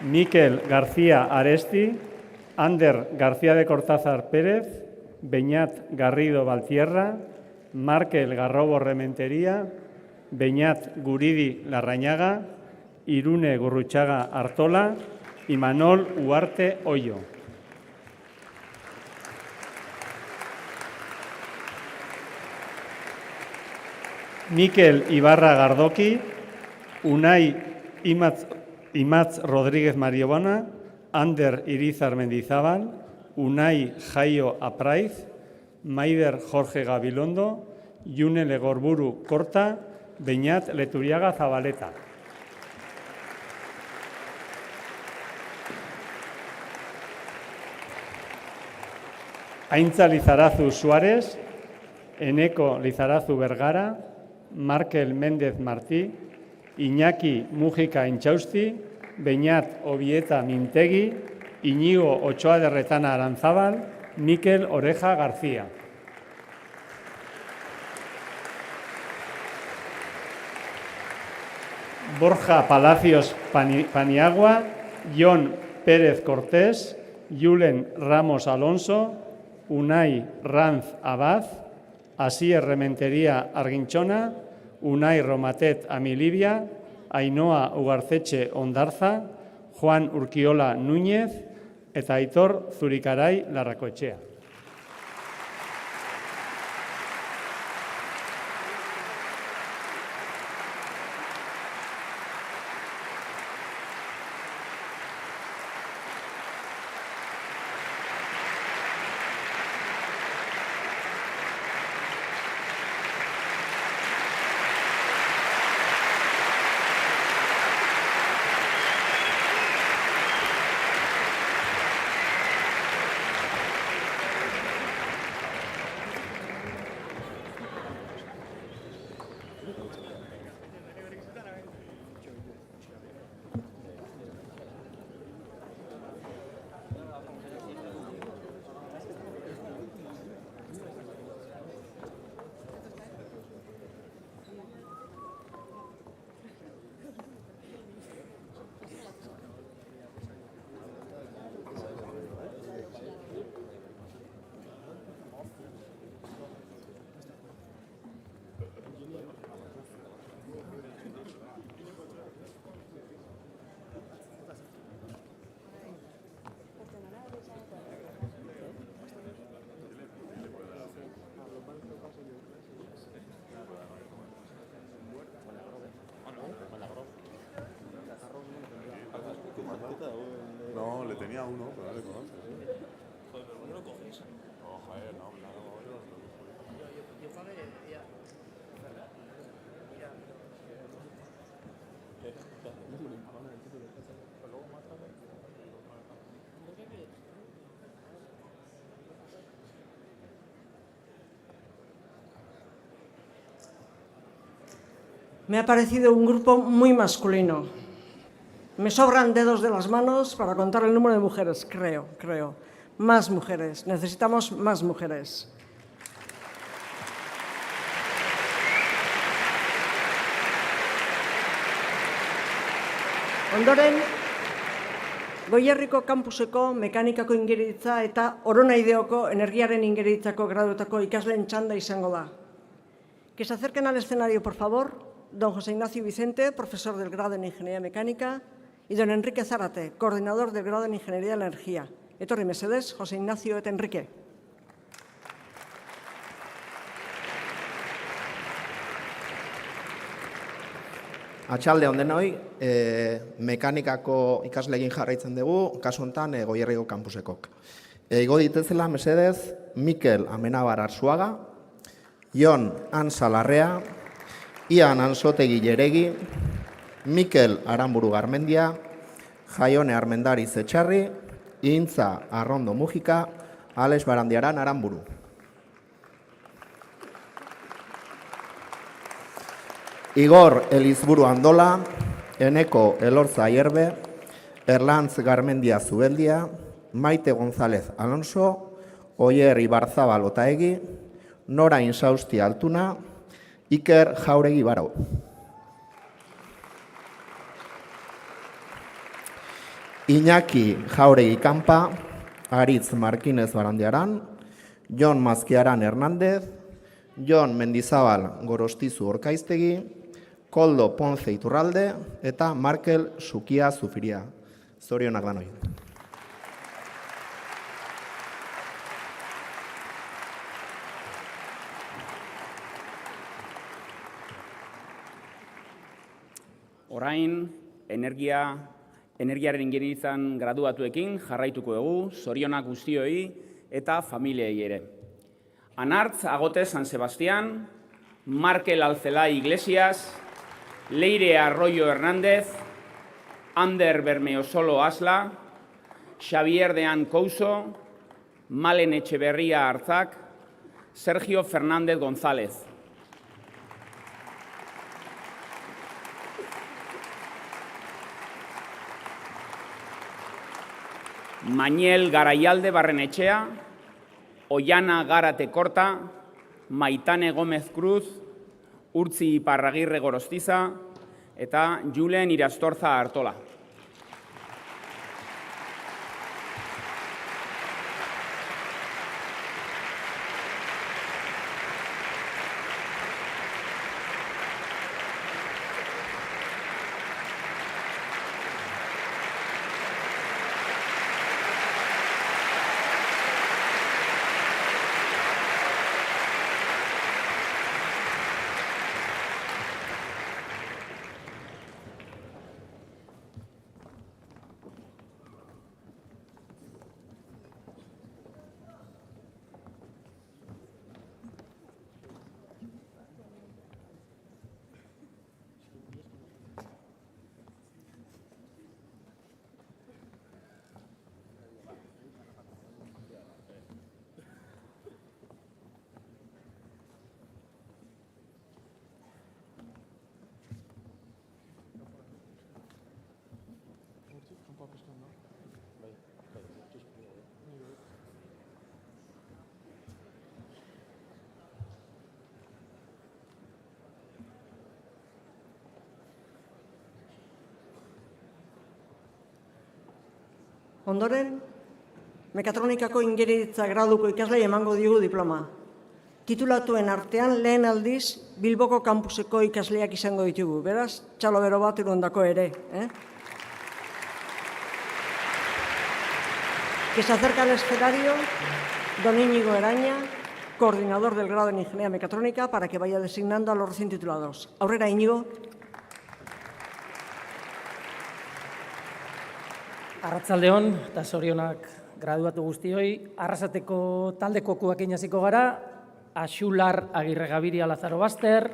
Mikel García Aresti, Ander García de Cortázar Pérez, Beñat Garrido Valtierra, Markel Garrobo Rementería, Beñat Guridi Larrañaga, Irune Gurruchaga Artola y Manol Uarte Hoyo. Mikel Ibarra Gardoki, Unai Imatz Rodríguez Mariobana, Ander Irizar Mendizábal, Unai Jaio Apraiz, Maider Jorge Gabilondo, June Legorburu Corta, Beñat Leturiaga Zabaleta. Aintza Lizarazu Suárez, Eneko Lizarazu Vergara, Markel Méndez Martí, Iñaki Mújica Inchausti, Beñat Obieta Mintegi, Iñigo Ochoa de Retana Aranzábal, Mikel Oreja García. Borja Palacios Paniagua, Jon Pérez Cortés, Julen Ramos Alonso, Unai Ranz Abad, Asier Rementería Arginchona, Unai Romatet Amilibia, Ainhoa Ugarceche Ondarza, Juan Urquiola Núñez eta Aitor Zurikaray Larrakoetxea. No, le tenía uno, pero no le conoces. Joder, pero ¿por qué lo cogéis? No, joder, no, claro. Yo pagué ya. Me ha parecido un grupo muy masculino. Me sobran dedos de las manos para contar el número de mujeres, creo. Más mujeres, necesitamos más mujeres. Ondoren, Goierriko kampuseko mekanikako ingenieritza eta Oronaideoko energiaren ingenieritzako graduetako ikasleen txanda izango da. Que se acerquen al escenario, por favor, don José Ignacio Vicente, profesor del grado en Ingeniería Mecánica, y don Enrique Zárate, coordinador del grado en Ingeniería de la Energía. Etorri mesedez, José Ignacio eta Enrique. Atxalde ondenoi, mekanikako ikaslegin jarraitzen dugu, kasu honetan Goierriko kampusekok. Igo ditezela mesedez, Mikel Amenabar Arzuaga, Jon Ansa Larrea, Ian Ansotegi Jeregi, Mikel Aramburu Garmendia, Jaione Armendari Zetxarri, Intza Arrondo Mujika, Alex Barandiaran Aramburu. Igor Elizburu Andola, Eneko Elorza Hierbe, Erlantz Garmendia Zubeldia, Maite González Alonso, Oier Ibarzabal Otaegi, Nora Insausti Altuna, Iker Jauregi Barau. Iñaki Jauregi Kampa, Aritz Markínez Barandiaran, Jon Mazkiaran Hernández, Jon Mendizabal Gorostizu Orkaiztegi, Koldo Ponce Iturralde eta Markel Sukia Zufiria. Zorionak danoi. Orain, energiaren ingenieritzan graduatuekin jarraituko dugu, zorionak guztioi eta familiei ere. Anartz Agote San Sebastián, Markel Alcelai Iglesias, Leire Arroyo Hernández, Ander Bermeosolo Asla, Xavier Dean Couso, Malen Etxeberria Arzak, Sergio Fernández González. Mañel Garaialde Barrenetxea, Oiana Garate Korta, Maitane Gómez Cruz, Urtzi Iparragirre Gorostiza eta Julen Irastorza Artola. Ondoren, mekatronikako ingeniaritza graduko ikaslei emango digu diploma. Titulatuen artean lehen aldiz Bilboko kampuseko ikasleak izango ditugu. Beraz, txalo bero bat irondako ere. Que se acerca al escenario don Íñigo Eraña, coordinador del grado en Ingeniería Mecatrónica, para que vaya designando a los recién titulados. Aurrera, Íñigo. Arratsaldeon eta zorionak graduatu guztioi. Arrasateko taldeko kuakin hasiko gara. Axular Agirre Gabiria Lazaro Baster,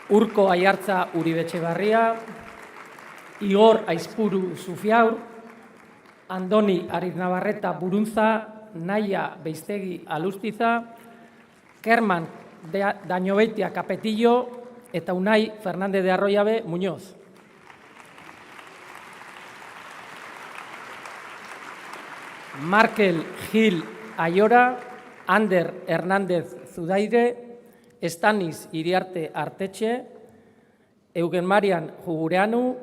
Urko Aiartza Uribe Etxebarria, Igor Aizpuru Zufiaur, Andoni Ariznabarreta Burunza, Naia Beiztegi Alustiza, Kerman Dañobeitia Capetillo eta Unai Fernández de Arroyabe Muñoz. Markel Gil Ayora, Ander Hernández Zudaire, Stanis Iriarte Artetxe, Eugen Marian Jugureanu,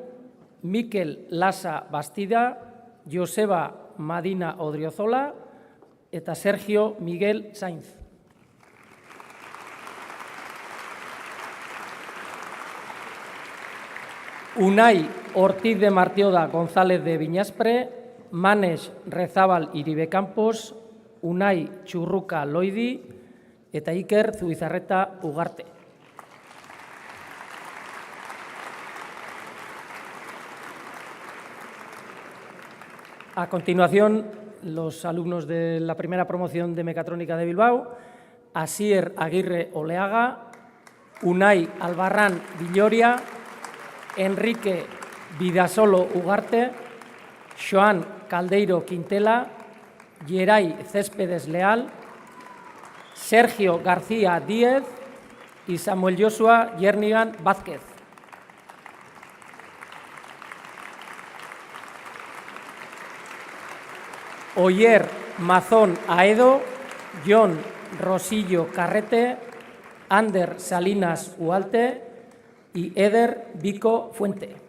Mikel Lasa Bastida, Joseba Madina Odriozola eta Sergio Miguel Sainz. Unai Ortiz de Martioda González de Viñaspre, Manes Rezabal Iribe Campos, Unai Txurruka Loidi eta Iker Zubizarreta Ugarte. A continuación, los alumnos de la primera promoción de Mecatrónica de Bilbao, Asier Aguirre Oleaga, Unai Albarrán Villoria, Enrique Vidasolo Ugarte, Xoan Caldeiro Quintela, Yeray Céspedes Leal, Sergio García Díez y Samuel Joshua Yernigan Vázquez. Oyer Mazón Aedo, John Rosillo Carrete, Ander Salinas Ualte y Eder Vico Fuente.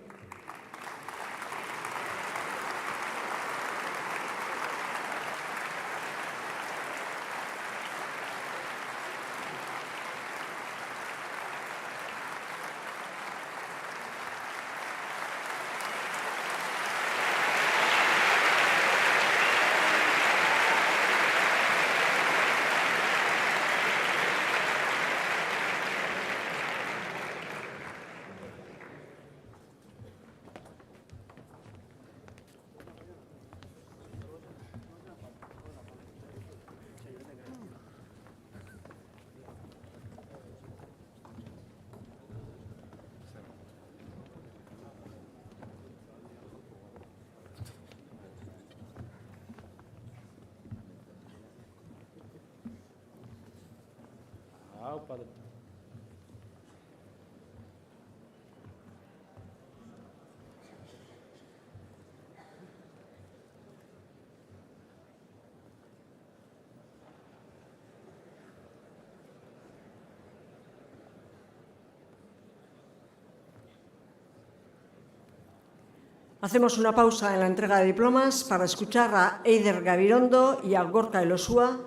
Hacemos una pausa en la entrega de diplomas para escuchar a Eider Gabirondo y a Gorka Elosúa,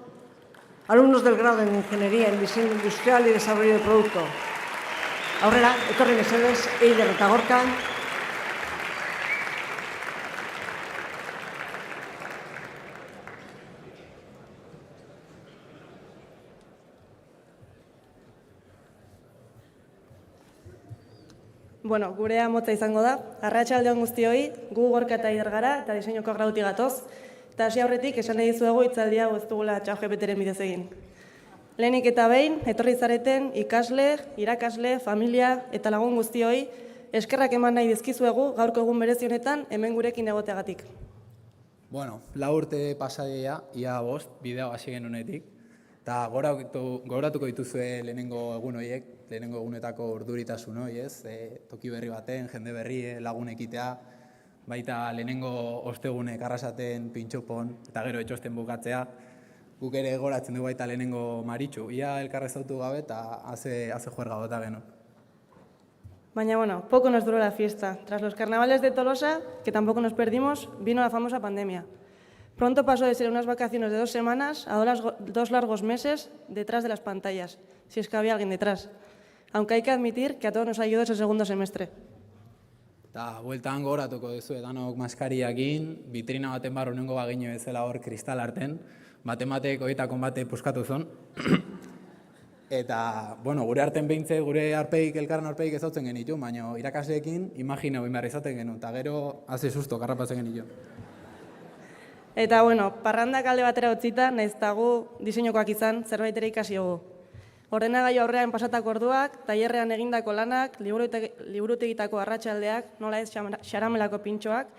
alumnos del grado en Ingeniería en Diseño Industrial y Desarrollo de Producto. Aurrera, etorri mesedez, Eider eta Gorka. Bueno, gurea motza izango da. Arratsaldeon guztioi, gu Gorka eta Eider gara eta diseinuko grautik gatoz. Eta hasi aurretik esan nahi dizuegu hitzaldi hau ez dugula ChatGPTren bidez egin. Lehenik eta behin, etorri zareten ikasle, irakasle, familia eta lagun guztioi eskerrak eman nahi dizkizuegu gaurko egun berezi honetan hemen gurekin egoteagatik. Bueno, 4 urte pasadia, ia 5, bidea hasi genuenetik. Eta gogoratuko dituzue lehenengo egun horiek, lehenengo egunetako urduritasun hori, ez? Toki berri baten, jende berri, lagun ekitea, baita lehenengo ostegunek arrasaten pintxopon eta gero etxosten bukatzea. Guk ere goratzen dugu baita lehenengo Maritxu. Ia elkarrezautu gabe eta haze juerga bota genuen. Baina, bueno, poco nos duró la fiesta. Tras los carnavales de Tolosa, que tampoco nos perdimos, vino la famosa pandemia. Pronto pasó de ser unas vacaciones de 2 semanas a 2 largos meses detrás de las pantallas, si es que había alguien detrás. Aunque hay que admitir que a todos nos ayudó ese segundo semestre. Eta bueltan gogoratuko duzu danok maskariakin, vitrina baten barru nengo bagino bezala hor kristal arten, batek horietako bate puskatu zon. Eta, bueno, gure arten behintzet, gure elkarren arpeik ezautzen genitu, baina irakasleekin imagina behar izaten genuen, eta gero haze susto, karrapatzen genitu. Eta, bueno, parrandak alde batera utzita, nahiz eta gu diseinukoak izan, zerbait ere ikasi dugu. Ordenagailu aurrean pasatako orduak, tailerrean egindako lanak, liburutegitako arratsaldeak, nola ez xaramelako pintxoak,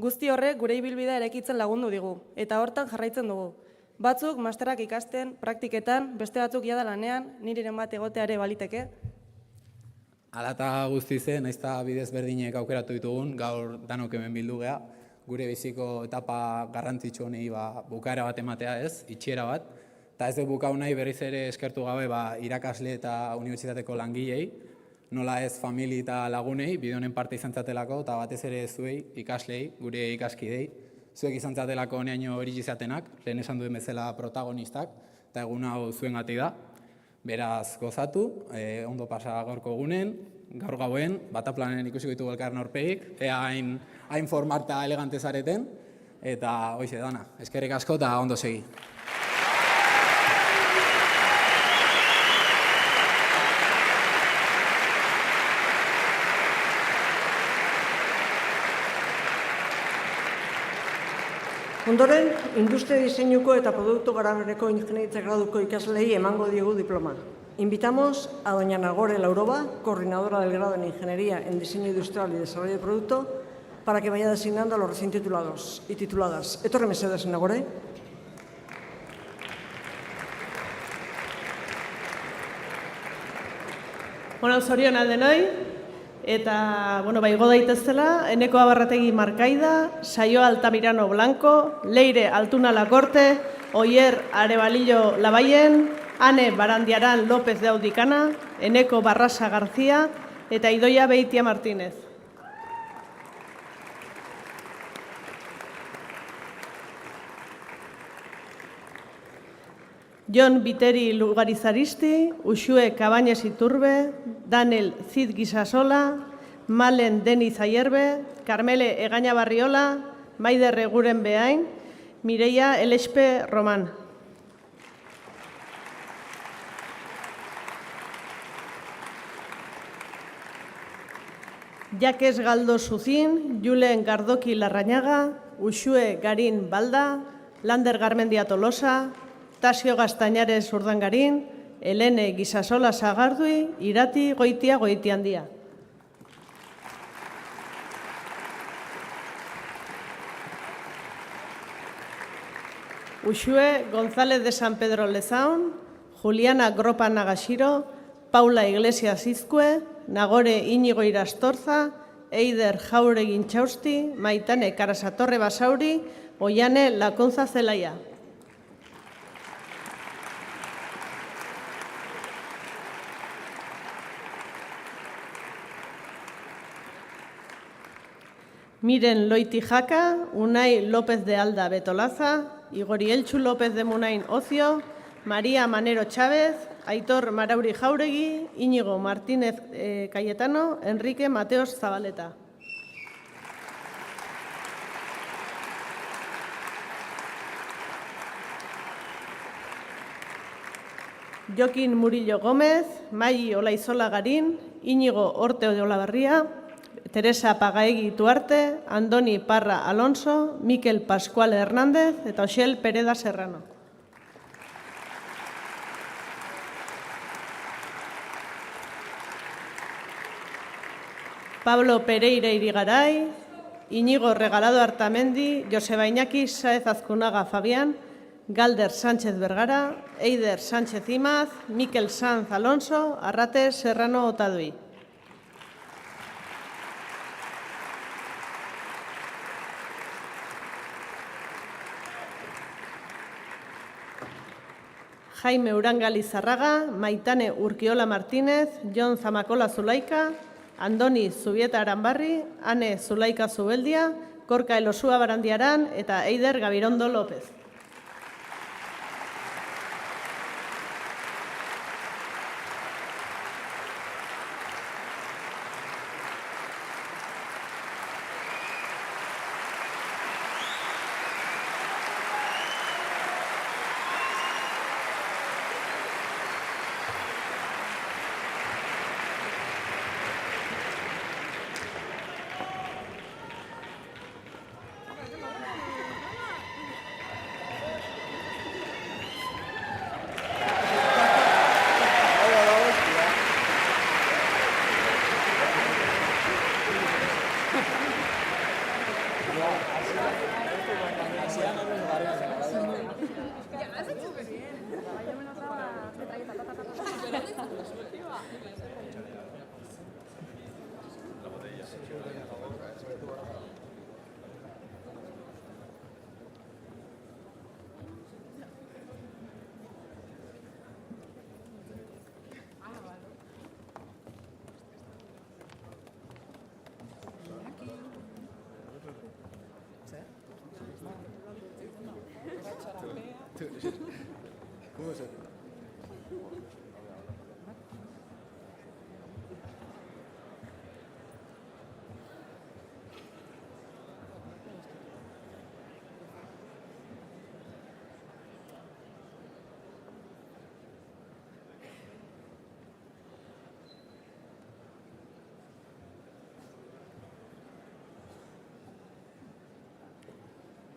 guzti horrek gure ibilbidea erekitzen lagundu digu, eta hortan jarraitzen dugu. Batzuk masterak ikasten, praktiketan, beste batzuk jada lanean, niriren bat egoteare baliteke. Hala eta guzti zen, nahiz eta bidez berdinek aukeratu ditugun, gaur danok hemen bildu geha, gure biziko etapa garrantzitsu honi bukaera bat ematea ez, itxiera bat. Eta ez dut bukau nahi berriz ere eskertu gabe irakasle eta unibertsitateko langilei, nola ez famili eta lagunei, bide honen parte izan zatelako, eta batez ere zuei, ikaslei, gure ikaskidei, zuek izan zatelako honeaino hori izatenak, lehen esan duen bezala protagonistak, eta egun hau zuen gati da. Beraz gozatu, ondo pasa gaurko egunen, gaur gauen, bataplanen ikusiko ditugu elkarren aurpeik, ea hain formarta elegante zareten, eta hoize dana, eskerrik asko eta ondo segi. Ondoren, industria diseinuko eta produktu garabereko ingeniaritza graduko ikaslei emango diegu diploma. Invitamos a doña Nagore Lauroba, coordinadora del grado en Ingeniería en Diseño Industrial y Desarrollo de Producto, para que vaya designando a los recién titulados y tituladas. Etorri mesedez, Nagore. Bueno, zorionak denoi. Eta, bueno, igo daitezela, Eneko Abarrategi Markaida, Saio Altamirano Blanco, Leire Altuna Lakorte, Oier Arebalillo Labaien, Ane Barandiaran López de Audicana, Eneko Barrasa García eta Idoia Beitia Martínez. Jon Biteri Lugarizaristi, Uxue Cabañes Iturbe, Daniel Cid Gisasola, Malen Deniz Ayerbe, Carmele Egaña Barriola, Maider Reguren Beain, Mireia Elespe Román. Jakes Galdo Sucín, Julen Gardoki Larrañaga, Uxue Garín Balda, Lander Garmendia Tolosa, Tasio Gastañares Urdangarín, Elene Gisasola Sagardui, Irati Goitia Goitiandia. Uxue González de San Pedro Lezaun, Juliana Gropa Nagashiro, Paula Iglesias Izcue, Nagore Íñigo Irastorza, Eider Jauregui Intxausti, Maitane Karasatorre Basauri, Oiane Lakonza Zelaia. Miren Loiti Jaka, Unai López de Alda Betolaza, Igori Eltxu López de Munain Ocio, María Manero Chávez, Aitor Marauri Jauregui, Íñigo Martínez Cayetano, Enrique Mateos Zabaleta. Jokin Murillo Gómez, Mai Olaizola Garín, Íñigo Orte Olabarria, Teresa Pagaegi Tuarte, Andoni Parra Alonso, Mikel Pascual Hernández eta Oxel Pereda Serrano. Pablo Pereira Irigaray, Íñigo Regalado Artamendi, Joseba Iñaki Sáez Azcunaga Fabián, Galder Sánchez Vergara, Eider Sánchez Imaz, Mikel Sanz Alonso, Arrate Serrano Otadui. Jaime Uranga Lizarraga, Maitane Urquiola Martínez, Jon Zamacola Zulaika, Andoni Zubieta Aranbarri, Ane Zulaika Zubeldia, Korka Elosua Barandiaran eta Eider Gabirondo López.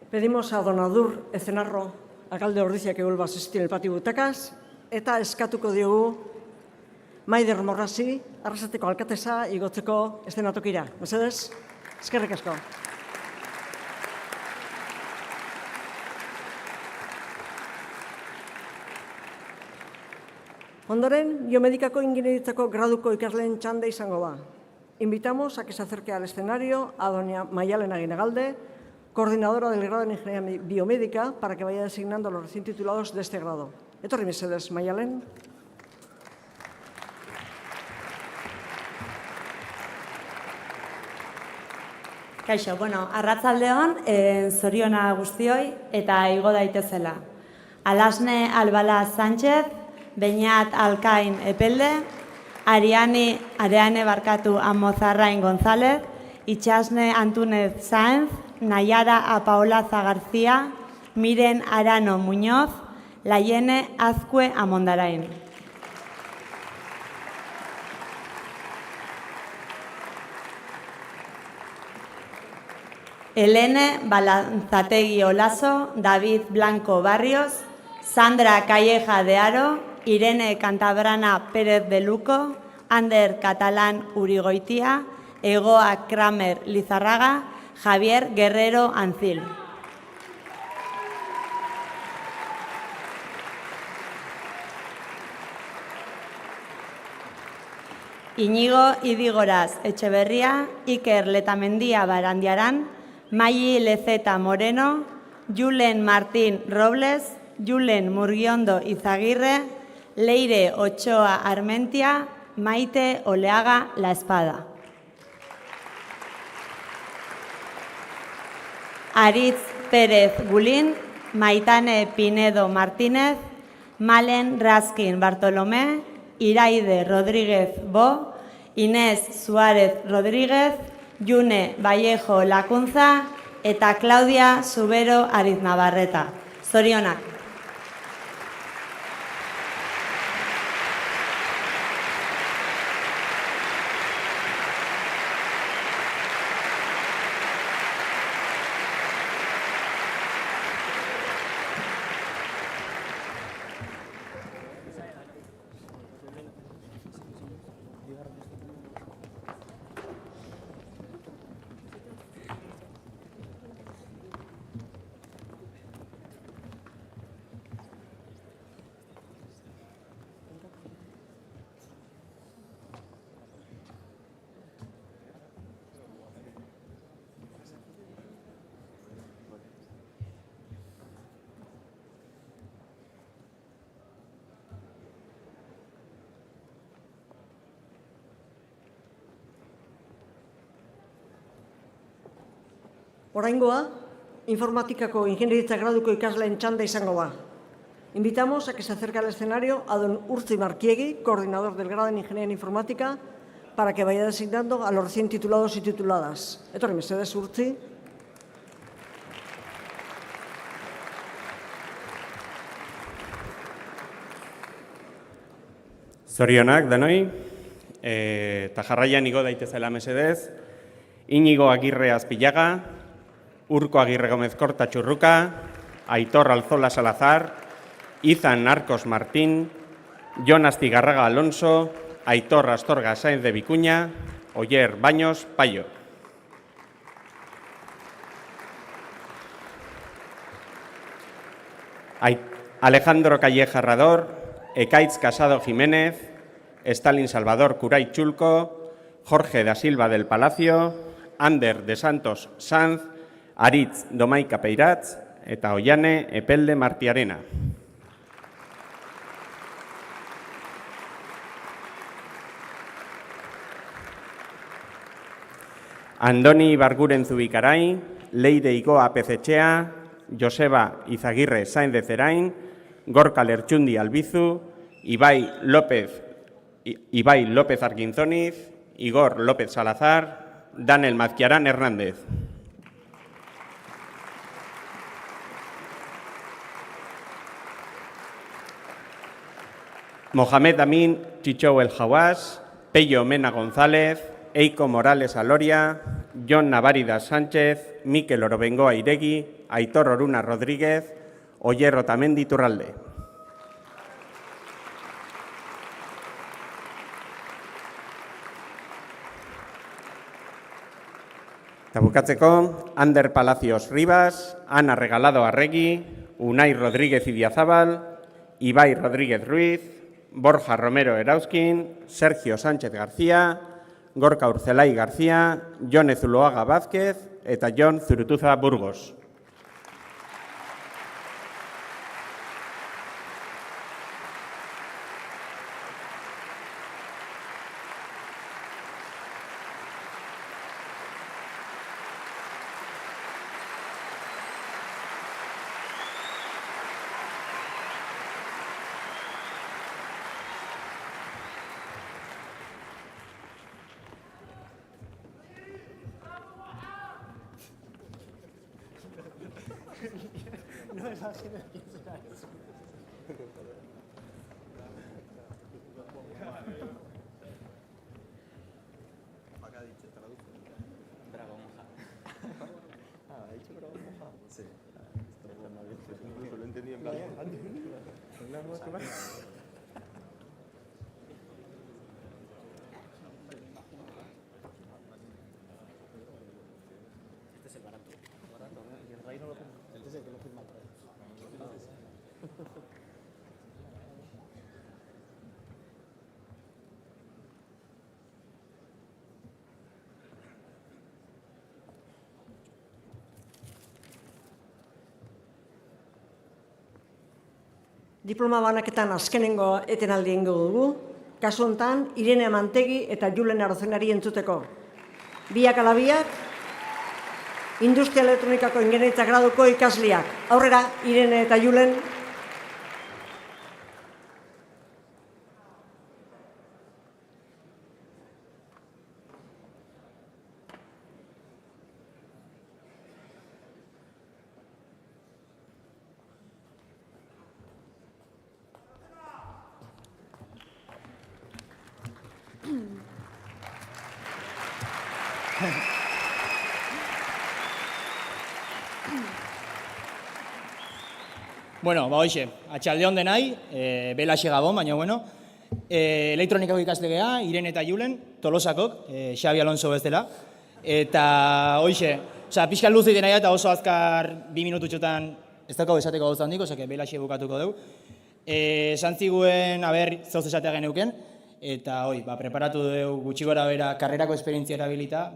Pedimos a don Adur Ezenarro, alcalde Ordizia, que vuelva a asistir el patio butacas, eta eskatuko diogu Maider Morrasi, Arrasateko alkatesa igotzeko eszenatokira. Mesedez, eskerrik asko. Ondoren, biomedikako ingenieritzako graduko ikasleen txanda izango da. Invitamos a que se acerque al escenario a doña Maialen Aguinagalde, coordinadora del grado en Ingeniería Biomédica, para que vaya designando a los recién titulados de este grado. Etorri mesedez, Maialen. Kaixo, arratsaldeon, zoriona guztioi eta igo daitezela. Alasne Albala Sánchez, Beñat Alkain Epelde, Areane Amozarrain González, Itxasne Antúnez Sáenz, Nayara Apaolaza García, Miren Arano Muñoz, Layene Azcue Amondarain. Elene Balanzategi Olaso, David Blanco Barrios, Sandra Calleja de Aro, Irene Cantabrana Pérez de Luco, Ander Catalán Urigoitia, Egoa Kramer Lizarraga, Javier Guerrero Ancil. Iñigo Idigoraz Etxeberria, Iker Letamendia Barandiaran, Mayi Lezeta Moreno, Julen Martín Robles, Julen Murgiondo Izagirre, Leire Ochoa Armentia, Maite Oleaga La Espada. Aritz Pérez Gulín, Maitane Pinedo Martínez, Malen Raskin Bartolomé, Iraide Rodríguez Bo, Inés Suárez Rodríguez, June Vallejo Lakunza eta Claudia Subero Ariznabarreta. Zorionak. Oraingoa, informatikako ingenieritza graduko ikasleen txanda izango ba. Invitamos a que se acerque al escenario a don Urtzi Markiegi, coordinador del grado en Ingeniería Informática, para que vaya designando a los recién titulados y tituladas. Etorri mesedez, Urtzi. Zorionak, danoi, eta jarraian igo daitezela mesedez, Inigo Agirre Azpillaga, Urko Agirre Gómez Korta Txurruka, Aitor Alzola Salazar, Izan Arcos Martín, Jon Astigarraga Alonso, Aitor Astorga Sáenz de Vicuña, Oyer Baños Payo. Alejandro Calleja Rador, Ekaitz Casado Jiménez, Stalin Salvador Curay Chulco, Jorge da Silva del Palacio, Ander de Santos Sanz, Aritz Domaica Peiratz eta Ollane Epelde Martiarena. Andoni Barguren Zubikaray, Leire Igoa Pezetxea, Joseba Izagirre Sainz de Zerain, Gorka Lertxundi Albizu, Ibai López Arquinzoniz, Igor López Salazar, Daniel Mazquiarán Hernández. Mohamed Amin Chichou El Hawass, Pello Mena González, Eiko Morales Aloria, Jon Navarida Sánchez, Mikel Orobengoa Iregui, Aitor Oruna Rodríguez, Oyer Otamendi Turralde. Eta bukatzeko, Ander Palacios Rivas, Ana Regalado Arregui, Unai Rodríguez Idiazábal, Ibai Rodríguez Ruiz, Borja Romero Erauskin, Sergio Sánchez García, Gorka Urzelay García, Jon Zuloaga Vázquez eta Jon Zurutuza Burgos. No me imagino quién será eso. Acá ha dicho, traduce. Bravo, moja. ¿Ha dicho bravo, moja? Sí. Incluso lo entendí en plan. Este es el barato. Barato, ¿no? Y el rey no lo firma. Este es el que lo firma el rey. Diploma banaketan azkenengo etenaldi egingo dugu, kasu hontan Irene Mantegi eta Julen Arozenari entzuteko. Biak ala biak, Industria elektronikako ingeniaritza graduko ikasleak. Aurrera, Irene eta Julen. Bueno, hoxe, atxaldeon denai, belaxe gabon, baina bueno, elektronikako ikaslegea, Irene eta Julen, Tolosakok, Xabi Alonso bezala, eta hoxe, pixka luzi denaia eta oso azkar 2 minututxotan ez daukago esateko gauza handik, osake belaxe bukatuko dugu. Zantziguen, zauz esatea geneuken, eta preparatu dugu gutxi gora bera karrerako esperientzia erabilita,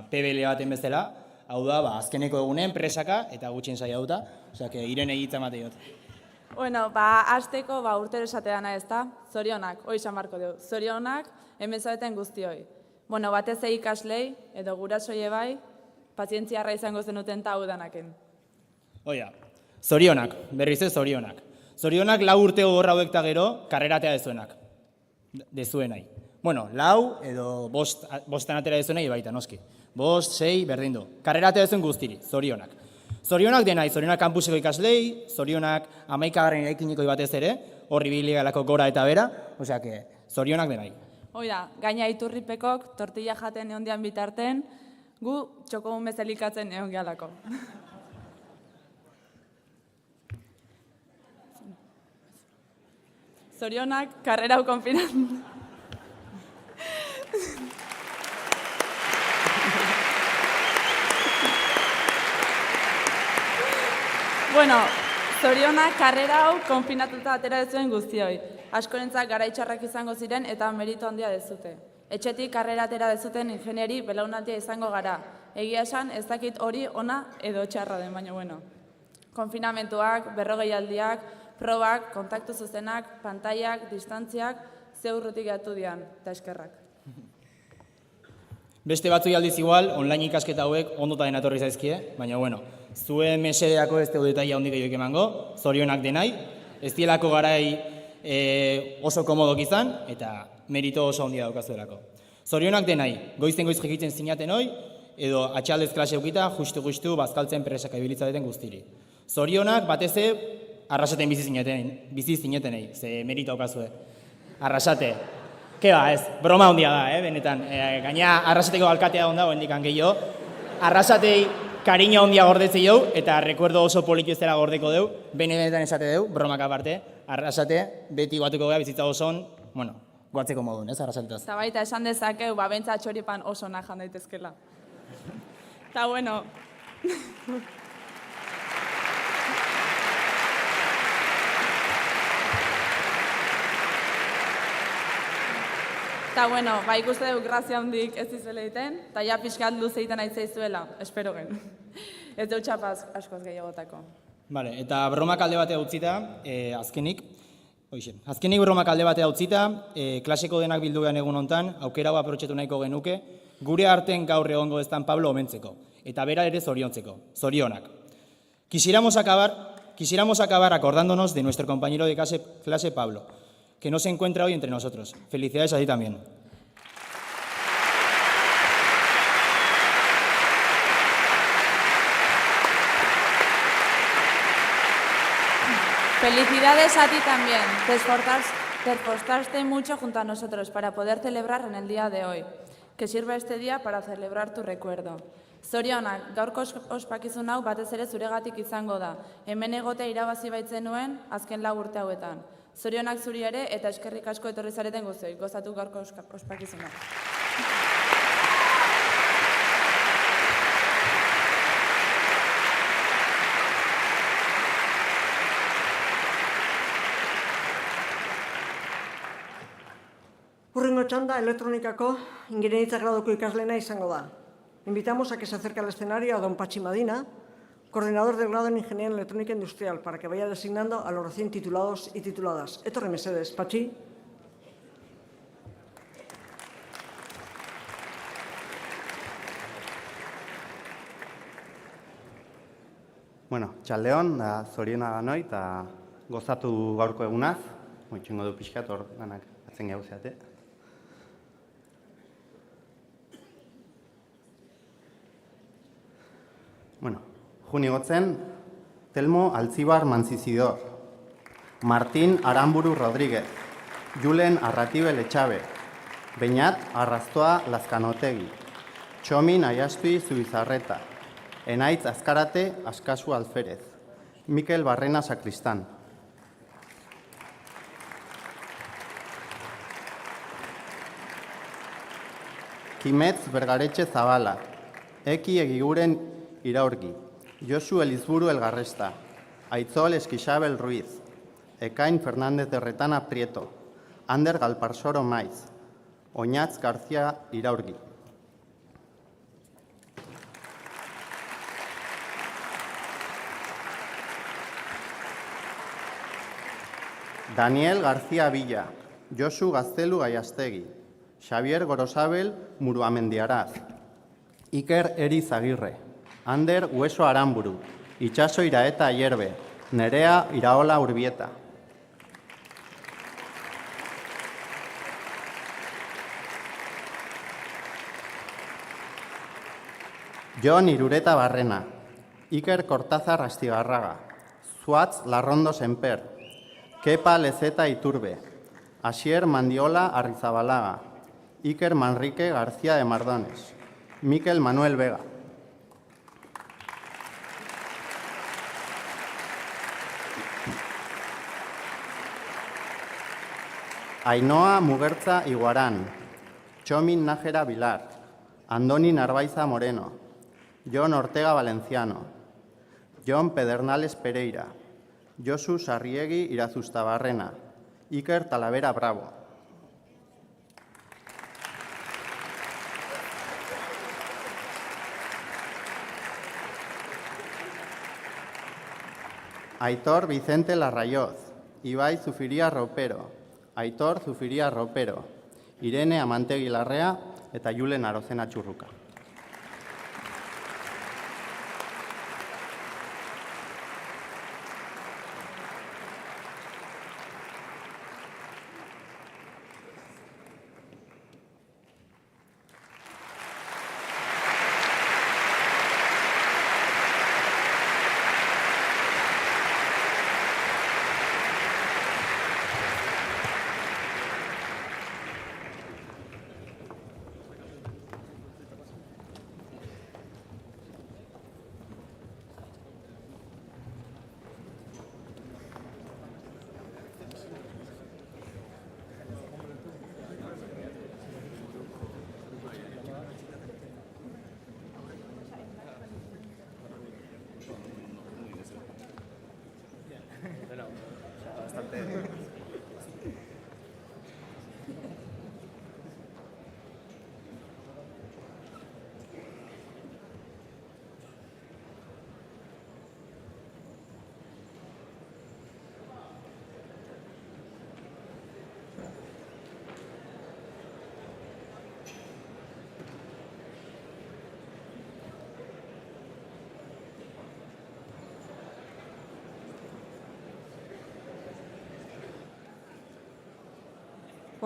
PBL baten bezala, hau da, azkeneko egunen, presaka, eta gutxien saia duta, osake, Irene egitza mate dut. Bueno, azteko urtero esatea nahi ezta, zorionak, hoi marko dugu, zorionak hemen zaudeten guztioi. Bueno, batez ikaslei, edo gurasoie bai, pazientziarra izango zenuten eta hau danaken. Oia, zorionak, berriz ez zorionak. Zorionak 4 urte gogorra hauek eta gero, karreratea dezuenai. Bueno, 4 edo 5 atera dezuenai baita, noski. 5, 6, berdin du. Karreratea dezuen guztiri, zorionak. Zorionak denai, zorionak kampuseko ikaslei, zorionak 11. eraikiniko batez ere, horri biligalako gora eta bera, osea, zorionak denai. Oida, gaina Iturripekok tortilla jaten egondian bitarten, gu txokomun bezalikatzen egon gehalako. Zorionak, karrera hau konfinan. Bueno, zorionak karrera hau konfinatuta atera dezuen guztioi. Askorentzak garaitxarrak izango ziren eta meritu handia dezute. Etxetik karrera atera dezuten ingenieri belaunaldia izango gara. Egia esan ez dakit hori ona edo txarra den, baina bueno. Konfinamentuak, berrogeialdiak, probak, kontaktu zuzenak, pantailak, distantziak, zeurrutik gatu dian, eta eskerrak. Beste batzu aldiz igual, online ikasketa hauek ondotaren atorri zaizkie, baina bueno, zuen mesedeako ez dugu detaila hondik egin emango, zorionak denai, ez dielako garai oso komodok izan, eta merito oso handia daukazuelako. Zorionak denai, goizten goiz jekitzen zinaten hoi, edo atxaldez klase eukita, justu bazkaltzen presaka ibilitzateten guztiri. Zorionak bateze arrasaten bizi zinetenei, ze merito daukazue. Arrasate. Keba ez, broma handia da, benetan. Gaina arrasateko alkatea dago hendikan gehiago. Arrasatei kariño handia gordetzei dugu, eta rekuerdo oso politu ez dela gordeko dugu, benetan esate dugu, bromak aparte, arrasate, beti guatuko gara bizitza osoan, bueno, guatzeko modun, ez, arrasatetaz. Eta baita esan dezakeu, bentsa txoripan oso nahan daitezkela. Eta bueno... Eta bueno, ikuste dugu grazia handik ez izela egiten, eta ja pixkat luze egiten aitzea izuela, espero gen. Ez dut txapaz askoz gehiagotako. Vale, eta bromak alde batea utzita, azkenik bromak alde batea utzita, klaseko denak bildu gehan egun hontan, aukera hau aprotxetu nahiko genuke, gure arten gaur egongo eztan Pablo omentzeko, eta bera ere zoriontzeko, zorionak. Quisiéramos acabar acordándonos de nuestro compañero de clase Pablo, que no se encuentra hoy entre nosotros. Felicidades a ti también. Felicidades a ti también. Te esforzaste mucho junto a nosotros para poder celebrar en el día de hoy. Que sirva este día para celebrar tu recuerdo. Zorionak, gaurko ospakizun hau batez ere zuregatik izango da. Hemen egotea irabazi baitzen nuen azken 4 urte hauetan. Zorionak zuri ere eta eskerrik asko etorri zareten guztioi. Gozatu gaurko ospakizuna. Hurrengo txanda elektronikako ingeniaritza graduko ikasleena izango da. Invitamos a que se acerque al escenario a don Patxi Madina, coordinador del grado en Ingeniería Electrónica Industrial, para que vaya designando a los recién titulados y tituladas. Etorri mesedes, Patxi. Bueno, txaldeon, da zoriona danoi, eta gozatu gaurko egunaz. Moitxengo du pixkat, hor ganak atzen gauzeate. Bueno, juni gotzen, Telmo Altzibar Manzizidor, Martín Aramburu Rodríguez, Julen Arratibel Etxabe, Beñat Arrastoa Lazkanotegi, Txomin Aiastui Zubizarreta, Enaitz Azkarate Askasu Alferez, Mikel Barrena Sakristán. Kimetz Bergaretxe Zabala, Eki Egiguren Iraurgi, Josu Elizburu Elgarresta, Aitzol Eskixabel Ruiz, Ekain Fernández de Retana Prieto, Ander Galparsoro Maiz, Oñatz García Iraurgi. Daniel García Villa, Josu Gaztelu Gaiastegi, Xavier Gorosabel Muruamendiaraz, Iker Eriz Agirre, Ander Hueso Aramburu, Itxaso Iraeta Ayerbe, Nerea Iraola Urbieta. Jon Irureta Barrena, Iker Cortázar Astigarraga, Zuatz Larrondo Senper, Kepa Lezeta Iturbe, Asier Mandiola Arrizabalaga, Iker Manrique García de Mardones, Mikel Manuel Vega. Ainhoa Mugertza Iguarán, Txomin Nájera Vilar, Andoni Narbaiza Moreno, Jon Ortega Valenciano, Jon Pedernales Pereira, Josu Sarriegi Irazustabarrena, Iker Talavera Bravo. Aitor Vicente Larrayoz, Ibai Zufiria Ropero, Aitor Zufiria Ropero, Irene Amantegi Larrea eta Julen Arozena Txurruka.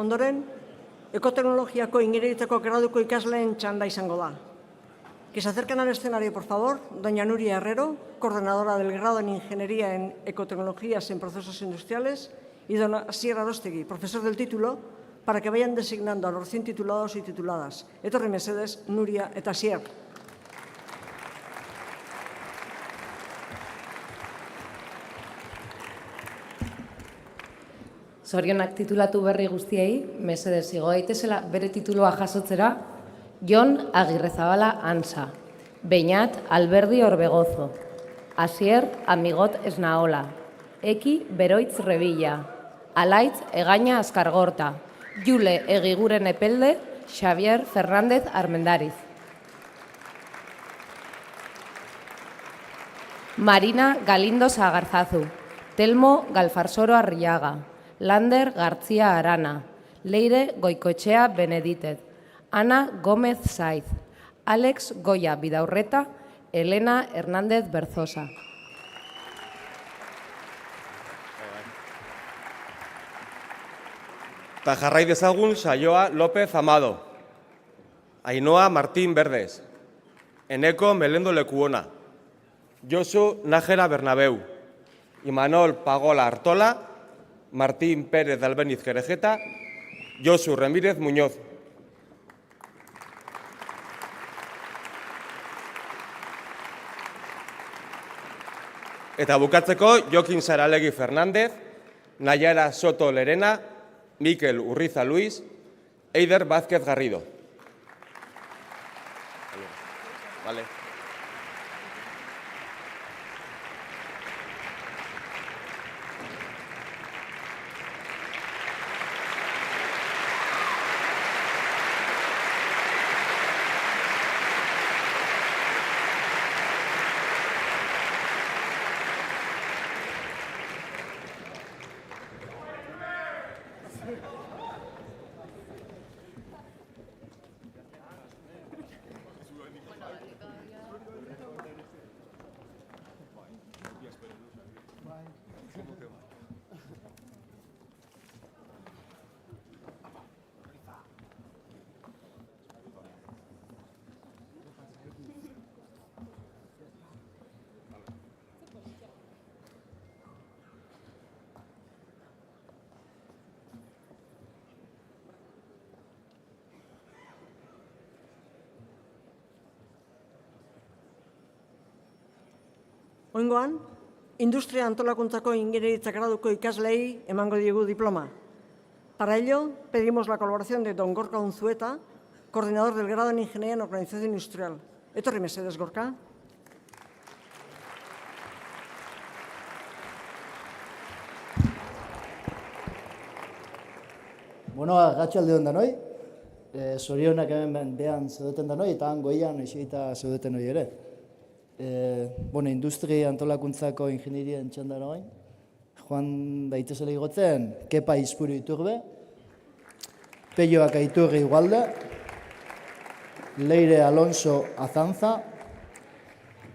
Ondoren, ekoteknologiako ingenieritzako graduko ikasleen txanda izango da. Que se acerquen al escenario, por favor, doña Nuria Herrero, coordinadora del grado en Ingeniería en Ecotecnologías en Procesos Industriales, y don Asier Arostegui, profesor del título, para que vayan designando a los recién titulados y tituladas. Etorri mesedes, Nuria eta Asier. Zorionak titulatu berri guztiei, mesedez igo daitezela bere titulua jasotzera, Jon Agirrezabala Ansa, Beñat Alberdi Orbegozo, Asier Amigot Esnaola, Eki Beroitz Revilla, Alaitz Egaña Azkargorta, Jule Egiguren Epelde, Xavier Fernández Armendariz. Marina Galindo Sagarzazu, Telmo Galfarsoro Arriaga, Lander Gartzia Arana, Leire Goikoetxea Beneditez, Ana Gómez Saiz, Alex Goya Bidaurreta, Elena Hernández Berzosa. Ta jarrai dezagun Saioa López Amado, Ainhoa Martín Verdes, Eneko Melendo Lekuona, Josu Nájera Bernabeu, Imanol Pagola Artola, Martín Pérez de Albeniz Jerejeta, Josu Remírez Muñoz. Eta bukatzeko Jokin Saralegi Fernández, Nayara Soto Lerena, Mikel Urriza Luis, Eider Vázquez Garrido. Vale. Oingoan, industria antolakuntzako ingenieritza graduko ikaslei emango diegu diploma. Para ello, pedimos la colaboración de don Gorka Unzueta, coordinador del grado en Ingeniería en Organización Industrial. Etorri mesedez, Gorka. Bueno, arratsalde on danoi. Zorionak hemen behan zeudeten danoi, eta han goian eseita zeudeten hori ere. Industria antolakuntzako ingenieria txanda noin. Joan daitezela igotzen, Kepa Izpuru Iturbe, Peioak Aiturri Igualde, Leire Alonso Azanza,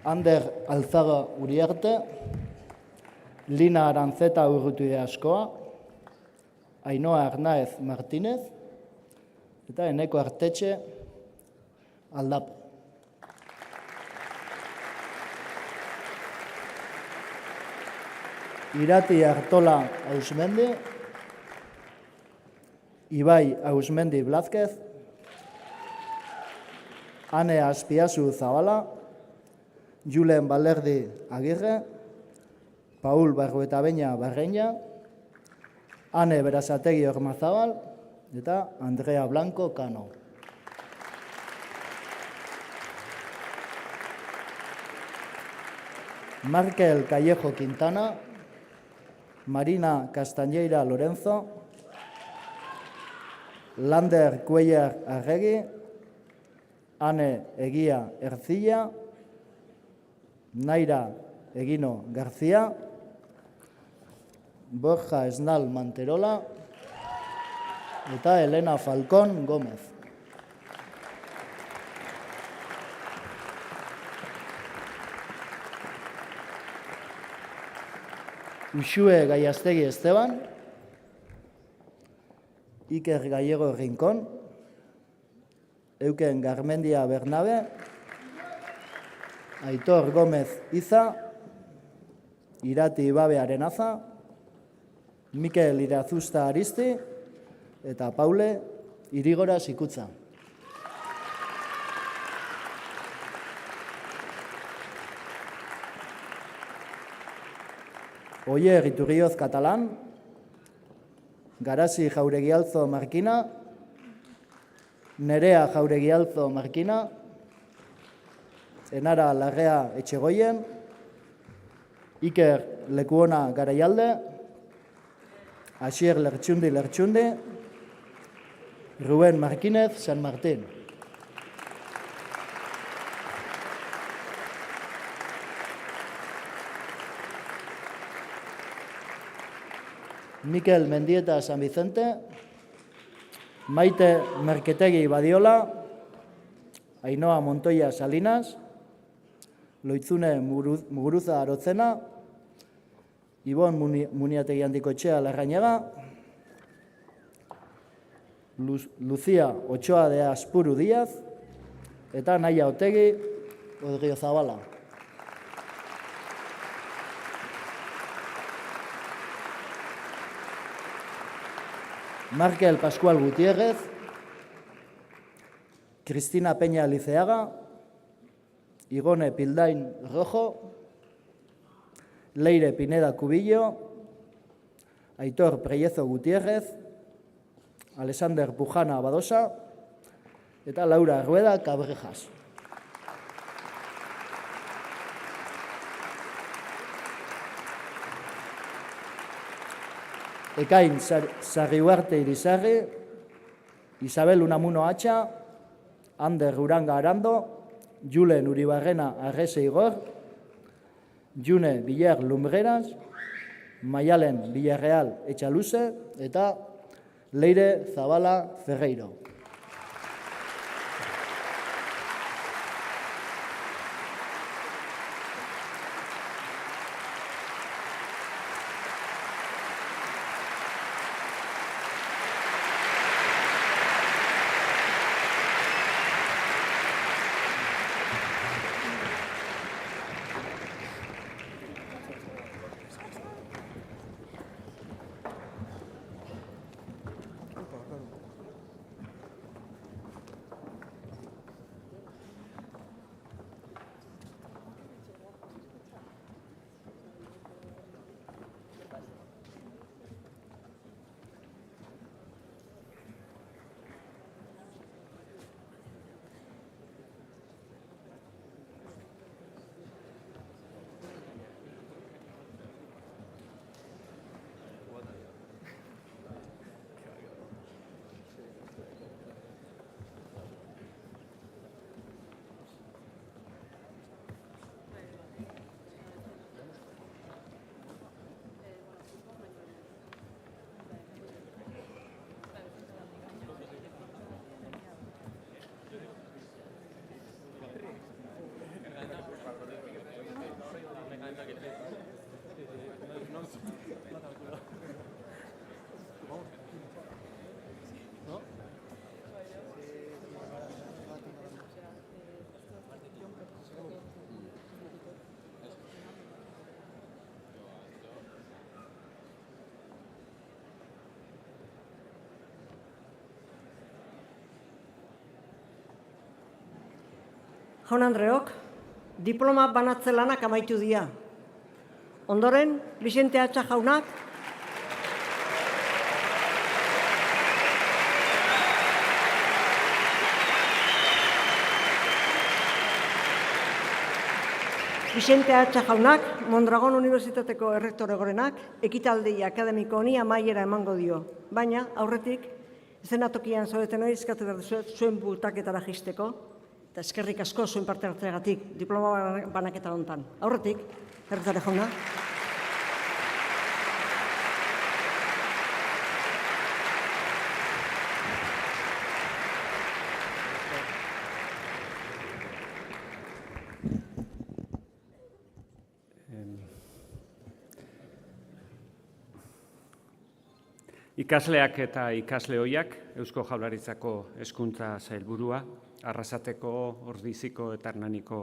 Ander Alzaga Uriarte, Lina Aranzeta Urrutude Askoa, Ainhoa Arnaez Martínez, eta Eneko Artetxe Aldap. Irati Artola Ausmendi, Ibai Ausmendi Blázquez, Ane Azpiazu Zabala, Julen Balerdi Agirre, Paul Barruetabeña Barreña, Ane Berazategi Ormazabal, eta Andrea Blanco Cano. Markel Callejo Quintana, Marina Castañeira Lorenzo, Lander Cuellar Arregui, Ane Eguía Ercilla, Naira Egino García, Borja Esnal Manterola, eta Elena Falcón Gómez. Uxue Gaiastegi Esteban, Iker Gallego Rincón, Euken Garmendia Bernabe, Aitor Gómez Iza, Irati Ibabe Arenaza, Mikel Irazusta Aristi, eta Paule Irigora Sikutza. Oier Iturrioz Catalán, Garasi Jauregialzo Markina, Nerea Jauregialzo Markina, Enara Larrea Etxegoien, Iker Lekuona Garaialde, Asier Lertxundi, Rubén Martínez San Martín. Mikel Mendieta San Vicente, Maite Merketegi Badiola, Ainhoa Montoya Salinas, Loitzune Muguruza Arotzena, Ibon Muniategi Handiko Etxea Larrañaga, Lucía Ochoa de Aspuru Díaz, eta Naia Otegi Odriozabala. Markel Pascual Gutiérrez, Cristina Peña Liceaga, Igone Pildain Rojo, Leire Pineda Cubillo, Aitor Preyezo Gutiérrez, Alexander Pujana Badosa eta Laura Rueda Cabrejas. Ekain Sarriuarte Irizarri, Isabel Unamuno Atxa, Ander Uranga Arando, Julen Uribarrena Arrese Igor, June Villar Lumbreras, Maialen Villarreal Etxaluze eta Leire Zabala Ferreiro. Jaun Andreok, diploma banatze lanak amaitu dira. Ondoren, Vicente Atxa jaunak Mondragon Unibertsitateko errektore gorenak ekitaldi akademiko honi amaiera emango dio. Baina, aurretik, eszenatokian zaudeten hori eskatu behar dizuet zuen butaketara jisteko, eta eskerrik asko zuen parte hartzeagatik diploma banaketa hontan. Aurretik, herritarre jauna. Ikasleak eta ikasle ohiak, Eusko Jaurlaritzako Hezkuntza Sailburua, Arrasateko, Ordiziko eta Hernaniko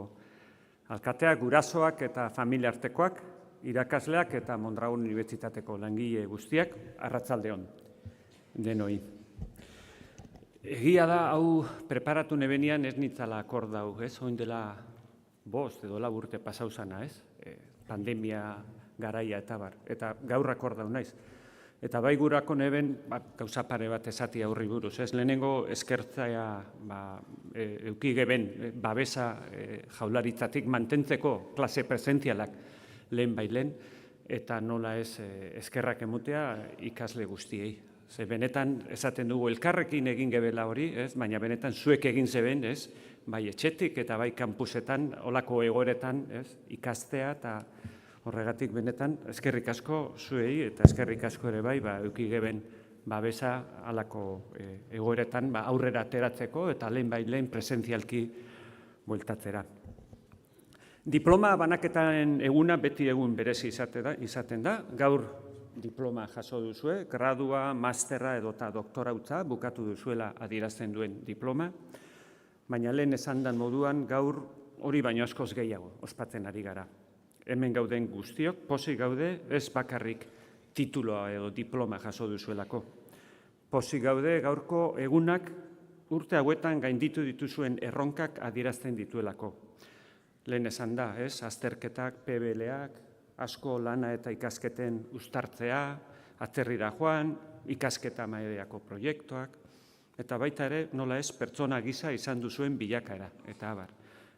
alkateak, gurasoak eta familia artekoak, irakasleak eta Mondragon Unibertsitateko langile guztiak, arratsalde on denoi. Egia da, hau preparatu nebenian ez nitzala akordau, ez? Oin dela 5 edo 4 urte pasau zana, ez? Pandemia garaia eta bar, eta gaur akordau naiz. Eta bai gurako neben gauza pare bat esati aurri buruz. Ez lehenengo eskertzea eukigeben babesa jaularitzatik mantentzeko klase presentzialak lehen bailen, eta nola ez eskerrak emutea ikasle guztiei. Ze benetan esaten dugu elkarrekin egin gebela hori, baina benetan zuek egin zeben, bai etxetik eta bai kampusetan, olako egoeretan ikastea eta horregatik benetan, eskerrik asko zuei eta eskerrik asko ere bai, eukigeben babesa alako egoeretan aurrera ateratzeko eta lehen bai lehen presentzialki bueltatzera. Diploma banaketaren eguna beti egun berezi izaten da. Gaur diploma jaso duzue, gradua, masterra edota doktorautza bukatu duzuela adierazten duen diploma, baina lehen esan dan moduan gaur hori baino askoz gehiago ospatzen ari gara. Hemen gauden guztiok, pozik gaude, ez bakarrik tituloa edo diploma jaso duzuelako. Pozik gaude gaurko egunak urte hauetan gainditu dituzuen erronkak adierazten dituelako. Lehen esan da, ez, azterketak, PBL-ak, asko lana eta ikasketen uztartzea, atzerrira joan, ikasketa mailako proiektuak, eta baita ere, nola ez, pertsona gisa izan duzuen bilakaera, eta abar.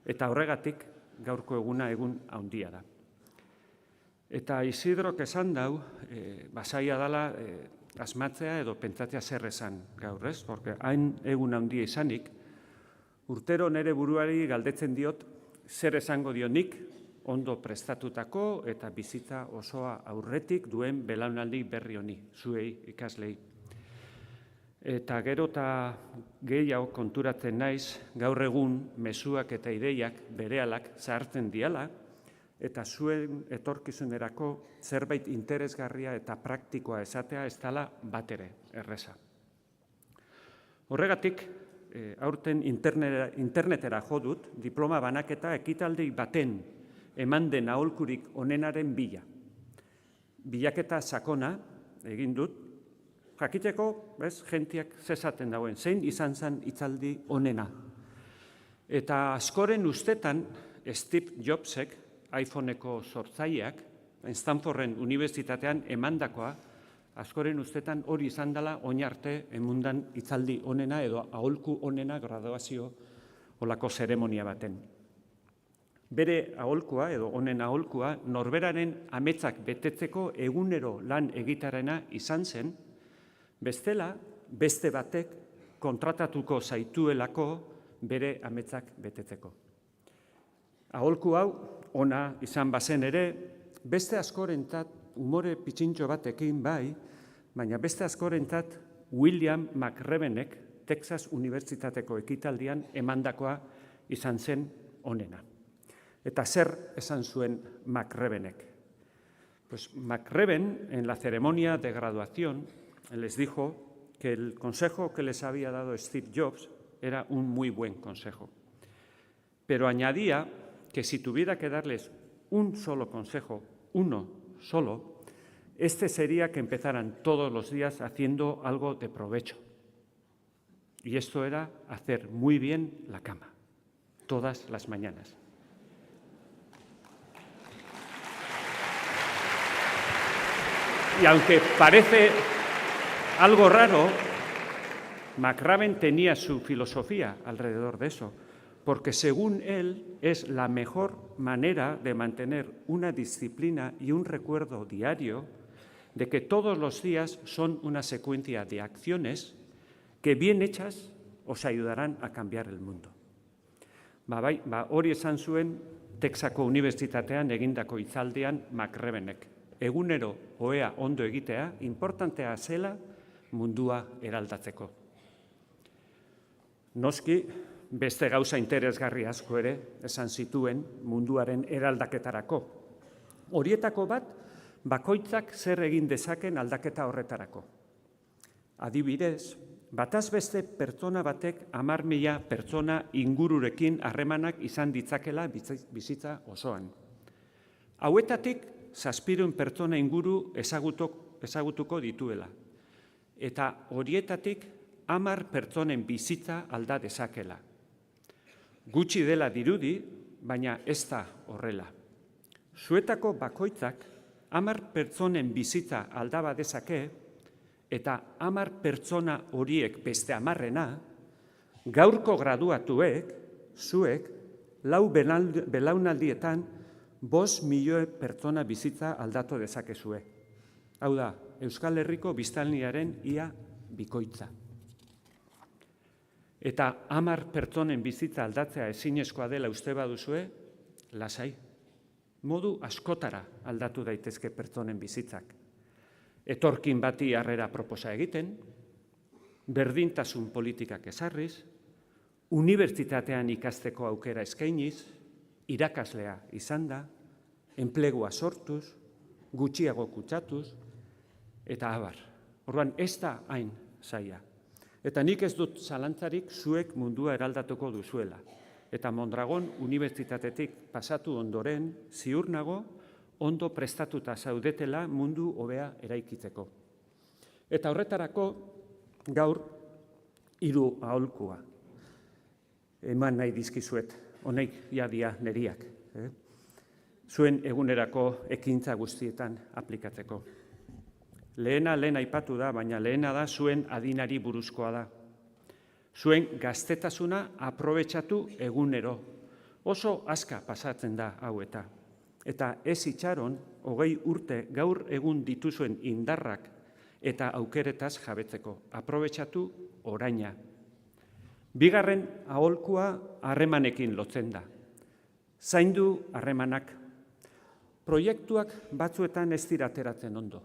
Eta horregatik, gaurko eguna egun handia da. Eta Isidrok esan dau, basaia dela asmatzea edo pentsatzea zer esan gaur, ez? Porque hain egun handia izanik, urtero nere buruari galdetzen diot zer esango dionik ondo prestatutako eta bizitza osoa aurretik duen belaunaldi berri honi, zuei ikaslei. Eta gero eta gehiago konturatzen naiz, gaur egun mezuak eta ideiak berehalak zahartzen diala, eta zuen etorkizunerako zerbait interesgarria eta praktikoa esatea ez dela batere erreza. Horregatik, aurten internetera jo dut, diploma banaketa ekitaldi baten eman den aholkurik onenaren bila. Bilaketa sakona egin dut, jakiteko, jentiak zesaten dauen, zein izan zen hitzaldi onena. Eta askoren ustetan Steve Jobsek, iPhoneko sortzaileak, Stanforden Unibertsitatean emandakoa, askoren ustetan hori izan dela oinarte emundan hitzaldi onena edo aholku onena graduazio olako zeremonia baten. Bere aholkua edo honen aholkua norberaren ametsak betetzeko egunero lan egitarena izan zen, bestela beste batek kontratatuko zaituelako bere ametsak betetzeko. Aholku hau ona izan bazen ere, beste askorentzat umore pitxintxo batekin bai, baina beste askorentzat William McRavenek Texas Unibertsitateko ekitaldian emandakoa izan zen onena. Eta zer esan zuen McRavenek? Pues McRaven, en la ceremonia de graduación, les dijo que el consejo que les había dado Steve Jobs era un muy buen consejo. Pero añadía que si tuviera que darles un solo consejo, uno solo, este sería que empezaran todos los días haciendo algo de provecho. Y esto era hacer muy bien la cama, todas las mañanas. Y aunque parece algo raro, McRaven tenía su filosofía alrededor de eso, porque según él es la mejor manera de mantener una disciplina y un recuerdo diario de que todos los días son una secuencia de acciones que bien hechas os ayudarán a cambiar el mundo. Hori esan zuen Texako Unibertsitatean egindako hitzaldian McRavenek. Egunero ohea ondo egitea, importantea zela mundua eraldatzeko. Noski, beste gauza interesgarri asko ere esan zituen munduaren eraldaketarako. Horietako bat, bakoitzak zer egin dezaken aldaketa horretarako. Adibidez, bataz beste pertsona batek 10.000 pertsona ingururekin harremanak izan ditzakela bizitza osoan. Hauetatik 700 pertsona inguru ezagutuko dituela. Eta horietatik 10 pertsonen bizitza alda dezakela. Gutxi dela dirudi, baina ez da horrela. Zuetako bakoitzak 10 pertsonen bizitza aldaba dezake, eta 10 pertsona horiek beste 10-rena, gaurko graduatuek, zuek, 4 belaunaldietan 5 milioi pertsona bizitza aldatu dezakezue. Hau da, Euskal Herriko biztanlearen ia bikoitza. Eta 10 pertsonen bizitza aldatzea ezinezkoa dela uste baduzue, lasai. Modu askotara aldatu daitezke pertsonen bizitzak. Etorkin bati harrera proposa egiten, berdintasun politikak ezarriz, unibertsitatean ikasteko aukera eskainiz, irakaslea izan da, enplegua sortuz, gutxiago kutsatuz, eta abar. Orduan, ez da hain zaila. Eta nik ez dut zalantzarik zuek mundua eraldatuko duzuela. Eta Mondragon Unibertsitatetik pasatu ondoren, ziur nago, ondo prestatuta zaudetela mundu hobea eraikitzeko. Eta horretarako gaur 3 aholkua eman nahi dizkizuet, honek jadia neriak. Zuen egunerako ekintza guztietan aplikatzeko. Lehen aipatu da, baina lehena da zuen adinari buruzkoa da. Zuen gaztetasuna aprobetxatu egunero. Oso aska pasatzen da hau eta. Eta ez itxaron, 20 urte gaur egun dituzuen indarrak eta aukeretaz jabetzeko. Aprobetxatu oraina. Bigarren aholkua harremanekin lotzen da. Zaindu harremanak. Proiektuak batzuetan ez dira ateratzen ondo.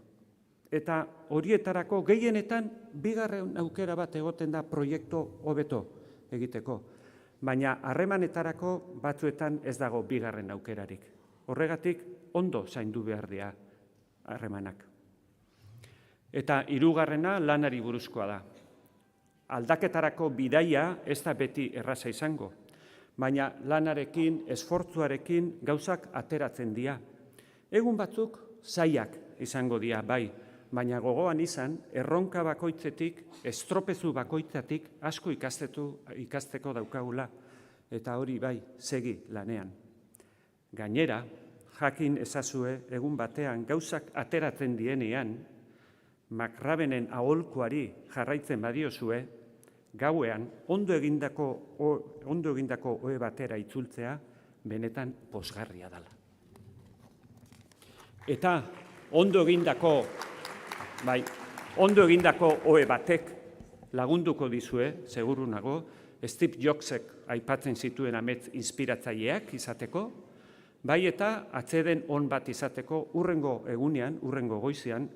Eta horietarako gehienetan bigarren aukera bat egoten da proiektu hobeto egiteko. Baina harremanetarako batzuetan ez dago bigarren aukerarik. Horregatik ondo zaindu behar dira harremanak. Eta 3. lanari buruzkoa da. Aldaketarako bidaia ez da beti erraza izango, baina lanarekin, esfortzuarekin gauzak ateratzen dira. Egun batzuk zailak izango dira bai, baina gogoan izan, erronka bakoitzetik, estropezu bakoitzatik asko ikasteko daukagula, eta hori bai, segi lanean. Gainera, jakin ezazue egun batean gauzak ateratzen dienean, McRavenen aholkuari jarraitzen badiozue, gauean ondo egindako ohe batera itzultzea benetan pozgarria dela. Eta ondo egindako ohe batek lagunduko dizue, seguru nago, Steve Jobsek aipatzen zituen amets inspiratzaileak izateko, bai eta atseden on bat izateko urrengo egunean, urrengo goizean,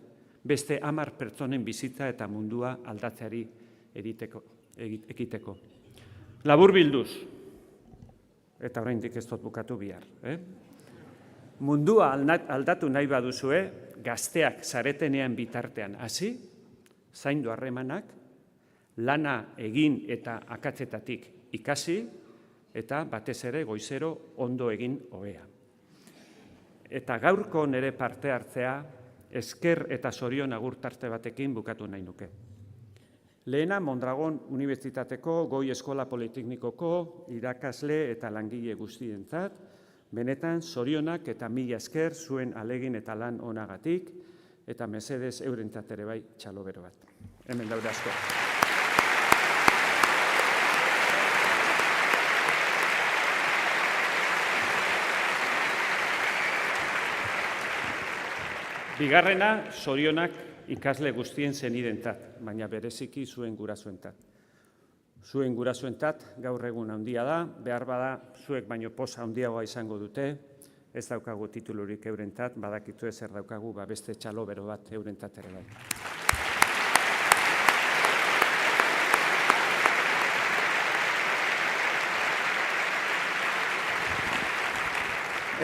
beste 10 pertsonen bizitza eta mundua aldatzeari ekiteko. Laburbilduz, eta oraindik ez dut bukatu bihar. Mundua aldatu nahi baduzue, gazteak zaretenean bitartean hasi, zaindu harremanak, lana egin eta akatzetatik ikasi, eta batez ere goizero ondo egin hobea. Eta gaurko nire parte hartzea, esker eta zorion agurtarte batekin bukatu nahi nuke. Lehena Mondragon Unibertsitateko Goi Eskola Politeknikoko irakasle eta langile guztientzat, benetan zorionak eta mila esker zuen alegin eta lan onagatik, eta mesedez eurentzat ere bai txalobero bat. Hemen daude asko. Bigarrena, zorionak ikasle guztien zenidentzat, baina bereziki zuen gurasoentzat. Zuen gurasoentzat gaur egun handia da, behar bada zuek baino poza handiagoa izango dute, ez daukagu titulurik eurentzat, badakitu zer daukagu, beste txalobero bat eurentzat ere bai.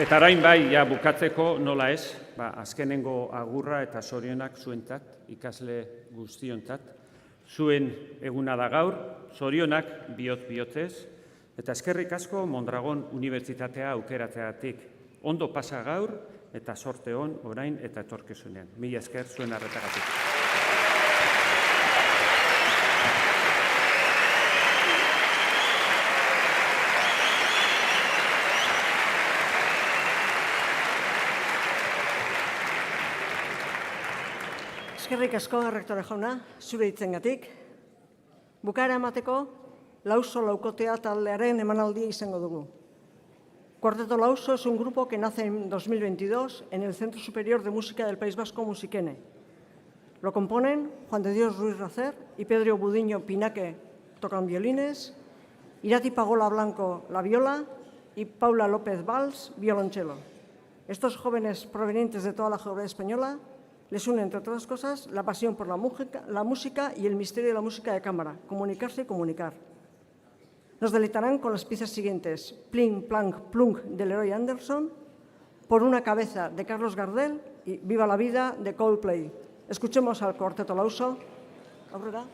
Eta orain bai, bukatzeko nola ez, azkenengo agurra eta zorionak zuentzat, ikasle guztiontzat, zuen eguna da gaur, zorionak bihotz-bihotzez, eta eskerrik asko Mondragon Unibertsitatea aukeratzeagatik. Ondo pasa gaur eta sorte on orain eta etorkizunean. Mila esker zuen arretagatik. Eskerrik asko, errektore jauna, zure hitzengatik. Bukaera emateko, Lauso Laukotea taldearen emanaldia izango dugu. Cuarteto Lauso es un grupo que nace en 2022 en el Centro Superior de Música del País Vasco, Musiquene. Lo componen Juan de Dios Ruiz Racer y Pedro Budiño Pinaque, tocan violines, Irati Pagola Blanco, la viola, y Paula López Valls, violonchelo. Estos jóvenes provenientes de toda la geografía española les une, entre otras cosas, la pasión por la música y el misterio de la música de cámara, comunicarse y comunicar. Nos deleitarán con las piezas siguientes: Pling, Plank, Plunk de Leroy Anderson, Por una cabeza de Carlos Gardel y Viva la vida de Coldplay. Escuchemos al Cuarteto Lauso. Aurrera.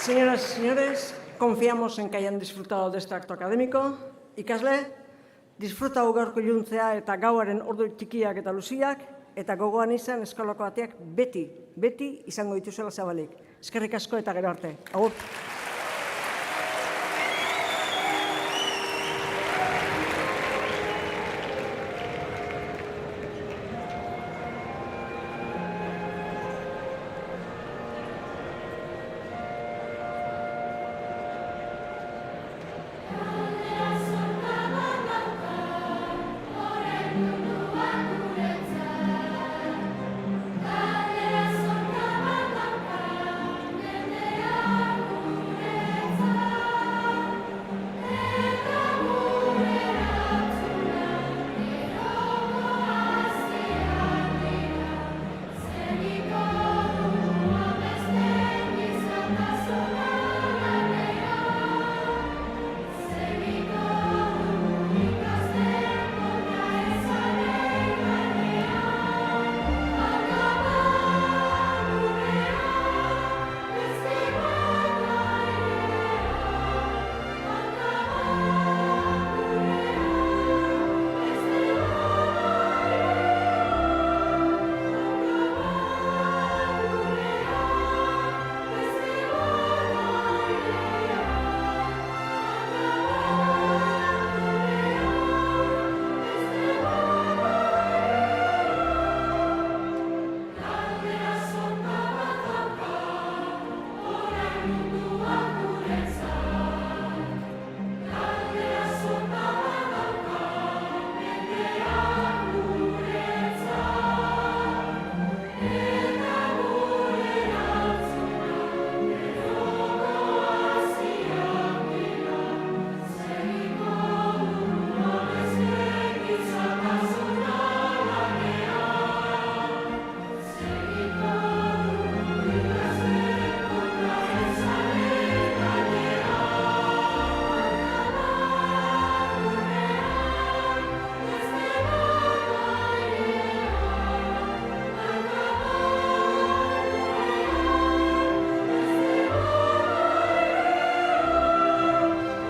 Señoras y señores, confiamos en que hayan disfrutado de este acto académico. Ikasle, disfrutau gaurko iluntzea eta gauaren ordu txikiak eta luziak, eta gogoan izan eskolako ateak beti izango dituzela zabalik. Eskerrik asko eta gero arte. Agur.